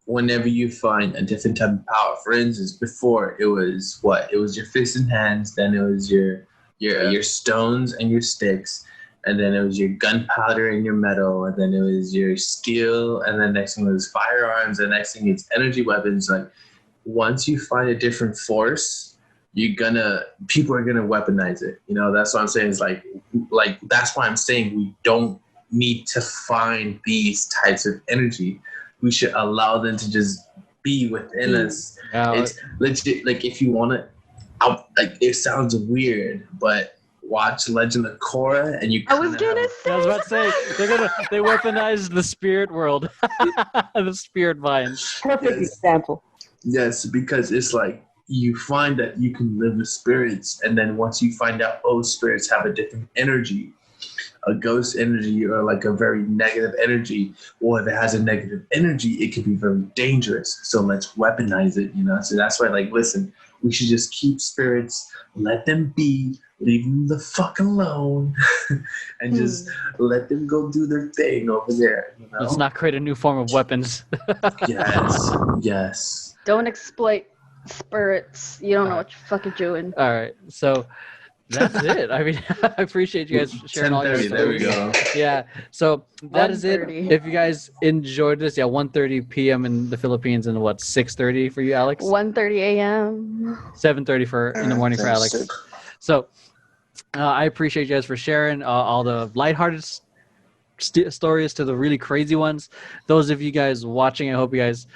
whenever you find a different type of power, for instance, before it was what? It was your fists and hands, then it was your stones and your sticks, and then it was your gunpowder and your metal, and then it was your steel, and then next thing was firearms, and next thing it's energy weapons. Like once you find a different force, people are gonna weaponize it. You know, that's what I'm saying. Is like that's why I'm saying we don't need to find these types of energy. We should allow them to just be within us. It's legit. Like if you want to, like it sounds weird, but watch Legend of Korra, and you. I was gonna say. I was about to say they weaponize the spirit world, the spirit vine. Perfect example. Yes, because it's like you find that you can live with spirits, and then once you find out, spirits have a different energy, a ghost energy, or like a very negative energy, or if it has a negative energy, it can be very dangerous. So let's weaponize it, you know? So that's why, like, listen, we should just keep spirits, let them be, leave them the fuck alone, and just let them go do their thing over there, you know? Let's not create a new form of weapons. Yes. Don't exploit spirits. You don't know what you're fucking doing. All right, so that's it. I mean, I appreciate you guys sharing all your 10:30, there we stories. go. Yeah, so that is it. 1:30. If you guys enjoyed this, 1:30 p.m. in the Philippines, and what, 6:30 for you, Alex? 1:30 a.m. 7:30 in the morning for Alex. So I appreciate you guys for sharing all the lighthearted stories to the really crazy ones. Those of you guys watching, I hope you guys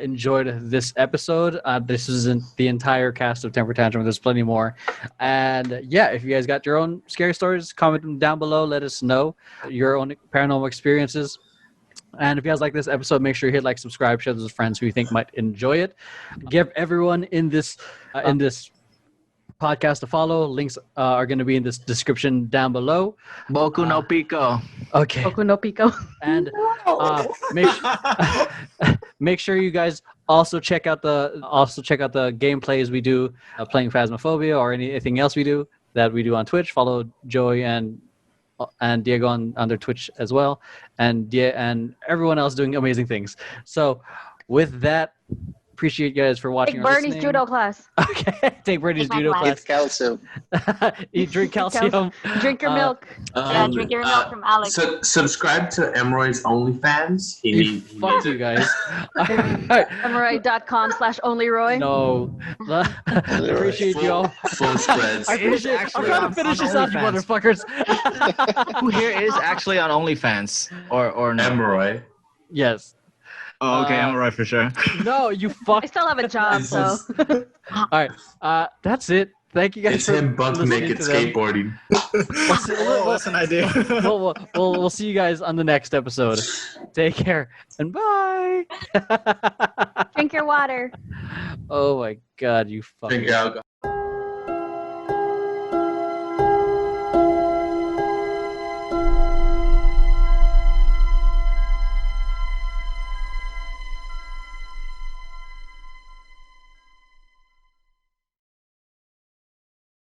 enjoyed this episode. This isn't the entire cast of Temper Tantrum. There's plenty more. And if you guys got your own scary stories, comment them down below. Let us know your own paranormal experiences. And if you guys like this episode, make sure you hit like, subscribe, share this with friends who you think might enjoy it. Give everyone in this podcast to follow. Links are going to be in this description down below. Boku no Pico. Okay. Boku no Pico. And make sure you guys also check out the gameplays we do, playing Phasmophobia or anything else we do on Twitch. Follow Joey and Diego on their Twitch as well, and everyone else doing amazing things. So with that, appreciate you guys for watching. Take Bernie's judo class. Okay, take Bernie's judo class. Eat calcium. Drink calcium. Drink your milk. Drink your milk from Alex. So subscribe to Emeroy's OnlyFans. Fuck you guys. Emeroy.com/onlyroy. No. Appreciate you all. Full spreads. I'm trying to finish this out, you motherfuckers. Who here is actually on OnlyFans or no? Emeroy. Yes. Oh, okay, I'm right for sure. No, you fuck. I still have a job, so. All right. That's it. Thank you guys It's for him buck listening naked to them. skateboarding. That's an idea. We'll see you guys on the next episode. Take care and bye. Drink your water. Oh my God, you fucking. Drink your alcohol.